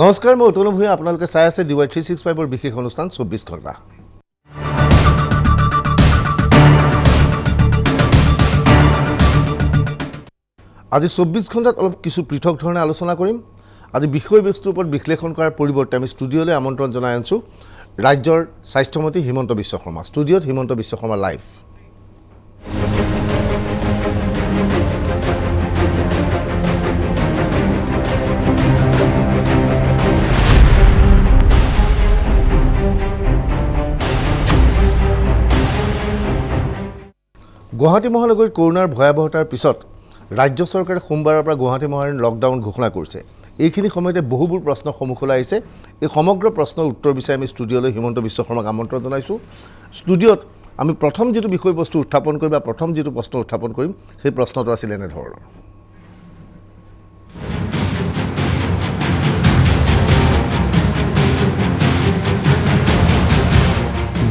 নমস্কাৰ মই অতনু ভূঞা আপোনালোকে চাই আছে DY 365 বিশেষ অনুষ্ঠান 24 ঘণ্টা আজি 24 ঘণ্টাত অলপ কিছু পৃথক ধৰণে আলোচনা কৰিম আজি বিষয়বস্তুৰ ওপৰত বিশ্লেষণ কৰাৰ পৰিৱৰ্তে আমি ষ্টুডিঅলৈ আমন্ত্ৰণ জনাই আছো ৰাজ্যৰ স্বাস্থ্যমন্ত্ৰী হিমন্ত বিশ্ব শৰ্মা ষ্টুডিঅত হিমন্ত বিশ্ব শৰ্মা লাইভ গুৱাহাটী মহানগৰীত কৰোনাৰ ভয়াৱহতাৰ পিছত ৰাজ্য চৰকাৰে সোমবাৰৰ পৰা গুৱাহাটী মহানগৰীত লকডাউন ঘোষণা কৰিছে এইখিনি সময়তে বহুবোৰ প্ৰশ্ন সন্মুখলৈ আহিছে এই সমগ্ৰ প্ৰশ্নৰ উত্তৰ বিচাৰি আমি ষ্টুডিঅলৈ হিমন্ত বিশ্ব শৰ্মাক আমন্ত্ৰণ জনাইছো ষ্টুডিঅত আমি প্ৰথম যেটো বিষয়বস্তু উত্থাপন কৰিম বা প্ৰথম যেটো প্ৰশ্ন উত্থাপন কৰিম সেই প্ৰশ্নটো আছিল এনে ধৰণৰ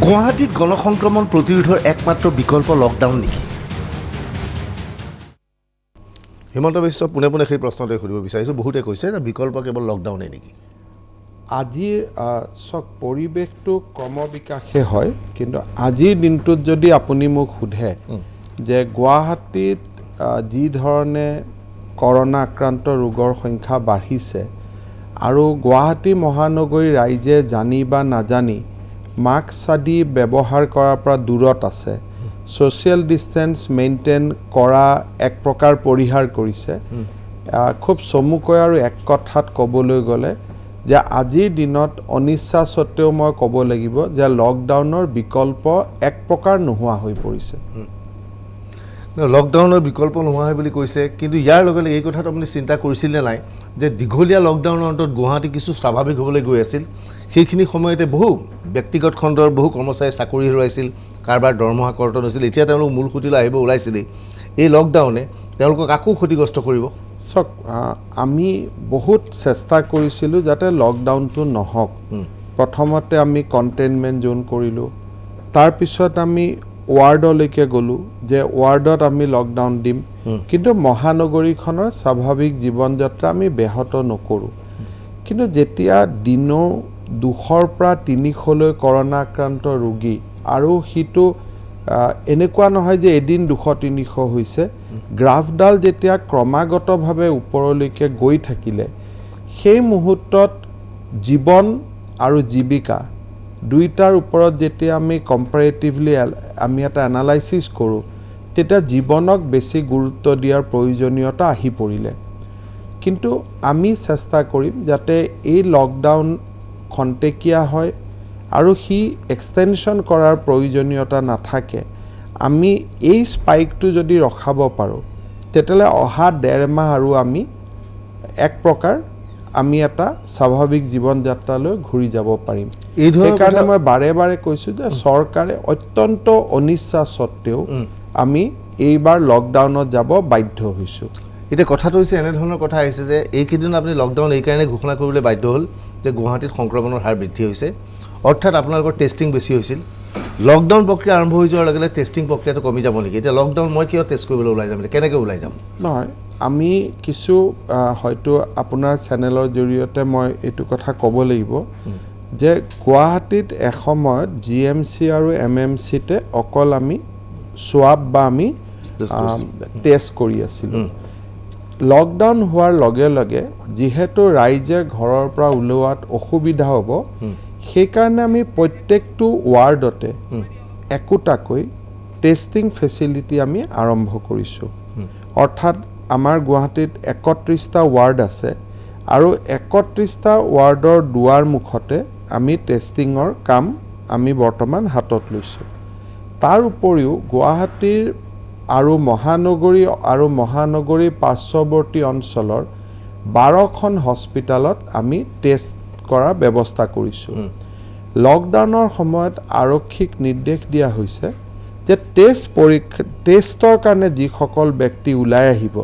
গুৱাহাটীত গণসংক্ৰমণ প্ৰতিৰোধৰ একমাত্ৰ বিকল্প লকডাউন নেকি হিমন্ত বিশ্ব পুনে পুনে সেই প্ৰশ্নটো সুধিব বিচাৰিছো বহুতে কৈছে যে বিকল্প কেৱল লকডাউনে নেকি আজিৰ সক পৰিৱেশটো ক্ৰমবিকাশে হয় কিন্তু আজিৰ দিনটোত যদি আপুনি মোক সুধে যে গুৱাহাটীত যি ধৰণে কৰোনা আক্ৰান্ত ৰোগৰ সংখ্যা বাঢ়িছে আৰু গুৱাহাটী মহানগৰী ৰাইজে জানি বা নাজানি মাস্ক আদি ব্যৱহাৰ কৰাৰ পৰা দূৰত আছে সোশ্যাল ডিস্টেন্স মেইনটেইন কৰা এক প্ৰকাৰ পৰিহাৰ কৰিছে খুব চমুকৈ আৰু এক কথাত ক'বলৈ গ'লে যে আজিৰ দিনত অনিচ্ছা সত্ত্বেও মই ক'ব লাগিব যে লকডাউনৰ বিকল্প এক প্ৰকাৰ নোহোৱা হৈ পৰিছে লকডাউনৰ বিকল্প নোহোৱা হয় বুলি কৈছে কিন্তু ইয়াৰ লগে লগে এই কথাটো আপুনি চিন্তা কৰিছিল নে নাই যে দীঘলীয়া লকডাউনৰ অন্তত গুৱাহাটী কিছু স্বাভাৱিক হ'বলৈ গৈ আছিল সেইখিনি সময়তে বহু ব্যক্তিগত খণ্ডৰ বহু কৰ্মচাৰী চাকৰি হেৰুৱাইছিল কাৰবাৰ দৰমহা কৰ্তন হৈছিল এতিয়া তেওঁলোক মূল খুঁটিলৈ আহিব ওলাইছিল এই লকডাউনে তেওঁলোকক আকৌ ক্ষতিগ্ৰস্ত কৰিব সক আমি বহুত চেষ্টা কৰিছিলোঁ যাতে লকডাউনটো নহওক প্ৰথমতে আমি কণ্টেইনমেণ্ট জোন কৰিলোঁ তাৰপিছত আমি ৱাৰ্ডলৈকে গ'লোঁ যে ৱাৰ্ডত আমি লকডাউন দিম কিন্তু মহানগৰীখনৰ স্বাভাৱিক জীৱন যাত্ৰা আমি ব্যাহত নকৰোঁ কিন্তু যেতিয়া দিনৰ 200 পৰা 300লৈ কৰোনা আক্ৰান্ত ৰোগী আৰু হিটো এনেকুৱা নহয় যে এদিন 200-300 হৈছে গ্ৰাফডাল যেতিয়া ক্ৰমাগতভাৱে ওপৰলৈকে গৈ থাকিলে সেই মুহূৰ্তত জীৱন আৰু জীৱিকা দুইটাৰ ওপৰত যেতিয়া আমি কম্পাৰেটিভলি আমি এটা এনালাইসিস কৰোঁ তেতিয়া জীৱনক বেছি গুৰুত্ব দিয়াৰ প্ৰয়োজনীয়তা আহি পৰিলে কিন্তু আমি চেষ্টা কৰিম যাতে এই লকডাউন খন্তেকীয়া হয় আৰু হি এক্সটেনশন কৰাৰ প্ৰয়োজনীয়তা নাথাকে আমি এই স্পাইকটো যদি ৰখাব পাৰোঁ তেতিয়ালে অহা 1.5 মাহ আৰু আমি এক প্ৰকাৰ আমি এটা স্বাভাৱিক জীৱন যাত্ৰালৈ ঘূৰি যাব পাৰিম এই কাৰণে মই বাৰে বাৰে কৈছো যে চৰকাৰে অত্যন্ত অনিচ্ছা সত্ত্বেও আমি এইবাৰ লকডাউনত যাব বাধ্য হৈছো এতিয়া কথাটো হৈছে এনে ধৰণৰ কথা আহিছে যে এই কেইদিন আপুনি লকডাউন এই কাৰণে ঘোষণা কৰিবলৈ বাধ্য হ'ল যে গুৱাহাটীত সংক্ৰমণৰ হাৰ বৃদ্ধি হৈছে অৰ্থাৎ আপোনালোকৰ টেষ্টিং বেছি হৈছিল লকডাউন প্ৰক্ৰিয়া আৰম্ভ হৈ যোৱাৰ লগে লগে টেষ্টিং প্ৰক্ৰিয়াটো কমি যাব নেকি এতিয়া লকডাউন মই কিয় টেষ্ট কৰিবলৈ ওলাই যাম কেনেকৈ ওলাই যাম নহয় আমি কিছু হয়তো আপোনাৰ চেনেলৰ জৰিয়তে মই এইটো কথা ক'ব লাগিব যে গুৱাহাটীত এসময়ত GMC আৰু MMC তে অকল আমি সোৱাব বা আমি টেষ্ট কৰি আছিলোঁ লকডাউন হোৱাৰ লগে লগে যেহেতু ৰাইজে ঘৰৰ পৰা ওলোৱাত অসুবিধা হ'ব সেইকাৰণে আমি প্ৰত্যেকটো ৱাৰ্ডতে একোটাকৈ টেষ্টিং ফেচিলিটি আমি আৰম্ভ কৰিছোঁ অৰ্থাৎ আমাৰ গুৱাহাটীত 31টা ৱাৰ্ড আছে আৰু 31টা ৱাৰ্ডৰ দুৱাৰ মুখতে আমি টেষ্টিঙৰ কাম আমি বৰ্তমান হাতত লৈছোঁ তাৰ উপৰিও গুৱাহাটীৰ আৰু মহানগৰী পাৰ্শ্বৱৰ্তী অঞ্চলৰ 12খন হস্পিটালত আমি টেষ্ট কৰাৰ ব্যৱস্থা কৰিছোঁ লকডাউনৰ সময়ত আৰক্ষীক নিৰ্দেশ দিয়া হৈছে যে টেষ্টৰ কাৰণে যিসকল ব্যক্তি ওলাই আহিব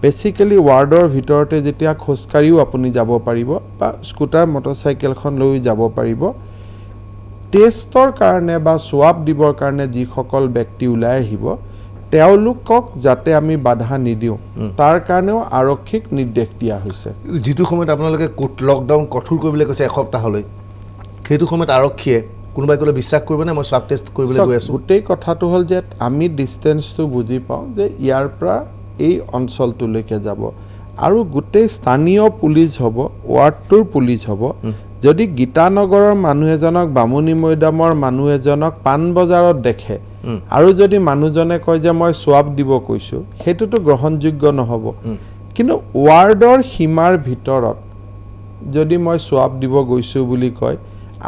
বেসিক্যালি ৱাৰ্ডৰ ভিতৰতে যেতিয়া খোজকাঢ়িও আপুনি যাব পাৰিব বা স্কুটাৰ মটৰচাইকেলখন লৈ যাব পাৰিব টেষ্টৰ কাৰণে বা সোৱাব দিবৰ কাৰণে যিসকল ব্যক্তি ওলাই আহিব তেওঁলোকক যাতে আমি বাধা নিদিওঁ তাৰ কাৰণেও আৰক্ষীক নিৰ্দেশ দিয়া হৈছে যিটো সময়ত আপোনালোকে লকডাউন কঠোৰ কৰিবলৈ কৈছে এসপ্তাহলৈ সেইটো সময়ত আৰক্ষীয়ে কোনোবাই ক'লে বিশ্বাস কৰিবনে মই স্বাব টেষ্ট কৰিবলৈ গৈ আছোঁ গোটেই কথাটো হ'ল যে আমি ডিষ্টেঞ্চটো বুজি পাওঁ যে ইয়াৰ পৰা এই অঞ্চলটোলৈকে যাব আৰু গোটেই স্থানীয় পুলিচ হ'ব ৱাৰ্ডটোৰ পুলিচ হ'ব যদি গীতানগৰৰ মানুহ এজনক বামুণী মৈদামৰ মানুহ এজনক পাণ বজাৰত দেখে আৰু যদি মানুহজনে কয় যে মই স্বাব দিব কৈছোঁ সেইটোতো গ্ৰহণযোগ্য নহ'ব কিন্তু ৱাৰ্ডৰ সীমাৰ ভিতৰত যদি মই স্বাব দিব গৈছোঁ বুলি কয়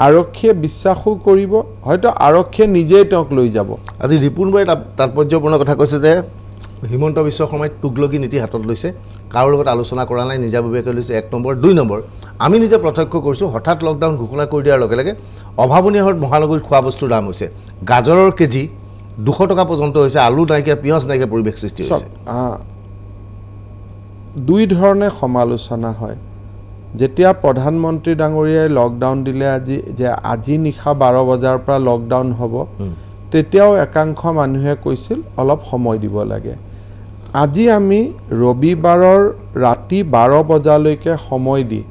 আৰক্ষীয়ে বিশ্বাসো কৰিব হয়তো আৰক্ষীয়ে নিজেই তেওঁক লৈ যাব আজি ৰিপুণ বৰাই তাৎপৰ্যপূৰ্ণ কথা কৈছে যে হিমন্ত বিশ্ব শৰ্মাই তুগলকি নীতি হাতত লৈছে কাৰো লগত আলোচনা কৰা নাই নিজাববীয়াকৈ লৈছে 1 নম্বৰ 2 নম্বৰ আমি নিজে প্ৰত্যক্ষ কৰিছোঁ হঠাৎ লকডাউন ঘোষণা কৰি দিয়াৰ লগে লগে অভাৱনীয় হাৰত মহানগৰীত খোৱা বস্তুৰ দাম হৈছে গাজৰৰ কেজি 200 টকা পৰ্যন্ত হৈছে আলু নাইকিয়া পিঁয়াজ নাইকিয়া পৰিৱেশ সৃষ্টি হৈছে দুই ধৰণে সমালোচনা হয় যেতিয়া প্ৰধানমন্ত্ৰী ডাঙৰীয়াই লকডাউন দিলে আজি নিশা 12 বজাৰ পৰা লকডাউন হ'ব তেতিয়াও একাংশ মানুহে কৈছিল অলপ সময় দিব লাগে আজি আমি ৰবিবাৰৰ ৰাতি 12 বজালৈকে সময় দি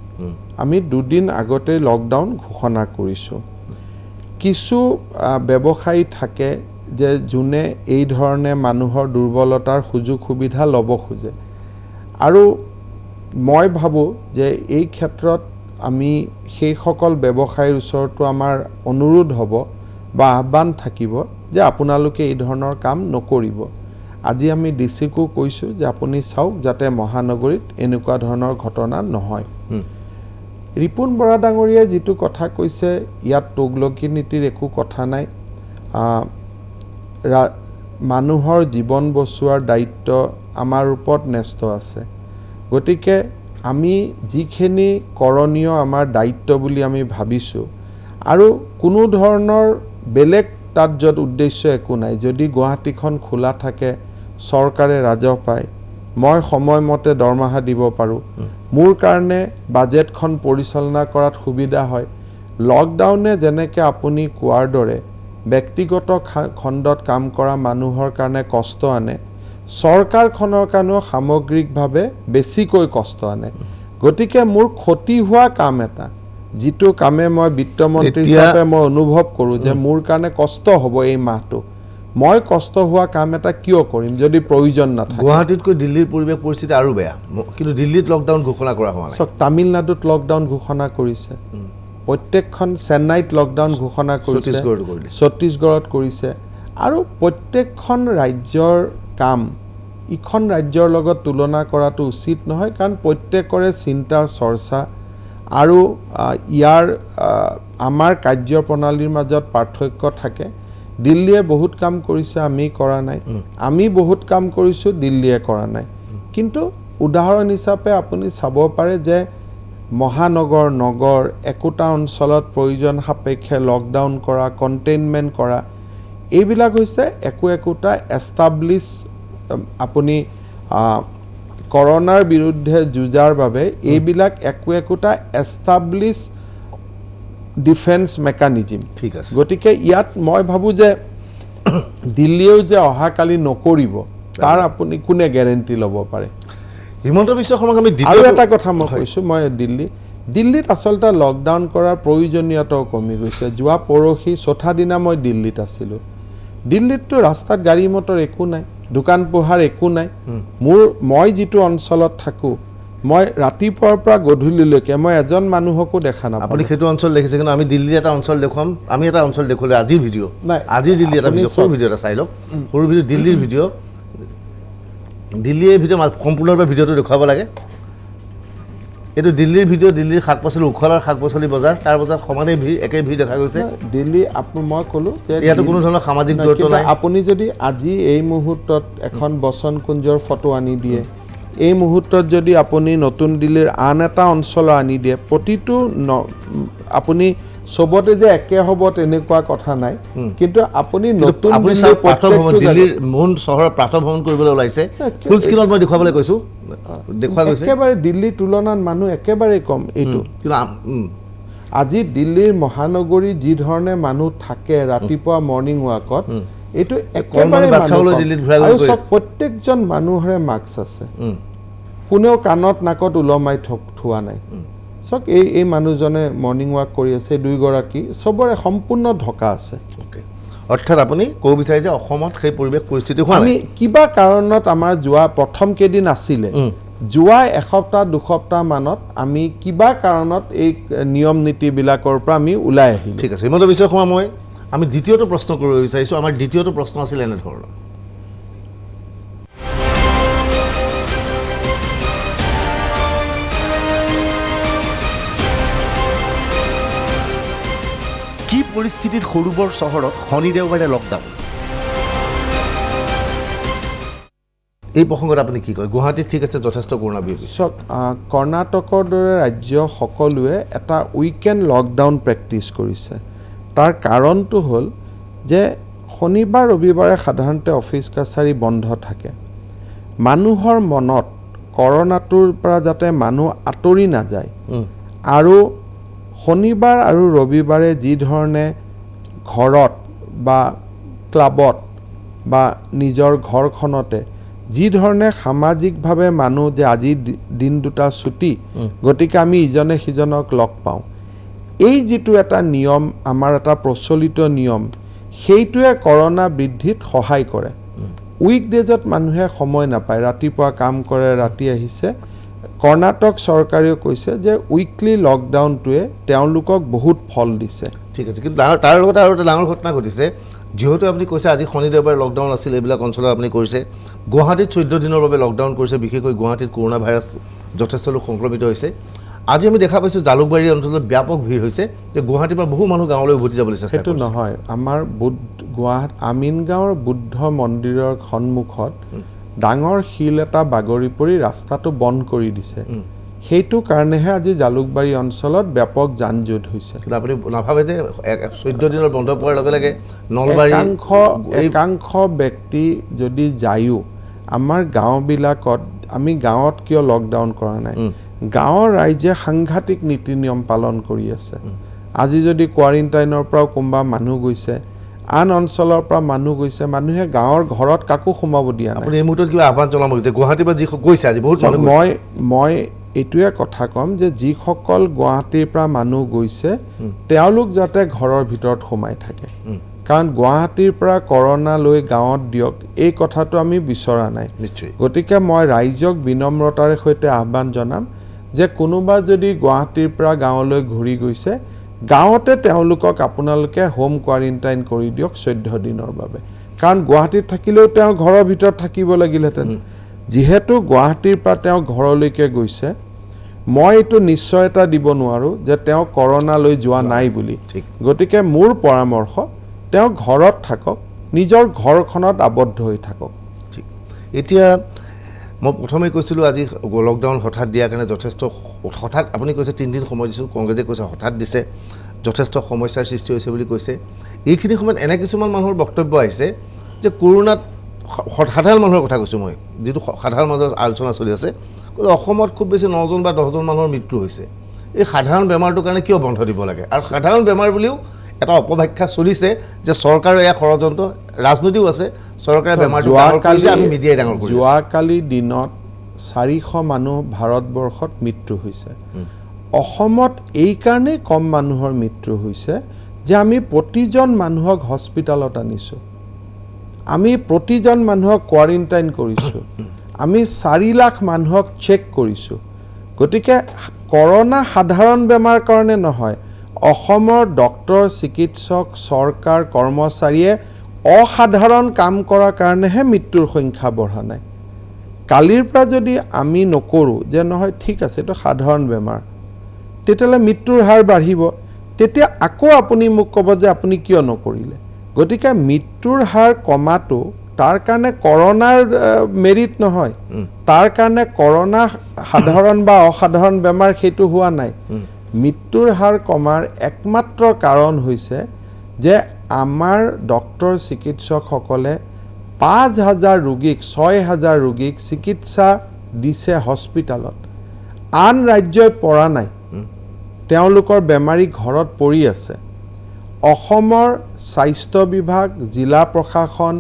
আমি দুদিন আগতে লকডাউন ঘোষণা কৰিছোঁ কিছু ব্যৱসায়ী থাকে যে যোনে এই ধৰণে মানুহৰ দুৰ্বলতাৰ সুযোগ সুবিধা ল'ব খোজে আৰু মই ভাবোঁ যে এই ক্ষেত্ৰত আমি সেইসকল ব্যৱসায়ীৰ ওচৰতো আমাৰ অনুৰোধ হ'ব বা আহ্বান থাকিব যে আপোনালোকে এই ধৰণৰ কাম নকৰিব আজি আমি ডিচিকো কৈছোঁ যে আপুনি চাওক যাতে মহানগৰীত এনেকুৱা ধৰণৰ ঘটনা নহয় ৰিপুণ বৰা ডাঙৰীয়াই যিটো কথা কৈছে ইয়াত তুগলকি নীতিৰ একো কথা নাই মানুহৰ জীৱন বচোৱাৰ দায়িত্ব আমাৰ ওপৰত ন্যস্ত আছে গতিকে আমি যিখিনি কৰণীয় আমাৰ দায়িত্ব বুলি আমি ভাবিছোঁ আৰু কোনো ধৰণৰ বেলেগ তাত য'ত উদ্দেশ্য একো নাই যদি গুৱাহাটীখন খোলা থাকে চৰকাৰে ৰাজহ পায় মই সময়মতে দৰমহা দিব পাৰোঁ মোৰ কাৰণে বাজেটখন পৰিচালনা কৰাত সুবিধা হয় লকডাউনে যেনেকৈ আপুনি কোৱাৰ দৰে ব্যক্তিগত খণ্ডত কাম কৰা মানুহৰ কাৰণে কষ্ট আনে চৰকাৰখনৰ কাৰণেও সামগ্ৰিকভাৱে বেছিকৈ কষ্ট আনে গতিকে মোৰ ক্ষতি হোৱা কাম এটা যিটো কামে মই বিত্তমন্ত্ৰী হিচাপে মই অনুভৱ কৰোঁ যে মোৰ কাৰণে কষ্ট হ'ব এই মাহটো মই কষ্ট হোৱা কাম এটা কিয় কৰিম যদি প্ৰয়োজন নাথাকে গুৱাহাটীতকৈ দিল্লীৰ পৰিৱেশ পৰিস্থিতি আৰু বেয়া কিন্তু দিল্লীত লকডাউন ঘোষণা কৰা হোৱা নাই তামিলনাডুত লকডাউন ঘোষণা কৰিছে প্ৰত্যেকখন চেন্নাইত লকডাউন ঘোষণা কৰিছে ছত্তীশগড়ত কৰিছে আৰু প্ৰত্যেকখন ৰাজ্যৰ কাম ইখন ৰাজ্যৰ লগত তুলনা কৰাটো উচিত নহয় কাৰণ প্ৰত্যেকৰে চিন্তা চৰ্চা আৰু ইয়াৰ আমাৰ কাৰ্যপ্ৰণালীৰ মাজত পাৰ্থক্য থাকে দিল্লীয়ে বহুত কাম কৰিছে আমি কৰা নাই আমি বহুত কাম কৰিছোঁ দিল্লীয়ে কৰা নাই কিন্তু উদাহৰণ হিচাপে আপুনি চাব পাৰে যে মহানগৰ নগৰ একোটা অঞ্চলত প্ৰয়োজন সাপেক্ষে লকডাউন কৰা কণ্টেইনমেণ্ট কৰা এইবিলাক হৈছে একোটা এষ্টাব্লিছ আপুনি কৰোনাৰ বিৰুদ্ধে যুঁজাৰ বাবে এইবিলাক একোটা এষ্টাব্লিছ ডিফেন্স মেকানিজিম ঠিক আছে গতিকে ইয়াত মই ভাবোঁ যে দিল্লীয়েও যে অহাকালি নকৰিব তাৰ আপুনি কোনে গেৰেণ্টি ল'ব পাৰে হিমন্ত বিশ্ব শৰ্মাক আমি আৰু এটা কথা মই কৈছোঁ মই দিল্লীত আচলতে লকডাউন কৰাৰ প্ৰয়োজনীয়তাও কমি গৈছে যোৱা পৰহি চতুৰ্থা দিনা মই দিল্লীত আছিলোঁ দিল্লীততো ৰাস্তাত গাড়ী মটৰ একো নাই দোকান পোহাৰ একো নাই মই যিটো অঞ্চলত থাকোঁ মই ৰাতিপুৱাৰ পৰা গধূলিলৈকে মই এজন মানুহকো দেখা নাপাওঁ আপুনি সেইটো অঞ্চল দেখিছে কিন্তু আমি দিল্লীৰ এটা অঞ্চল দেখুৱাম আমি এটা অঞ্চল দেখুৱালোঁ আজিৰ ভিডিঅ' নাই আজিৰ দিল্লী এটা ভিডিঅ' সৰু ভিডিঅ' এটা চাই লওক সৰু ভিডিঅ' দিল্লীৰ ভিডিঅ' দিল্লীৰ ভিডিঅ' সম্পূৰ্ণৰূপে ভিডিঅ'টো দেখুৱাব লাগে এইটো দিল্লীৰ ভিডিঅ' দিল্লীৰ শাক পাচলি উখলাৰ শাক পাচলি বজাৰ তাৰ বজাৰত সমানেই ভিৰ একেই ভিৰ দেখা গৈছে দিল্লী মই ক'লোঁ যে ইয়াতো কোনো ধৰণৰ সামাজিক দূৰত্ব নাই আপুনি যদি আজি এই মুহূৰ্তত এখন বসন্ত কুঞ্জৰ ফটো আনি দিয়ে এই মুহূৰ্তত যদি আপুনি নতুন দিল্লীৰ আন এটা অঞ্চল আনি দিয়ে প্ৰতিটো আপুনি সবতে যে একে হ'ব তেনেকুৱা কথা নাই কিন্তু আপুনি নতুন দিল্লীৰ মূল চহৰৰ প্ৰাত ভ্ৰমণ কৰিবলৈ ওলাইছে ফুল স্ক্ৰীনত মই দেখুৱাবলৈ কৈছোঁ দেখুওৱা গৈছে একেবাৰে দিল্লীৰ তুলনাত মানুহ একেবাৰে কম এইটো আজি দিল্লীৰ মহানগৰী যি ধৰণে মানুহ থাকে ৰাতিপুৱা মৰ্ণিং ৱাকত এইটো একেবাৰে বাচ্চালৈ দিল্লীত ঘূৰাই আৰু সব প্ৰত্যেকজন মানুহৰে মাস্ক আছে কোনেও কাণত নাকত ওলমাই থোৱা নাই সক এই মানুহজনে মৰ্নিং ৱাক কৰি আছে দুইগৰাকী সবৰে সম্পূৰ্ণ ঢকা আছে অৰ্থাৎ আপুনি ক'ব বিচাৰে যে অসমত সেই পৰিৱেশ পৰিস্থিতি হোৱা আমি কিবা কাৰণত আমাৰ যোৱা প্ৰথম কেইদিন আছিলে যোৱা এসপ্তাহ দুসপ্তাহ মানত আমি কিবা কাৰণত এই নিয়ম নীতিবিলাকৰ পৰা আমি ওলাই আহিলোঁ ঠিক আছে হিমন্ত বিশ্ব শৰ্মা মই আমি দ্বিতীয়টো প্ৰশ্ন কৰিব বিচাৰিছোঁ আমাৰ দ্বিতীয়টো প্ৰশ্ন আছিল এনেধৰণৰ কি পৰিস্থিতিত সৰুবৰ চহৰত শনি দেওবাৰে লকডাউন এই প্ৰসংগত আপুনি কি কয় গুৱাহাটীত ঠিক আছে যথেষ্ট কৰোনা বিয়পিছে চক কৰ্ণাটকৰ দৰে ৰাজ্য সকলোৱে এটা উইকেণ্ড লকডাউন প্ৰেক্টিছ কৰিছে তাৰ কাৰণটো হ'ল যে শনিবাৰ ৰবিবাৰে সাধাৰণতে অফিচ কাছাৰী বন্ধ থাকে মানুহৰ মনত কৰোনাটোৰ পৰা যাতে মানুহ আঁতৰি নাযায় আৰু শনিবাৰ আৰু ৰবিবাৰে যি ধৰণে ঘৰত বা ক্লাবত বা নিজৰ ঘৰখনতে যি ধৰণে সামাজিকভাৱে মানুহ যে আজি দিন দুটা ছুটি গতিকে আমি ইজনে সিজনক লগ পাওঁ এই যিটো এটা নিয়ম আমাৰ এটা প্ৰচলিত নিয়ম সেইটোৱে কৰোনা বৃদ্ধিত সহায় কৰে উইকডেজত মানুহে সময় নাপায় ৰাতিপুৱা কাম কৰে ৰাতি আহিছে কৰ্ণাটক চৰকাৰেও কৈছে যে উইকলি লকডাউনটোৱে তেওঁলোকক বহুত ফল দিছে ঠিক আছে কিন্তু তাৰ লগতে আৰু এটা ডাঙৰ ঘটনা ঘটিছে যেহেতু আপুনি কৈছে আজি শনি দেওবাৰে লকডাউন আছিল এইবিলাক অঞ্চলত আপুনি কৰিছে গুৱাহাটীত 14 দিনৰ বাবে লকডাউন কৰিছে বিশেষকৈ গুৱাহাটীত কৰোনা ভাইৰাছ যথেষ্ট লোক সংক্ৰমিত হৈছে আজি আমি দেখা পাইছোঁ জালুকবাৰী অঞ্চলত ব্যাপক ভিৰ হৈছে যে গুৱাহাটীৰ পৰা বহু মানুহ গাঁৱলৈ উভতি যাবলৈ চেষ্টা কৰিছে সেইটো নহয় আমাৰ গুৱাহাটী আমিনগাঁৱৰ বুদ্ধ মন্দিৰৰ সন্মুখত ডাঙৰ শিল এটা বাগৰি পৰি ৰাস্তাটো বন্ধ কৰি দিছে সেইটো কাৰণেহে আজি জালুকবাৰী অঞ্চলত ব্যাপক যানজঁট হৈছে আপুনি নাভাবে যে 14 দিনৰ বন্ধ পোৱাৰ লগে লগে নলবাৰী একাংশ ব্যক্তি যদি যায়ো আমাৰ গাঁওবিলাকত আমি গাঁৱত কিয় লকডাউন কৰা নাই গাঁৱৰ ৰাইজে সাংঘাতিক নীতি নিয়ম পালন কৰি আছে আজি যদি কোৱাৰেণ্টাইনৰ পৰা কোনোবা মানুহ গৈছে আন অঞ্চলৰ পৰা মানুহ গৈছে মানুহে গাঁৱৰ ঘৰত কাকো সোমাব দিয়া নাই আপুনি এই মুহূৰ্তত কিবা আহ্বান জনাব যে গুৱাহাটীৰ পৰা যি গৈছে আজি বহুত মানুহ মই এইটোৱে কথা ক'ম যে যিসকল গুৱাহাটীৰ পৰা মানুহ গৈছে তেওঁলোক যাতে ঘৰৰ ভিতৰত সোমাই থাকে কাৰণ গুৱাহাটীৰ পৰা কৰোনা লৈ গাঁৱত দিয়ক এই কথাটো আমি বিচৰা নাই নিশ্চয় গতিকে মই ৰাইজক বিনম্ৰতাৰে সৈতে আহ্বান জনাম যে কোনোবা যদি গুৱাহাটীৰ পৰা গাঁৱলৈ ঘূৰি গৈছে গাঁৱতে তেওঁলোকক আপোনালোকে হোম কোৱাৰেণ্টাইন কৰি দিয়ক 14 দিনৰ বাবে কাৰণ গুৱাহাটীত থাকিলেও তেওঁ ঘৰৰ ভিতৰত থাকিব লাগিলহেঁতেন যেহেতু গুৱাহাটীৰ পৰা তেওঁ ঘৰলৈকে গৈছে মই এইটো নিশ্চয়তা দিব নোৱাৰোঁ যে তেওঁ কৰোনা লৈ যোৱা নাই বুলি গতিকে মোৰ পৰামৰ্শ তেওঁ ঘৰত থাকক নিজৰ ঘৰখনত আবদ্ধ হৈ থাকক ঠিক এতিয়া মই প্ৰথমেই কৈছিলোঁ আজি লকডাউন হঠাৎ দিয়াৰ কাৰণে যথেষ্ট হঠাৎ আপুনি কৈছে 3 দিন সময় দিছোঁ কংগ্ৰেছে কৈছে হঠাৎ দিছে যথেষ্ট সমস্যাৰ সৃষ্টি হৈছে বুলি কৈছে এইখিনি সময়ত এনে কিছুমান মানুহৰ বক্তব্য আহিছে যে কৰোনাত সাধাৰণ মানুহৰ কথা কৈছোঁ মই যিটো সাধাৰণ মানুহৰ আলোচনা চলি আছে অসমত খুব বেছি 9জন বা 10জন মানুহৰ মৃত্যু হৈছে এই সাধাৰণ বেমাৰটোৰ কাৰণে কিয় বন্ধ দিব লাগে আৰু সাধাৰণ বেমাৰ বুলিও এটা অপব্যাখ্যা চলিছে যে চৰকাৰৰ এয়া ষড়যন্ত্ৰ ৰাজনীতিও আছে চৰকাৰে বেমাৰটো ডাঙৰ কৰিছে আমি মিডিয়াই ডাঙৰ কৰিছে যোৱাকালি দিনত 400 মানুহ ভাৰতবৰ্ষত মৃত্যু হৈছে অসমত এই কাৰণে কম মানুহৰ মৃত্যু হৈছে যে আমি প্ৰতিজন মানুহক হস্পিটালত আনিছোঁ আমি প্ৰতিজন মানুহক কোৱাৰেণ্টাইন কৰিছোঁ আমি 4 লাখ মানুহক চেক কৰিছোঁ গতিকে কৰোনা সাধাৰণ বেমাৰ কাৰণে নহয় অসমৰ ডক্টৰ চিকিৎসক চৰকাৰ কৰ্মচাৰীয়ে অসাধাৰণ কাম কৰাৰ কাৰণেহে মৃত্যুৰ সংখ্যা বঢ়া নাই কালিৰ পৰা যদি আমি নকৰোঁ যে নহয় ঠিক আছে এইটো সাধাৰণ বেমাৰ তেতিয়াহ'লে মৃত্যুৰ হাৰ বাঢ়িব তেতিয়া আকৌ আপুনি মোক ক'ব যে আপুনি কিয় নকৰিলে গতিকে মৃত্যুৰ হাৰ কমাটো তাৰ কাৰণে কৰোনাৰ মেৰিট নহয় তাৰ কাৰণে কৰোনা সাধাৰণ বা অসাধাৰণ বেমাৰ সেইটো হোৱা নাই মৃত্যুৰ হাৰ কমাৰ একমাত্ৰ কাৰণ হৈছে যে আমাৰ ডক্টৰ চিকিৎসকসকলে 5,000 ৰোগীক 6,000 ৰোগীক চিকিৎসা দিছে হস্পিটালত আন ৰাজ্যই পৰা নাই তেওঁলোকৰ বেমাৰী ঘৰত পৰি আছে অসমৰ স্বাস্থ্য বিভাগ জিলা প্ৰশাসন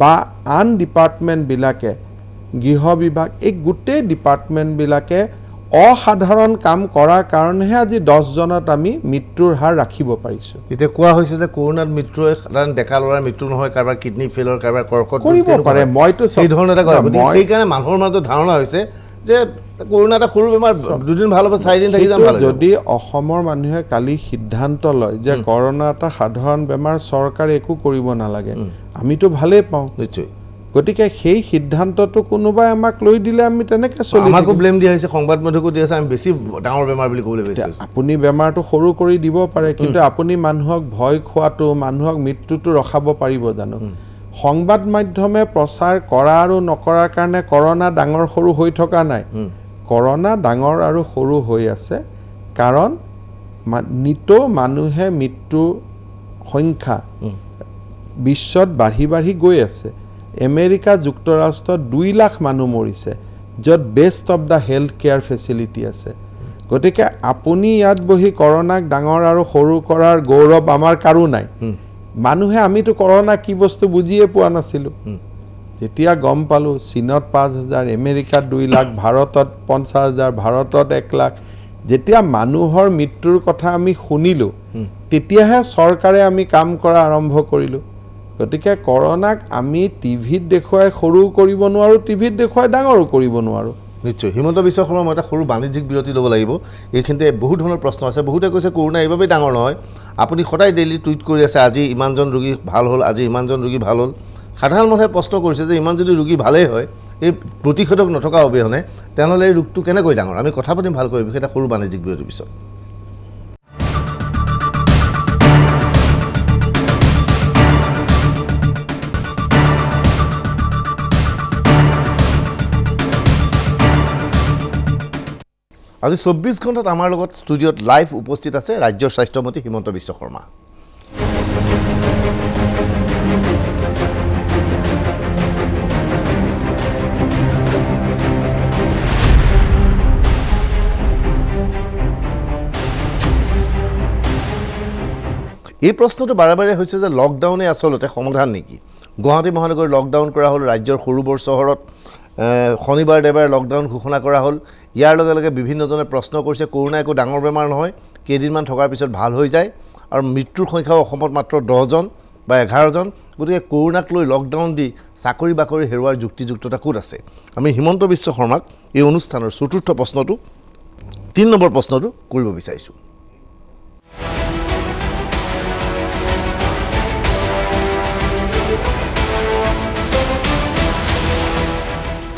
বা আন ডিপাৰ্টমেণ্টবিলাকে গৃহ বিভাগ এই গোটেই ডিপাৰ্টমেণ্টবিলাকে অসাধাৰণ কাম কৰাৰ কাৰণেহে আজি 10জনত আমি মৃত্যুৰ হাৰ ৰাখিব পাৰিছোঁ এতিয়া কোৱা হৈছে যে কৰোনাত মৃত্যুৱে সাধাৰণ ডেকা ল'ৰাৰ মৃত্যু নহয় কাৰোবাৰ কিডনি ফেইলৰ কাৰোবাৰ কৰ্কট কৰিব পাৰে মইতো সেই ধৰণৰ এটা কথা সেইকাৰণে মানুহৰ মাজত ধাৰণা হৈছে যে কৰোনা এটা সৰু বেমাৰ দুদিন ভাল হ'ব 4 দিন থাকি যাম ভাল যদি অসমৰ মানুহে কালি সিদ্ধান্ত লয় যে কৰোনা এটা সাধাৰণ বেমাৰ চৰকাৰে একো কৰিব নালাগে আমিতো ভালেই পাওঁ নিশ্চয় গতিকে সেই সিদ্ধান্তটো কোনোবাই আমাক লৈ দিলে আমি তেনেকৈ চলি আমাকো ব্লেম দিয়া হৈছে সংবাদ মাধ্যমকো দিয়া হৈছে আমি বেছি ডাঙৰ বেমাৰ বুলি ক'বলৈ গৈছে আপুনি বেমাৰটো সৰু কৰি দিব পাৰে কিন্তু আপুনি মানুহক ভয় খোৱাটো মানুহক মৃত্যুটো ৰখাব পাৰিব জানো সংবাদ মাধ্যমে প্ৰচাৰ কৰা আৰু নকৰাৰ কাৰণে কৰোনা ডাঙৰ সৰু হৈ থকা নাই কৰোনা ডাঙৰ আৰু সৰু হৈ আছে কাৰণ নিতৌ মানুহে মৃত্যু সংখ্যা বিশ্বত বাঢ়ি গৈ আছে আমেৰিকা যুক্তৰাষ্ট্ৰত 2 লাখ মানুহ মৰিছে য'ত best of the health care facility আছে গতিকে আপুনি ইয়াত বহি কৰোনাক ডাঙৰ আৰু সৰু কৰাৰ গৌৰৱ আমাৰ কাৰো নাই মানুহে আমিতো কৰোনা কি বস্তু বুজিয়ে পোৱা নাছিলোঁ যেতিয়া গম পালোঁ চীনত 5,000 আমেৰিকাত 2 লাখ ভাৰতত 50,000 ভাৰতত 1 লাখ যেতিয়া মানুহৰ মৃত্যুৰ কথা আমি শুনিলোঁ তেতিয়াহে চৰকাৰে আমি কাম কৰা আৰম্ভ কৰিলোঁ গতিকে কৰোনাক আমি টিভিত দেখুৱাই সৰু কৰিব নোৱাৰোঁ টিভিত দেখুৱাই ডাঙৰো কৰিব নোৱাৰোঁ নিশ্চয় হিমন্ত বিশ্ব শৰ্মা মই এটা সৰু বাণিজ্যিক বিৰতি ল'ব লাগিব এইখিনিতে বহুত ধৰণৰ প্ৰশ্ন আছে বহুতে কৈছে কৰোনা এইবাবেই ডাঙৰ নহয় আপুনি সদায় ডেইলি টুইট কৰি আছে আজি ইমানজন ৰোগী ভাল হ'ল আজি ইমানজন ৰোগী ভাল হ'ল সাধাৰণ মানুহে প্ৰশ্ন কৰিছে যে ইমান যদি ৰোগী ভালেই হয় এই প্ৰতিষেধক নথকা অবিহনে তেনেহ'লে এই ৰোগটো কেনেকৈ ডাঙৰ আমি কথা পাতিম ভালকৈ বিশেষ এটা সৰু বাণিজ্যিক বিৰতিৰ পিছত আজি 24 ঘণ্টাত আমাৰ লগত ষ্টুডিঅ'ত লাইভ উপস্থিত আছে ৰাজ্যৰ স্বাস্থ্যমন্ত্ৰী হিমন্ত বিশ্ব শৰ্মা এই প্ৰশ্নটো বাৰে বাৰে হৈছে যে লকডাউনে আচলতে সমাধান নেকি গুৱাহাটী মহানগৰ লকডাউন কৰা হ'ল ৰাজ্যৰ সৰুবৰ চহৰত শনিবাৰ দেওবাৰে লকডাউন ঘোষণা কৰা হ'ল ইয়াৰ লগে লগে বিভিন্নজনে প্ৰশ্ন কৰিছে কৰোনা একো ডাঙৰ বেমাৰ নহয় কেইদিনমান থকাৰ পিছত ভাল হৈ যায় আৰু মৃত্যুৰ সংখ্যাও অসমত মাত্ৰ 10জন বা 11জন গতিকে কৰোনাক লৈ লকডাউন দি চাকৰি বাকৰি হেৰুৱাৰ যুক্তিযুক্ততা ক'ত আছে আমি হিমন্ত বিশ্ব শৰ্মাক এই অনুষ্ঠানৰ চতুৰ্থ প্ৰশ্নটো 3 নম্বৰ প্ৰশ্নটো কৰিব বিচাৰিছোঁ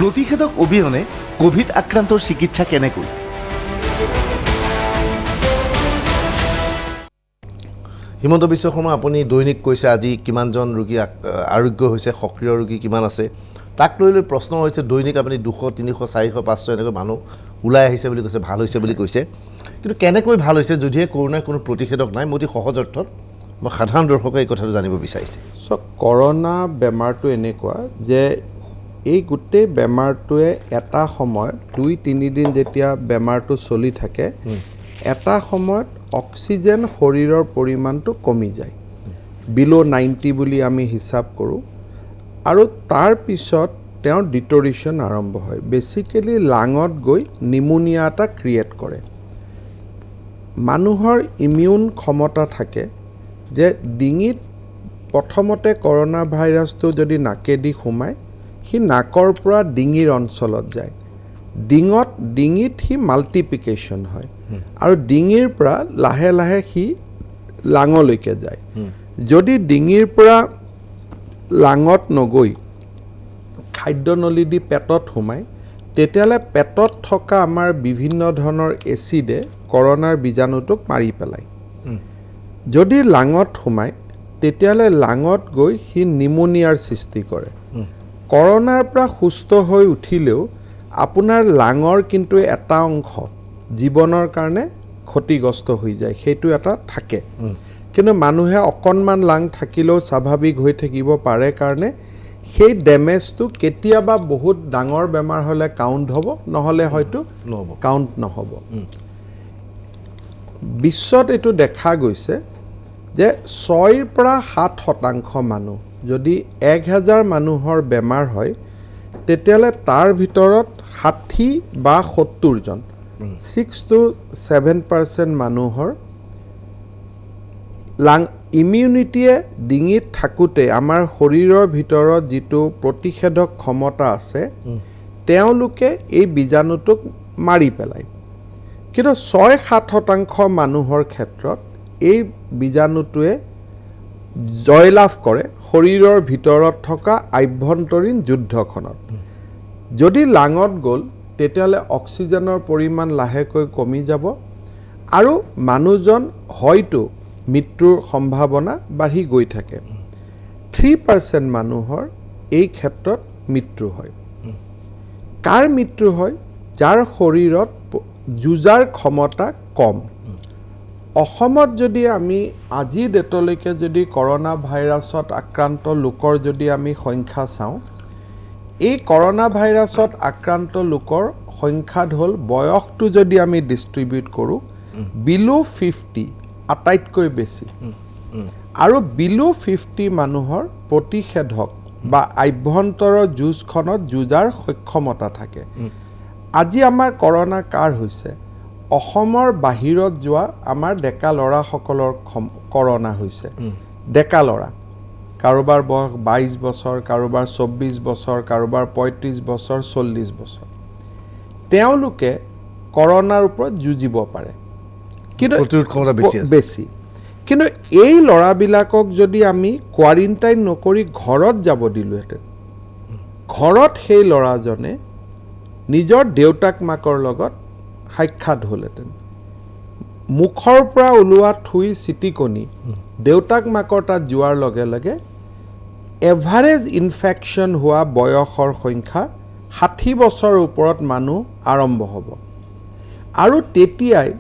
প্ৰতিষেধক অবিহনে কোভিড আক্ৰান্তৰ চিকিৎসা কেনেকৈ হিমন্ত বিশ্ব শৰ্মা আপুনি দৈনিক কৈছে আজি কিমানজন ৰোগী আৰোগ্য হৈছে সক্ৰিয় ৰোগী কিমান আছে তাক লৈ প্ৰশ্ন হৈছে দৈনিক আপুনি 200 300 400 500 এনেকৈ মানুহ ওলাই আহিছে বুলি কৈছে ভাল হৈছে বুলি কৈছে কিন্তু কেনেকৈ ভাল হৈছে যদিহে কৰোনাৰ কোনো প্ৰতিষেধক নাই মই সহজ অৰ্থত মই সাধাৰণ দৰ্শকে এই কথাটো জানিব বিচাৰিছে কৰোনা বেমাৰটো এনেকুৱা যে এই গোটেই বেমাৰটোৱে এটা সময়ত 2-3 দিন যেতিয়া বেমাৰটো চলি থাকে এটা সময়ত অক্সিজেন শৰীৰৰ পৰিমাণটো কমি যায় বিলো 90 বুলি আমি হিচাপ কৰোঁ আৰু তাৰ পিছত তেওঁৰ ডিটৰিশ্যন আৰম্ভ হয় বেচিক্যালি লাঙত গৈ নিমোনিয়া এটা ক্ৰিয়েট কৰে মানুহৰ ইমিউন ক্ষমতা থাকে যে ডিঙিত প্ৰথমতে কৰোনা ভাইৰাছটো যদি নাকেদি সোমায় সি নাকৰ পৰা ডিঙিৰ অঞ্চলত যায় ডিঙিত সি মাল্টিপ্লিকেশ্যন হয় আৰু ডিঙিৰ পৰা লাহে লাহে সি লাঙলৈকে যায় যদি ডিঙিৰ পৰা লাঙত নগৈ খাদ্যনলী দি পেটত সোমায় তেতিয়াহ'লে পেটত থকা আমাৰ বিভিন্ন ধৰণৰ এচিডে কৰোনাৰ বীজাণুটোক মাৰি পেলায় যদি লাঙত সোমায় তেতিয়াহ'লে লাঙত গৈ সি নিমোনিয়াৰ সৃষ্টি কৰে কৰোনাৰ পৰা সুস্থ হৈ উঠিলেও আপোনাৰ লাঙৰ কিন্তু এটা অংশ জীৱনৰ কাৰণে ক্ষতিগ্ৰস্ত হৈ যায় সেইটো এটা থাকে কিন্তু মানুহে অকণমান লাং থাকিলেও স্বাভাৱিক হৈ থাকিব পাৰে কাৰণে সেই ডেমেজটো কেতিয়াবা বহুত ডাঙৰ বেমাৰ হ'লে কাউণ্ট হ'ব নহ'লে হয়তো কাউণ্ট নহ'ব বিশ্বত এইটো দেখা গৈছে যে 6ৰ পৰা 7% মানুহ যদি 1000 মানুহৰ বেমাৰ হয় তেতিয়ালে তাৰ ভিতৰত 60 বা 70 জন 6 to 7% মানুহৰ লাং ইমিউনিটিয়ে ডিঙিত থাকোঁতে আমাৰ শৰীৰৰ ভিতৰত যিটো প্ৰতিষেধক ক্ষমতা আছে তেওঁলোকে এই বীজাণুটোক মাৰি পেলায় কিন্তু 6-7% মানুহৰ ক্ষেত্ৰত এই বীজাণুটোৱে জয়লাভ কৰে শৰীৰৰ ভিতৰত থকা আভ্যন্তৰীণ যুদ্ধখনত যদি লাঙত গ'ল তেতিয়ালে অক্সিজেনৰ পৰিমাণ লাহেকৈ কমি যাব আৰু মানুহজন হয়তো মৃত্যুৰ সম্ভাৱনা বাঢ়ি গৈ থাকে 3% মানুহৰ এই ক্ষেত্ৰত মৃত্যু হয় কাৰ মৃত্যু হয় যাৰ শৰীৰত যুঁজাৰ ক্ষমতা কম অসমত যদি আমি আজি ডেটলৈকে যদি কৰোনা ভাইৰাছত আক্ৰান্ত লোকৰ যদি আমি সংখ্যা চাওঁ এই কৰোনা ভাইৰাছত আক্ৰান্ত লোকৰ সংখ্যাত হ'ল বয়সটো যদি আমি ডিষ্ট্ৰিবিউট কৰোঁ বিলো 50 আটাইতকৈ বেছি আৰু বিলো 50 মানুহৰ প্ৰতিষেধক বা আভ্যন্তৰৰ যুঁজখনত যুঁজাৰ সক্ষমতা থাকে আজি আমাৰ কৰোনা কাৰ হৈছে অসমৰ বাহিৰত যোৱা আমাৰ ডেকা ল'ৰাসকলৰ কৰোনা হৈছে ডেকা ল'ৰা কাৰোবাৰ বয়স 22 বছৰ কাৰোবাৰ 24 বছৰ কাৰোবাৰ 35 বছৰ 40 বছৰ তেওঁলোকে কৰোনাৰ ওপৰত যুঁজিব পাৰে কিন্তু প্ৰতিৰোধ ক্ষমতা বেছি কিন্তু এই ল'ৰাবিলাকক যদি আমি কোৱাৰেণ্টাইন নকৰি ঘৰত যাব দিলোহেঁতেন ঘৰত সেই ল'ৰাজনে নিজৰ দেউতাক মাকৰ লগত সাক্ষাৎ হ'লহেঁতেন মুখৰ পৰা ওলোৱা থুই চিটিকনি দেউতাক মাকৰ তাত যোৱাৰ লগে লগে এভাৰেজ ইনফেকশ্যন হোৱা বয়সৰ সংখ্যা 60 বছৰৰ ওপৰত মানুহ আৰম্ভ হ'ব আৰু তেতিয়াই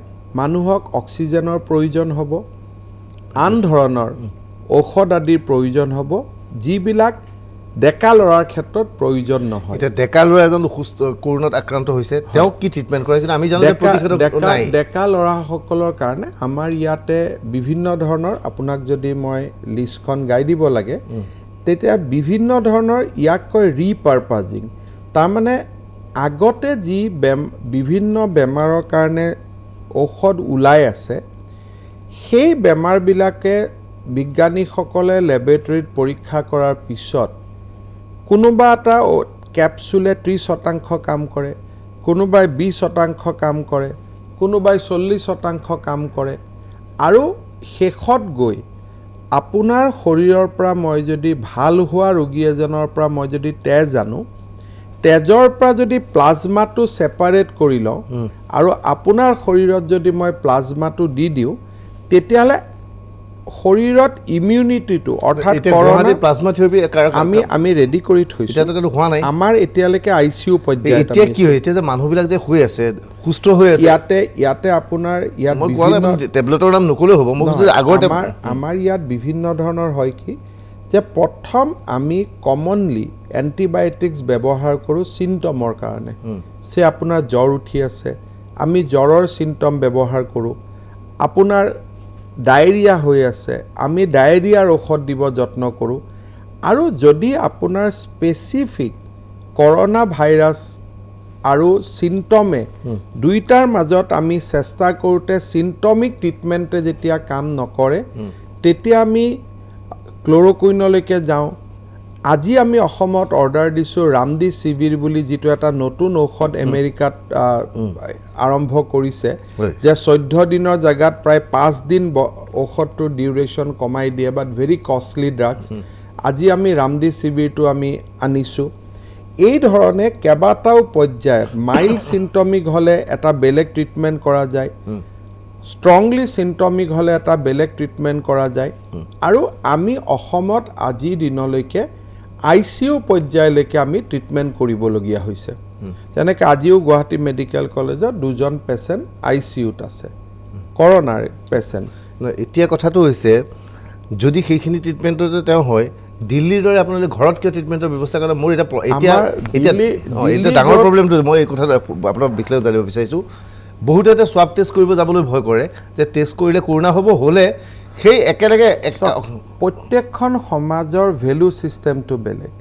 মানুহক অক্সিজেনৰ প্ৰয়োজন হ'ব আন ধৰণৰ ঔষধ আদিৰ প্ৰয়োজন হ'ব যিবিলাক ডেকা ল'ৰাৰ ক্ষেত্ৰত প্ৰয়োজন নহয় এতিয়া ডেকা ল'ৰা এজন সুস্থ কৰোনাত আক্ৰান্ত হৈছে তেওঁক কি ট্ৰিটমেণ্ট কৰে কিন্তু আমি জানো যে প্ৰতিষেধক নাই ডেকা ল'ৰাসকলৰ কাৰণে আমাৰ ইয়াতে বিভিন্ন ধৰণৰ আপোনাক যদি মই লিষ্টখন গাই দিব লাগে তেতিয়া বিভিন্ন ধৰণৰ ইয়াক কয় ৰিপাৰপাজিং তাৰমানে আগতে যি বিভিন্ন বেমাৰৰ কাৰণে ঔষধ ওলাই আছে সেই বেমাৰবিলাকে বিজ্ঞানীসকলে লেবৰেটৰীত পৰীক্ষা কৰাৰ পিছত কোনোবা এটা কেপচুলে 30% কাম কৰে কোনোবাই 20% কাম কৰে কোনোবাই 40% কাম কৰে আৰু শেষত গৈ আপোনাৰ শৰীৰৰ পৰা মই যদি ভাল হোৱা ৰোগী এজনৰ পৰা মই যদি তেজ আনো তেজৰ পৰা যদি প্লাজমাটো সেপাৰেট কৰি লওঁ আৰু আপোনাৰ শৰীৰত যদি মই প্লাজমাটো দি দিওঁ তেতিয়ালে শৰীৰত ইমিউনিটিটো অৰ্থাৎ কৰোনা প্লাজমা থেৰাপি আমি ৰেডি কৰি থৈছো এতিয়ালৈকে হোৱা নাই আমাৰ এতিয়ালৈকে আইসিইউ পৰ্যায়ত এতিয়া কি হৈছে যে মানুহবিলাক যে হৈ আছে সুস্থ হৈ আছে ইয়াতে আপোনাৰ ইয়াত মই কোৱা নাই টেবলেটৰ নাম নকলেও হ'ব মই যদি আগৰ আমাৰ ইয়াত বিভিন্ন ধৰণৰ হয় কি যে প্ৰথম আমি কমনলি এন্টিবায়োটিক্স ব্যৱহাৰ কৰোঁ চিমটমৰ কাৰণে সে আপোনাৰ জ্বৰ উঠি আছে আমি জ্বৰৰ চিমটম ব্যৱহাৰ কৰোঁ আপোনাৰ ডায়েৰিয়া হৈ আছে আমি ডায়েৰিয়াৰ ঔষধ দিব যত্ন কৰোঁ আৰু যদি আপোনাৰ স্পেচিফিক কৰোনা ভাইৰাছ আৰু চিমটমে দুইটাৰ মাজত আমি চেষ্টা কৰোঁতে চিমটমিক ট্ৰিটমেণ্টে যেতিয়া কাম নকৰে তেতিয়া আমি ক্ল'ৰকুইনলৈকে যাওঁ আজি আমি অসমত অৰ্ডাৰ দিছোঁ ৰামডিচিভিৰ বুলি যিটো এটা নতুন ঔষধ আমেৰিকাত আৰম্ভ কৰিছে যে 14 দিনৰ জাগাত প্ৰায় 5 দিন ঔষধটোৰ ডিউৰেশ্যন কমাই দিয়ে বাট ভেৰি কষ্টলি ড্ৰাগছ আজি আমি ৰামডিচিভিৰটো আমি আনিছোঁ এই ধৰণে কেইবাটাও পৰ্যায়ত মাইল্ড চিমটমিক হ'লে এটা বেলেগ ট্ৰিটমেণ্ট কৰা যায় ষ্ট্ৰংলি চিমটমিক হ'লে এটা বেলেগ ট্ৰিটমেণ্ট কৰা যায় আৰু আমি অসমত আজি দিনলৈকে আইসিইউ পৰ্যায়লৈকে আমি ট্ৰিটমেণ্ট কৰিবলগীয়া হৈছে যেনেকৈ আজিও গুৱাহাটী মেডিকেল কলেজত 2জন পেচেণ্ট আইসিইউত আছে কৰোনাৰ পেচেণ্ট এতিয়া কথাটো হৈছে যদি সেইখিনি ট্ৰিটমেণ্টতে তেওঁ হয় দিল্লীৰ দৰে আপোনালোকে ঘৰত কিয় ট্ৰিটমেণ্টৰ ব্যৱস্থা কৰে মোৰ এতিয়া ডাঙৰ প্ৰব্লেমটো মই এই কথাটো আপোনাক বিষয়ে জানিব বিচাৰিছোঁ বহুতে এটা স্বাব টেষ্ট কৰিব যাবলৈ ভয় কৰে যে টেষ্ট কৰিলে কৰোনা হ'ব হ'লে সেই একেলগে প্ৰত্যেকখন সমাজৰ ভেলু ছিষ্টেমটো বেলেগ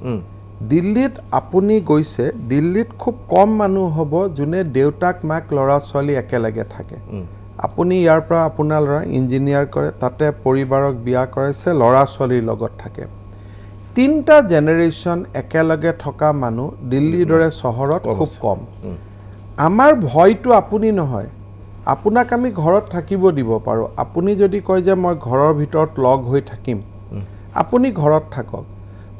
দিল্লীত আপুনি গৈছে দিল্লীত খুব কম মানুহ হ'ব যোনে দেউতাক মাক ল'ৰা ছোৱালী একেলগে থাকে আপুনি ইয়াৰ পৰা আপোনাৰ ল'ৰা ইঞ্জিনিয়াৰ কৰে তাতে পৰিবাৰক বিয়া কৰাইছে ল'ৰা ছোৱালীৰ লগত থাকে তিনিটা জেনেৰেশ্যন একেলগে থকা মানুহ দিল্লীৰ দৰে চহৰত খুব কম আমাৰ ভয়টো আপুনি নহয় আপোনাক আমি ঘৰত থাকিব দিব পাৰোঁ আপুনি যদি কয় যে মই ঘৰৰ ভিতৰত লগ হৈ থাকিম আপুনি ঘৰত থাকক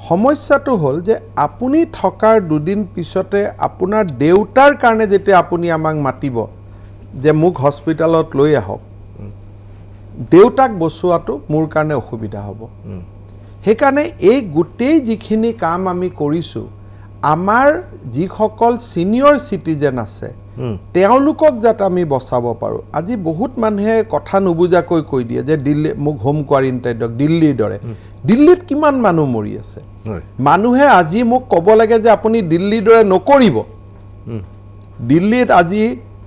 সমস্যাটো হ'ল যে আপুনি থকাৰ দুদিন পিছতে আপোনাৰ দেউতাৰ কাৰণে যেতিয়া আপুনি আমাক মাতিব যে মোক হস্পিটালত লৈ আহক দেউতাক বচোৱাটো মোৰ কাৰণে অসুবিধা হ'ব সেইকাৰণে এই গোটেই যিখিনি কাম আমি কৰিছোঁ আমাৰ যিসকল ছিনিয়ৰ চিটিজেন আছে তেওঁলোকক যাতে আমি বচাব পাৰোঁ আজি বহুত মানুহে কথা নুবুজাকৈ কৈ দিয়ে যে দিল্লী মোক হোম কোৱাৰেণ্টাইন দিয়ক দিল্লীৰ দৰে দিল্লীত কিমান মানুহ মৰি আছে মানুহে আজি মোক ক'ব লাগে যে আপুনি দিল্লীৰ দৰে নকৰিব দিল্লীত আজি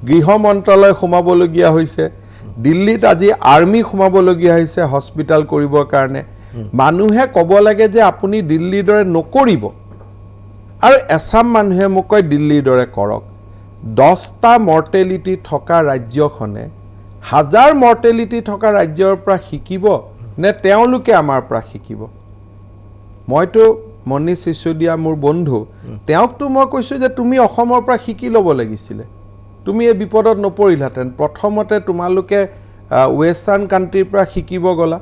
গৃহ মন্ত্ৰালয় সোমাবলগীয়া হৈছে দিল্লীত আজি আৰ্মি সোমাবলগীয়া হৈছে হস্পিটাল কৰিবৰ কাৰণে মানুহে ক'ব লাগে যে আপুনি দিল্লীৰ দৰে নকৰিব আৰু এছাম মানুহে মোক কয় দিল্লীৰ দৰে কৰক 10টা মৰ্টেলিটি থকা ৰাজ্যখনে 1000 মৰ্টেলিটি থকা ৰাজ্যৰ পৰা শিকিব নে তেওঁলোকে আমাৰ পৰা শিকিব মইতো মনীষ চিচোদিয়া মোৰ বন্ধু তেওঁকতো মই কৈছোঁ যে তুমি অসমৰ পৰা শিকি ল'ব লাগিছিলে তুমি এই বিপদত নপৰিলাহেঁতেন প্ৰথমতে তোমালোকে ৱেষ্টাৰ্ণ কাণ্ট্ৰিৰ পৰা শিকিব গ'লা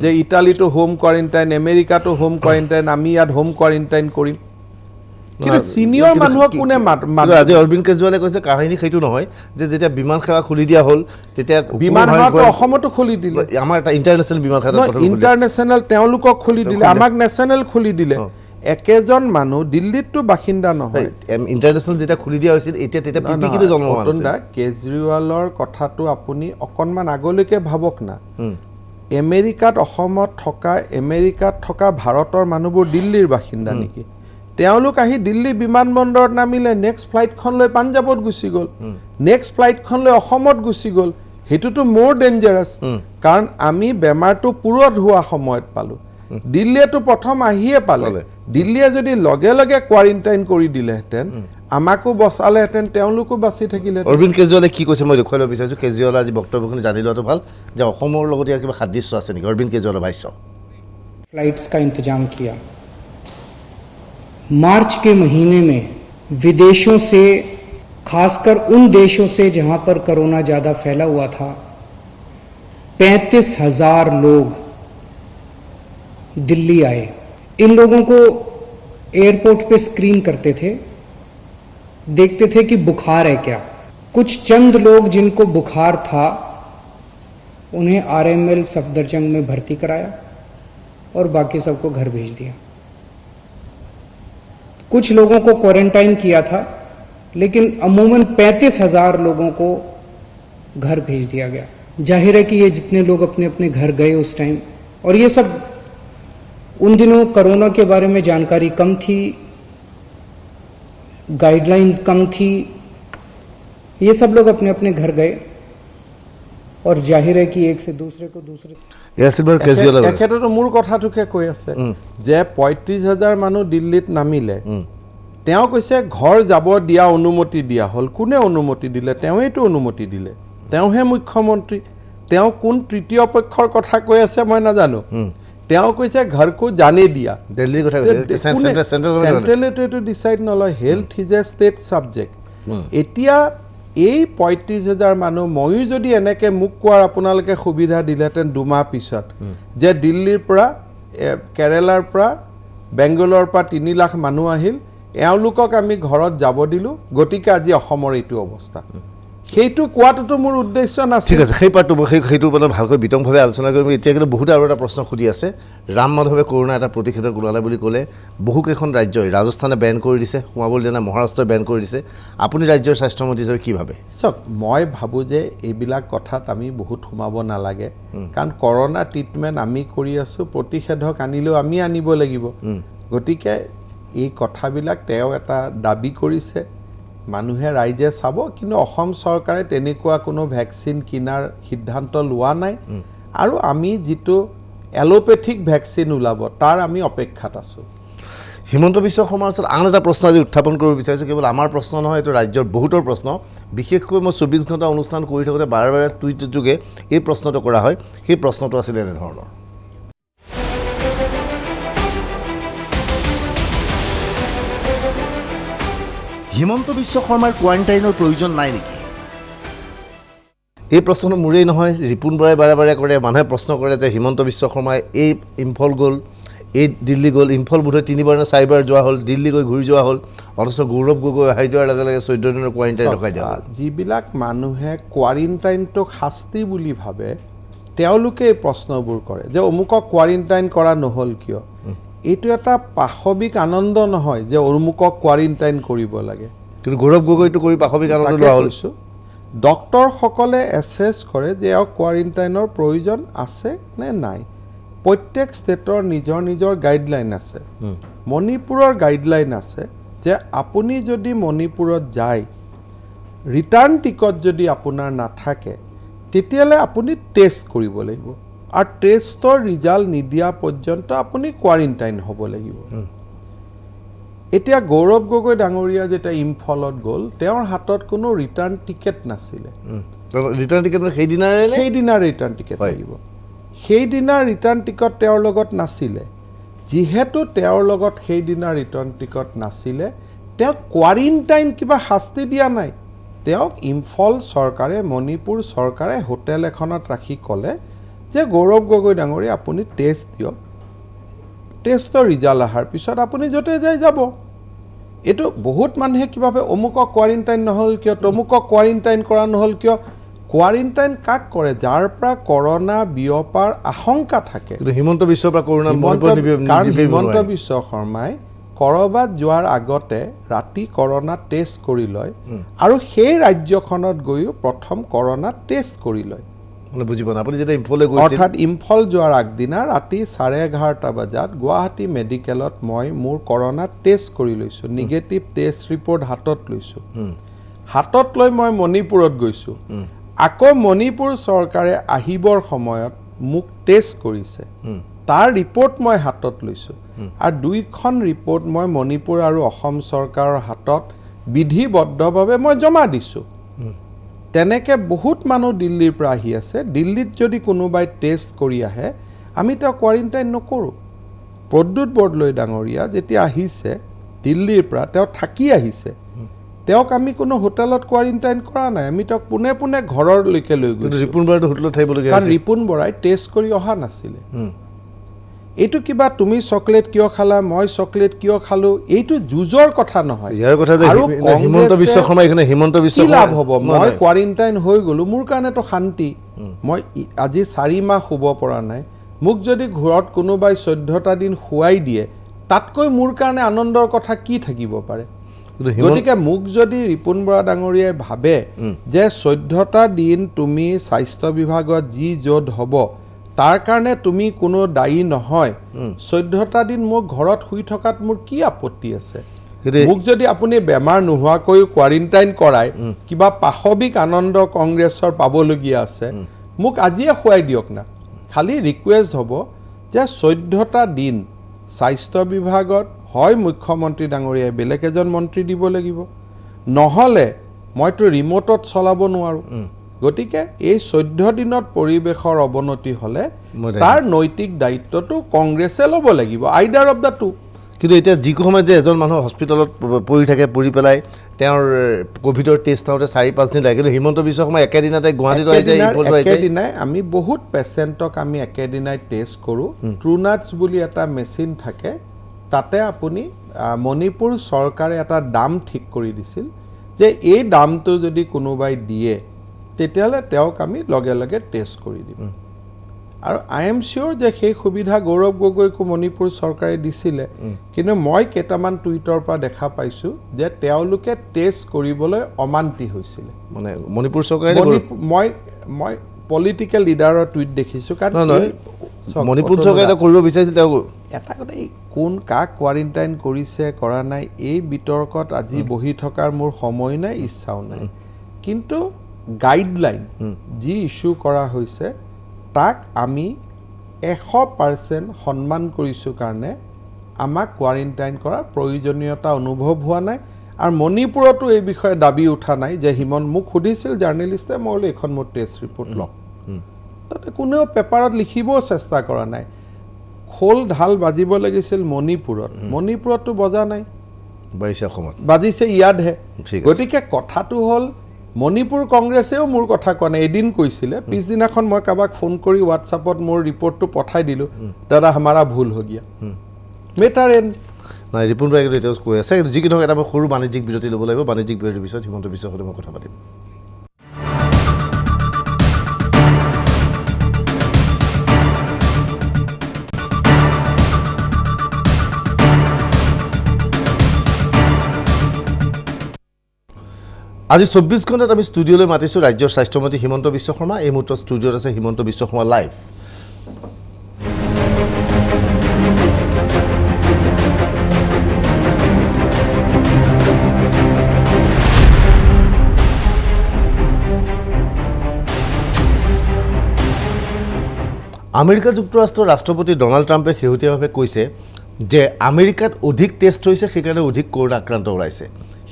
যে ইটালীটো হোম কোৱাৰেণ্টাইন আমেৰিকাটো হোম কোৱাৰেণ্টাইন আমি ইয়াত হোম কোৱাৰেণ্টাইন কৰিম কিন্তু সিনিয়ৰ মানুহক কোনে আজি অৰবিন্দ কেজৰিৱালে কৈছে কাহিনী সেইটো নহয় যে যেতিয়া বিমান সেৱা খুলি দিয়া হ'ল তেতিয়া বিমান সেৱাটো অসমতো খুলি দিলে আমাৰ এটা ইণ্টাৰনেশ্যনেল বিমান সেৱা ইণ্টাৰনেশ্যনেল তেওঁলোকক খুলি দিলে আমাক নেশ্যনেল খুলি দিলে একেজন মানুহ দিল্লীতটো বাসিন্দা নহয় ইণ্টাৰনেশ্যনেল যেতিয়া খুলি দিয়া হৈছিল এতিয়া তেতিয়া পিপিকিটো জন্ম হৈছে কেজৰিৱালৰ কথাটো আপুনি অকণমান আগলৈকে ভাবক না আমেৰিকাত অসমত থকা ভাৰতৰ মানুহবোৰ দিল্লীৰ বাসিন্দা নেকি তেওঁলোক আহি দিল্লী বিমানবন্দৰত নামিলে নেক্সট ফ্লাইটখন লৈ পাঞ্জাৱত গুচি গ'ল নেক্সট ফ্লাইটখন লৈ অসমত গুচি গ'ল সেইটোতো মোৰ ডেঞ্জাৰাছ কাৰণ আমি বেমাৰটো পুৰত হোৱা সময়ত পালোঁ দিল্লীয়েতো প্ৰথম আহিয়ে পালে দিল্লীয়ে যদি লগে লগে কোৱাৰেণ্টাইন কৰি দিলেহেঁতেন আমাকো বচালেহেঁতেন তেওঁলোকো বাচি থাকিলেহেঁতেন অৰবিন্দ কেজৰিৱালে কি কৈছে মই দেখুৱাই ল'ব বিচাৰিছোঁ কেজৰিৱালে আজি বক্তব্যখিনি জানি লোৱাটো ভাল যে অসমৰ লগত ইয়াৰ কিবা সাদৃশ্য আছে নেকি অৰবিন্দ কেজৰিৱালৰ ভাষ্য फ्लाइट्स का इंतजाम किया मार्च के महीने में विदेशों से खासकर उन देशों से जहां पर कोरोना ज्यादा फैला हुआ था 35,000 लोग दिल्ली आए इन लोगों को एयरपोर्ट पे स्क्रीन करते थे देखते थे कि बुखार है क्या कुछ चंद लोग जिनको बुखार था उन्हें RML सफदरजंग में भर्ती कराया और बाकी सबको घर भेज दिया कुछ लोगों को क्वारंटाइन किया था लेकिन अमूमन 35,000 लोगों को घर भेज दिया गया जाहिर है कि ये जितने लोग अपने अपने घर गए उस टाइम और ये सब उन दिनों कोरोना के बारे में जानकारी कम थी गाइडलाइंस कम थी ये सब लोग अपने अपने घर गए और जाहिर है कि एक से दूसरे को दूसरे এখেতেতো মোৰ কথাটোকে কৈ আছে যে 35,000 মানুহ দিল্লীত নামিলে তেওঁ কৈছে ঘৰ যাব দিয়া অনুমতি দিয়া হ'ল কোনে অনুমতি দিলে তেওঁইতো অনুমতি দিলে তেওঁহে মুখ্যমন্ত্ৰী তেওঁ কোন তৃতীয় পক্ষৰ কথা কৈ আছে মই নাজানো তেওঁ কৈছে ঘৰকো জানে দিয়া দিল্লীৰ কথা কৈছে চেণ্ট্ৰেলেটো ডিচাইড নলয় health is a state subject এতিয়া এই 35,000 মানুহ ময়ো যদি এনেকৈ মোক কোৱাৰ আপোনালোকে সুবিধা দিলেহেঁতেন 2 মাহ পিছত যে দিল্লীৰ পৰা কেৰেলাৰ পৰা বেংগলোৰৰ পৰা 3 লাখ মানুহ আহিল এওঁলোকক আমি ঘৰত যাব দিলোঁ গতিকে আজি অসমৰ এইটো অৱস্থা সেইটো কোৱাটোতো মোৰ উদ্দেশ্য নাছিল ঠিক আছে সেই পাৰ্টটো সেইটো মানে ভালকৈ বিতংভাৱে আলোচনা কৰিম এতিয়া কিন্তু বহুতে আৰু এটা প্ৰশ্ন সুধি আছে ৰাম মাধৱে কৰোণা এটা প্ৰতিষেধক ওলালে বুলি ক'লে বহুকেইখন ৰাজ্যই ৰাজস্থানে বেন কৰি দিছে সোমাবলৈ দিয়া নাই মহাৰাষ্ট্ৰই বেন কৰি দিছে আপুনি ৰাজ্যৰ স্বাস্থ্যমন্ত্ৰী হিচাপে কি ভাবে চাওক মই ভাবোঁ যে এইবিলাক কথাত আমি বহুত সোমাব নালাগে কাৰণ কৰোণা ট্ৰিটমেণ্ট আমি কৰি আছোঁ প্ৰতিষেধক আনিলেও আমি আনিব লাগিব গতিকে এই কথাবিলাক তেওঁ এটা দাবী কৰিছে মানুহে ৰাইজে চাব কিন্তু অসম চৰকাৰে তেনেকুৱা কোনো ভ্যাকচিন কিনাৰ সিদ্ধান্ত লোৱা নাই আৰু আমি যিটো এলোপেথিক ভেকচিন ওলাব তাৰ আমি অপেক্ষাত আছোঁ হিমন্ত বিশ্ব শৰ্মাৰ ওচৰত আন এটা প্ৰশ্ন আজি উত্থাপন কৰিব বিচাৰিছোঁ কেৱল আমাৰ প্ৰশ্ন নহয় এইটো ৰাজ্যৰ বহুতৰ প্ৰশ্ন বিশেষকৈ মই 24 ঘণ্টা অনুষ্ঠান কৰি থাকোঁতে বাৰে বাৰে টুইট যোগে এই প্ৰশ্নটো কৰা হয় সেই প্ৰশ্নটো আছিল এনেধৰণৰ হিমন্ত বিশ্ব শৰ্মাৰ কোৱাৰেণ্টাইনৰ প্ৰয়োজন নাই নেকি এই প্ৰশ্নটো মোৰেই নহয় ৰিপুণ বৰাই বাৰে বাৰে কৰে মানুহে প্ৰশ্ন কৰে যে হিমন্ত বিশ্ব শৰ্মাই এই ইম্ফল গ'ল এই দিল্লী গ'ল ইম্ফল বোধহয় 3বাৰ নে 4বাৰ যোৱা হ'ল দিল্লী গৈ ঘূৰি যোৱা হ'ল অথচ গৌৰৱ গগৈ অহা যোৱাৰ লগে লগে 14 দিনৰ কোৱাৰেণ্টাইন ৰখাই দিয়া হ'ল যিবিলাক মানুহে কোৱাৰেণ্টাইনটোক শাস্তি বুলি ভাবে তেওঁলোকে এই প্ৰশ্নবোৰ কৰে যে অমুকক কোৱাৰেণ্টাইন কৰা নহ'ল কিয় এইটো এটা পাশবিক আনন্দ নহয় যে অমুকক কোৱাৰেণ্টাইন কৰিব লাগে কিন্তু গৌৰৱ গগৈটো কৰি পাশবিক আনন্দ লোৱা হ'ল ডক্টৰসকলে এছেছ কৰে যে এওঁক কোৱাৰেণ্টাইনৰ প্ৰয়োজন আছে নে নাই প্ৰত্যেক ষ্টেটৰ নিজৰ নিজৰ গাইডলাইন আছে মণিপুৰৰ গাইডলাইন আছে যে আপুনি যদি মণিপুৰত যায় ৰিটাৰ্ণ টিকট যদি আপোনাৰ নাথাকে তেতিয়ালে আপুনি টেষ্ট কৰিব লাগিব আৰু টেষ্টৰ ৰিজাল্ট নিদিয়া পৰ্যন্ত আপুনি কোৱাৰেণ্টাইন হ'ব লাগিব এতিয়া গৌৰৱ গগৈ ডাঙৰীয়া যেতিয়া ইম্ফলত গ'ল তেওঁৰ হাতত কোনো ৰিটাৰ্ণ টিকেট নাছিলে ৰিটাৰ্ণ টিকেট সেইদিনা ৰিটাৰ্ণ টিকেট লাগিব সেইদিনা ৰিটাৰ্ণ টিকট তেওঁৰ লগত নাছিলে যিহেতু তেওঁৰ লগত সেইদিনা ৰিটাৰ্ণ টিকট নাছিলে তেওঁক কোৱাৰেণ্টাইন কিবা শাস্তি দিয়া নাই তেওঁক ইম্ফল চৰকাৰে মণিপুৰ চৰকাৰে হোটেল এখনত ৰাখি ক'লে যে গৌৰৱ গগৈ ডাঙৰীয়া আপুনি টেষ্ট দিয়ক টেষ্টৰ ৰিজাল্ট অহাৰ পিছত আপুনি য'তে যাই যাব এইটো বহুত মানুহে কিবা অমুকক কোৱাৰেণ্টাইন নহ'ল কিয় তমুকক কোৱাৰেণ্টাইন কৰা নহ'ল কিয় কোৱাৰেণ্টাইন কাক কৰে যাৰ পৰা কৰোনা বিয়পাৰ আশংকা থাকে হিমন্ত বিশ্বৰ পৰা কৰোনা হিমন্ত বিশ্ব শৰ্মাই কৰবাত যোৱাৰ আগতে ৰাতি কৰোনা টেষ্ট কৰি লয় আৰু সেই ৰাজ্যখনত গৈও প্ৰথম কৰোনা টেষ্ট কৰি লয় মানে বুজি পোৱা আপুনি যেতিয়া ইম্ফলে গৈছিল অৰ্থাৎ ইম্ফল যোৱাৰ আগদিনা ৰাতি 11:30 বজাত গুৱাহাটী মেডিকেলত মই মোৰ কৰোনা টেষ্ট কৰি লৈছোঁ নিগেটিভ টেষ্ট ৰিপৰ্ট হাতত লৈছোঁ হাতত লৈ মই মণিপুৰত গৈছোঁ আকৌ মণিপুৰ চৰকাৰে আহিবৰ সময়ত মোক টেষ্ট কৰিছে তাৰ ৰিপৰ্ট মই হাতত লৈছোঁ আৰু দুইখন ৰিপৰ্ট মই মণিপুৰ আৰু অসম চৰকাৰৰ হাতত বিধিবদ্ধভাৱে মই জমা দিছোঁ তেনেকৈ বহুত মানুহ দিল্লীৰ পৰা আহি আছে দিল্লীত যদি কোনোবাই টেষ্ট কৰি আহে আমি তেওঁ কোৱাৰেণ্টাইন নকৰোঁ প্ৰদ্যুৎ বৰদলৈ ডাঙৰীয়া যেতিয়া আহিছে দিল্লীৰ পৰা তেওঁ থাকি আহিছে তেওঁক আমি কোনো হোটেলত কোৱাৰেণ্টাইন কৰা নাই আমি তেওঁক পোনে পোনে ঘৰলৈকে লৈ গৈছোঁ ৰিপুণ বৰাইটো হোটেলত থাকিবলগীয়া কাৰণ ৰিপুণ বৰাই টেষ্ট কৰি অহা নাছিলে এইটো কিবা তুমি চকলেট কিয় খালা মই চকলেট কিয় খালোঁ এইটো যুঁজৰ কথা নহয় ইয়াৰ কথা যে হিমন্ত বিশ্ব শৰ্মা এখানে হিমন্ত বিশ্ব কি লাভ হ'ব মই কোৱাৰেণ্টাইন হৈ গ'লোঁ মোৰ কাৰণেতো শান্তি মই আজি 4 মাহ শুব পৰা নাই মোক যদি ঘৰত কোনোবাই 14টা দিন শুৱাই দিয়ে তাতকৈ মোৰ কাৰণে আনন্দৰ কথা কি থাকিব পাৰে গতিকে মোক যদি ৰিপুণ বৰা ডাঙৰীয়াই ভাবে যে 14টা দিন তুমি স্বাস্থ্য বিভাগত যি য'ত হ'ব তাৰ কাৰণে তুমি কোনো দায়ী নহয় 14টা দিন মোক ঘৰত শুই থকাত মোৰ কি আপত্তি আছে মোক যদি আপুনি বেমাৰ নোহোৱাকৈ কোৱাৰেণ্টাইন কৰায় কিবা পাশবিক আনন্দ কংগ্ৰেছৰ পাবলগীয়া আছে মোক আজিয়ে শুৱাই দিয়ক না খালি ৰিকুৱেষ্ট হ'ব যে 14টা দিন স্বাস্থ্য বিভাগত হয় মুখ্যমন্ত্ৰী ডাঙৰীয়াই বেলেগ এজন মন্ত্ৰী দিব লাগিব নহ'লে মইতো ৰিমোটত চলাব নোৱাৰোঁ গতিকে এই 14 দিনত পৰিৱেশৰ অৱনতি হ'লে তাৰ নৈতিক দায়িত্বটো কংগ্ৰেছে ল'ব লাগিব আইডাৰ অফ দ্য টু কিন্তু এতিয়া যিকোনো সময়ত যে এজন মানুহ হস্পিটেলত পৰি থাকে পৰি পেলাই তেওঁৰ কোভিডৰ টেষ্ট হওঁতে 4-5 দিন লাগে কিন্তু হিমন্ত বিশ্ব শৰ্মা একেদিনতে গুৱাহাটীত আহি যায় একেদিনাই আমি বহুত পেচেণ্টক আমি একেদিনাই টেষ্ট কৰোঁ ট্ৰুনাটছ বুলি এটা মেচিন থাকে তাতে আপুনি মণিপুৰ চৰকাৰে এটা দাম ঠিক কৰি দিছিল যে এই দামটো যদি কোনোবাই দিয়ে তেতিয়াহ'লে তেওঁক আমি লগে লগে টেষ্ট কৰি দিম আৰু আই এম চিয়'ৰ যে সেই সুবিধা গৌৰৱ গগৈকো মণিপুৰ চৰকাৰে দিছিলে কিন্তু মই কেইটামান টুইটৰ পৰা দেখা পাইছোঁ যে তেওঁলোকে টেষ্ট কৰিবলৈ অমান্তি হৈছিলে মানে মণিপুৰ চৰকাৰে মই পলিটিকেল লিডাৰৰ টুইট দেখিছোঁ কাৰণ মণিপুৰ চৰকাৰে কৰিব বিচাৰিছিল তেওঁ এটা কথা কোন কাক কোৱাৰেণ্টাইন কৰিছে কৰা নাই এই বিতৰ্কত আজি বহি থকাৰ মোৰ সময় নাই ইচ্ছাও নাই কিন্তু গাইডলাইন যি ইছ্যু কৰা হৈছে তাক আমি 100% সন্মান কৰিছোঁ কাৰণে আমাক কোৱাৰেণ্টাইন কৰাৰ প্ৰয়োজনীয়তা অনুভৱ হোৱা নাই আৰু মণিপুৰতো এই বিষয়ে দাবী উঠা নাই যে হিমন্ত মোক সুধিছিল জাৰ্নেলিষ্টে মই বোলো এখন মোৰ টেষ্ট ৰিপৰ্ট লওক তাতে কোনেও পেপাৰত লিখিবও চেষ্টা কৰা নাই খোল ঢাল বাজিব লাগিছিল মণিপুৰতো বজা নাই বাইছে অসমত বাজিছে ইয়াতহে ঠিক আছে। গতিকে কথাটো হ'ল মণিপুৰ কংগ্ৰেছেও মোৰ কথা কোৱা নাই এদিন কৈছিলে পিছদিনাখন মই কাৰোবাক ফোন কৰি হোৱাটছআপত মোৰ ৰিপৰ্টটো পঠাই দিলোঁ দাদা হামাৰা ভুল হৈ গিয়া মেটাৰ এণ্ড নাই ৰিপুণ ভাই এতিয়া কৈ আছে যি কি নহওক এটা মই সৰু বাণিজ্যিক বিৰতি ল'ব লাগিব বাণিজ্যিক বিৰতিৰ পিছত হিমন্ত বিশ্বৰ সৈতে মই কথা পাতিম আজি 24 ঘণ্টাত আমি ষ্টুডিঅ'লৈ মাতিছোঁ ৰাজ্যৰ স্বাস্থ্যমন্ত্ৰী হিমন্ত বিশ্ব শৰ্মা এই মুহূৰ্তত ষ্টুডিঅ'ত আছে হিমন্ত বিশ্ব শৰ্মা লাইভ আমেৰিকা যুক্তৰাষ্ট্ৰৰ ৰাষ্ট্ৰপতি ডনাল্ড ট্ৰাম্পে শেহতীয়াভাৱে কৈছে যে আমেৰিকাত অধিক টেষ্ট হৈছে সেইকাৰণে অধিক কৰোণা আক্ৰান্ত ওলাইছে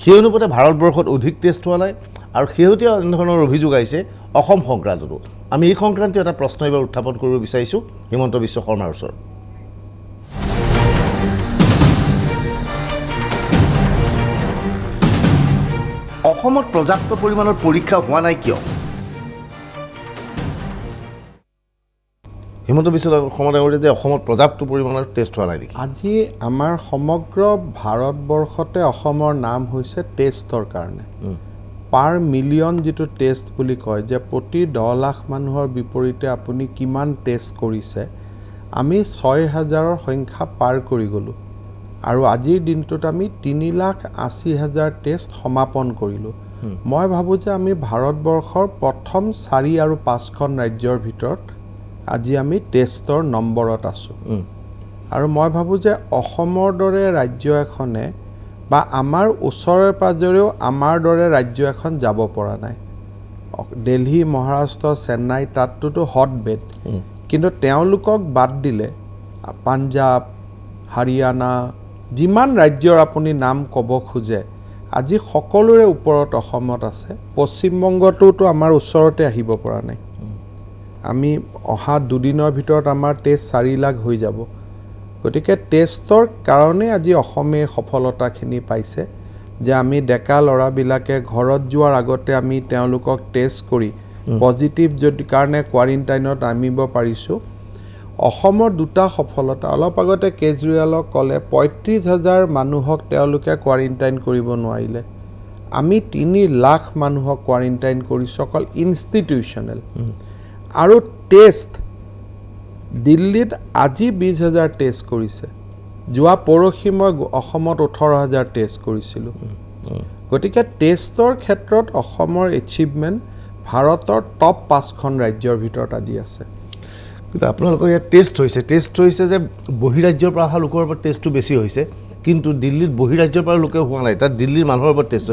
সেই অনুপাতে ভাৰতবৰ্ষত অধিক টেষ্ট হোৱা নাই আৰু শেহতীয়া এনেধৰণৰ অভিযোগ আহিছে অসম সংক্ৰান্ততো আমি এই সংক্ৰান্তীয় এটা প্ৰশ্ন এবাৰ উত্থাপন কৰিব বিচাৰিছোঁ হিমন্ত বিশ্ব শৰ্মাৰ ওচৰত অসমত পৰ্যাপ্ত পৰিমাণৰ পৰীক্ষা হোৱা নাই কিয় হিমন্ত বিশ্ব শৰ্মা ডাঙৰীয়া যে অসমত পৰ্যাপ্ত পৰিমাণৰ টেষ্ট হোৱা নাই নেকি আজি আমাৰ সমগ্ৰ ভাৰতবৰ্ষতে অসমৰ নাম হৈছে টেষ্টৰ কাৰণে পাৰ মিলিয়ন যিটো টেষ্ট বুলি কয় যে প্ৰতি 10 লাখ মানুহৰ বিপৰীতে আপুনি কিমান টেষ্ট কৰিছে আমি 6,000ৰ সংখ্যা পাৰ কৰি গ'লোঁ আৰু আজিৰ দিনটোত আমি 3,80,000 টেষ্ট সমাপন কৰিলোঁ মই ভাবোঁ যে আমি ভাৰতবৰ্ষৰ প্ৰথম 4 আৰু 5খন ৰাজ্যৰ ভিতৰত আজি আমি টেষ্টৰ নম্বৰত আছোঁ আৰু মই ভাবোঁ যে অসমৰ দৰে ৰাজ্য এখনে বা আমাৰ ওচৰে পাজৰেও আমাৰ দৰে ৰাজ্য এখন যাব পৰা নাই দিল্লী মহাৰাষ্ট্ৰ চেন্নাই তাতটোতো হট বেড কিন্তু তেওঁলোকক বাদ দিলে পাঞ্জাৱ হাৰিয়ানা যিমান ৰাজ্যৰ আপুনি নাম ক'ব খোজে আজি সকলোৰে ওপৰত অসমত আছে পশ্চিমবংগটোতো আমাৰ ওচৰতে আহিব পৰা নাই আমি অহা দুদিনৰ ভিতৰত আমাৰ টেষ্ট 4 লাখ হৈ যাব গতিকে টেষ্টৰ কাৰণে আজি অসমে সফলতাখিনি পাইছে যে আমি ডেকা ল'ৰাবিলাকে ঘৰত যোৱাৰ আগতে আমি তেওঁলোকক টেষ্ট কৰি পজিটিভ যদি কাৰণে কোৱাৰেণ্টাইনত আনিব পাৰিছোঁ অসমৰ দুটা সফলতা অলপ আগতে কেজৰিৱালক ক'লে 35,000 মানুহক তেওঁলোকে কোৱাৰেণ্টাইন কৰিব নোৱাৰিলে আমি 3 লাখ মানুহক কোৱাৰেণ্টাইন কৰিছোঁ অকল ইনষ্টিটিউচনেল আৰু টেষ্ট দিল্লীত আজি 20,000 টেষ্ট কৰিছে যোৱা পৰহি মই অসমত 18,000 টেষ্ট কৰিছিলোঁ গতিকে টেষ্টৰ ক্ষেত্ৰত অসমৰ এচিভমেণ্ট ভাৰতৰ টপ 5খন ৰাজ্যৰ ভিতৰত আজি আছে কিন্তু আপোনালোকৰ ইয়াত টেষ্ট হৈছে যে বহিৰাজ্যৰ পৰা অহা লোকৰ ওপৰত টেষ্টটো বেছি হৈছে কিন্তু দিল্লীত বহিৰাজ্যৰ পৰা লোকে হোৱা নাই তাত দিল্লীৰ মানুহৰ ওপৰত টেষ্ট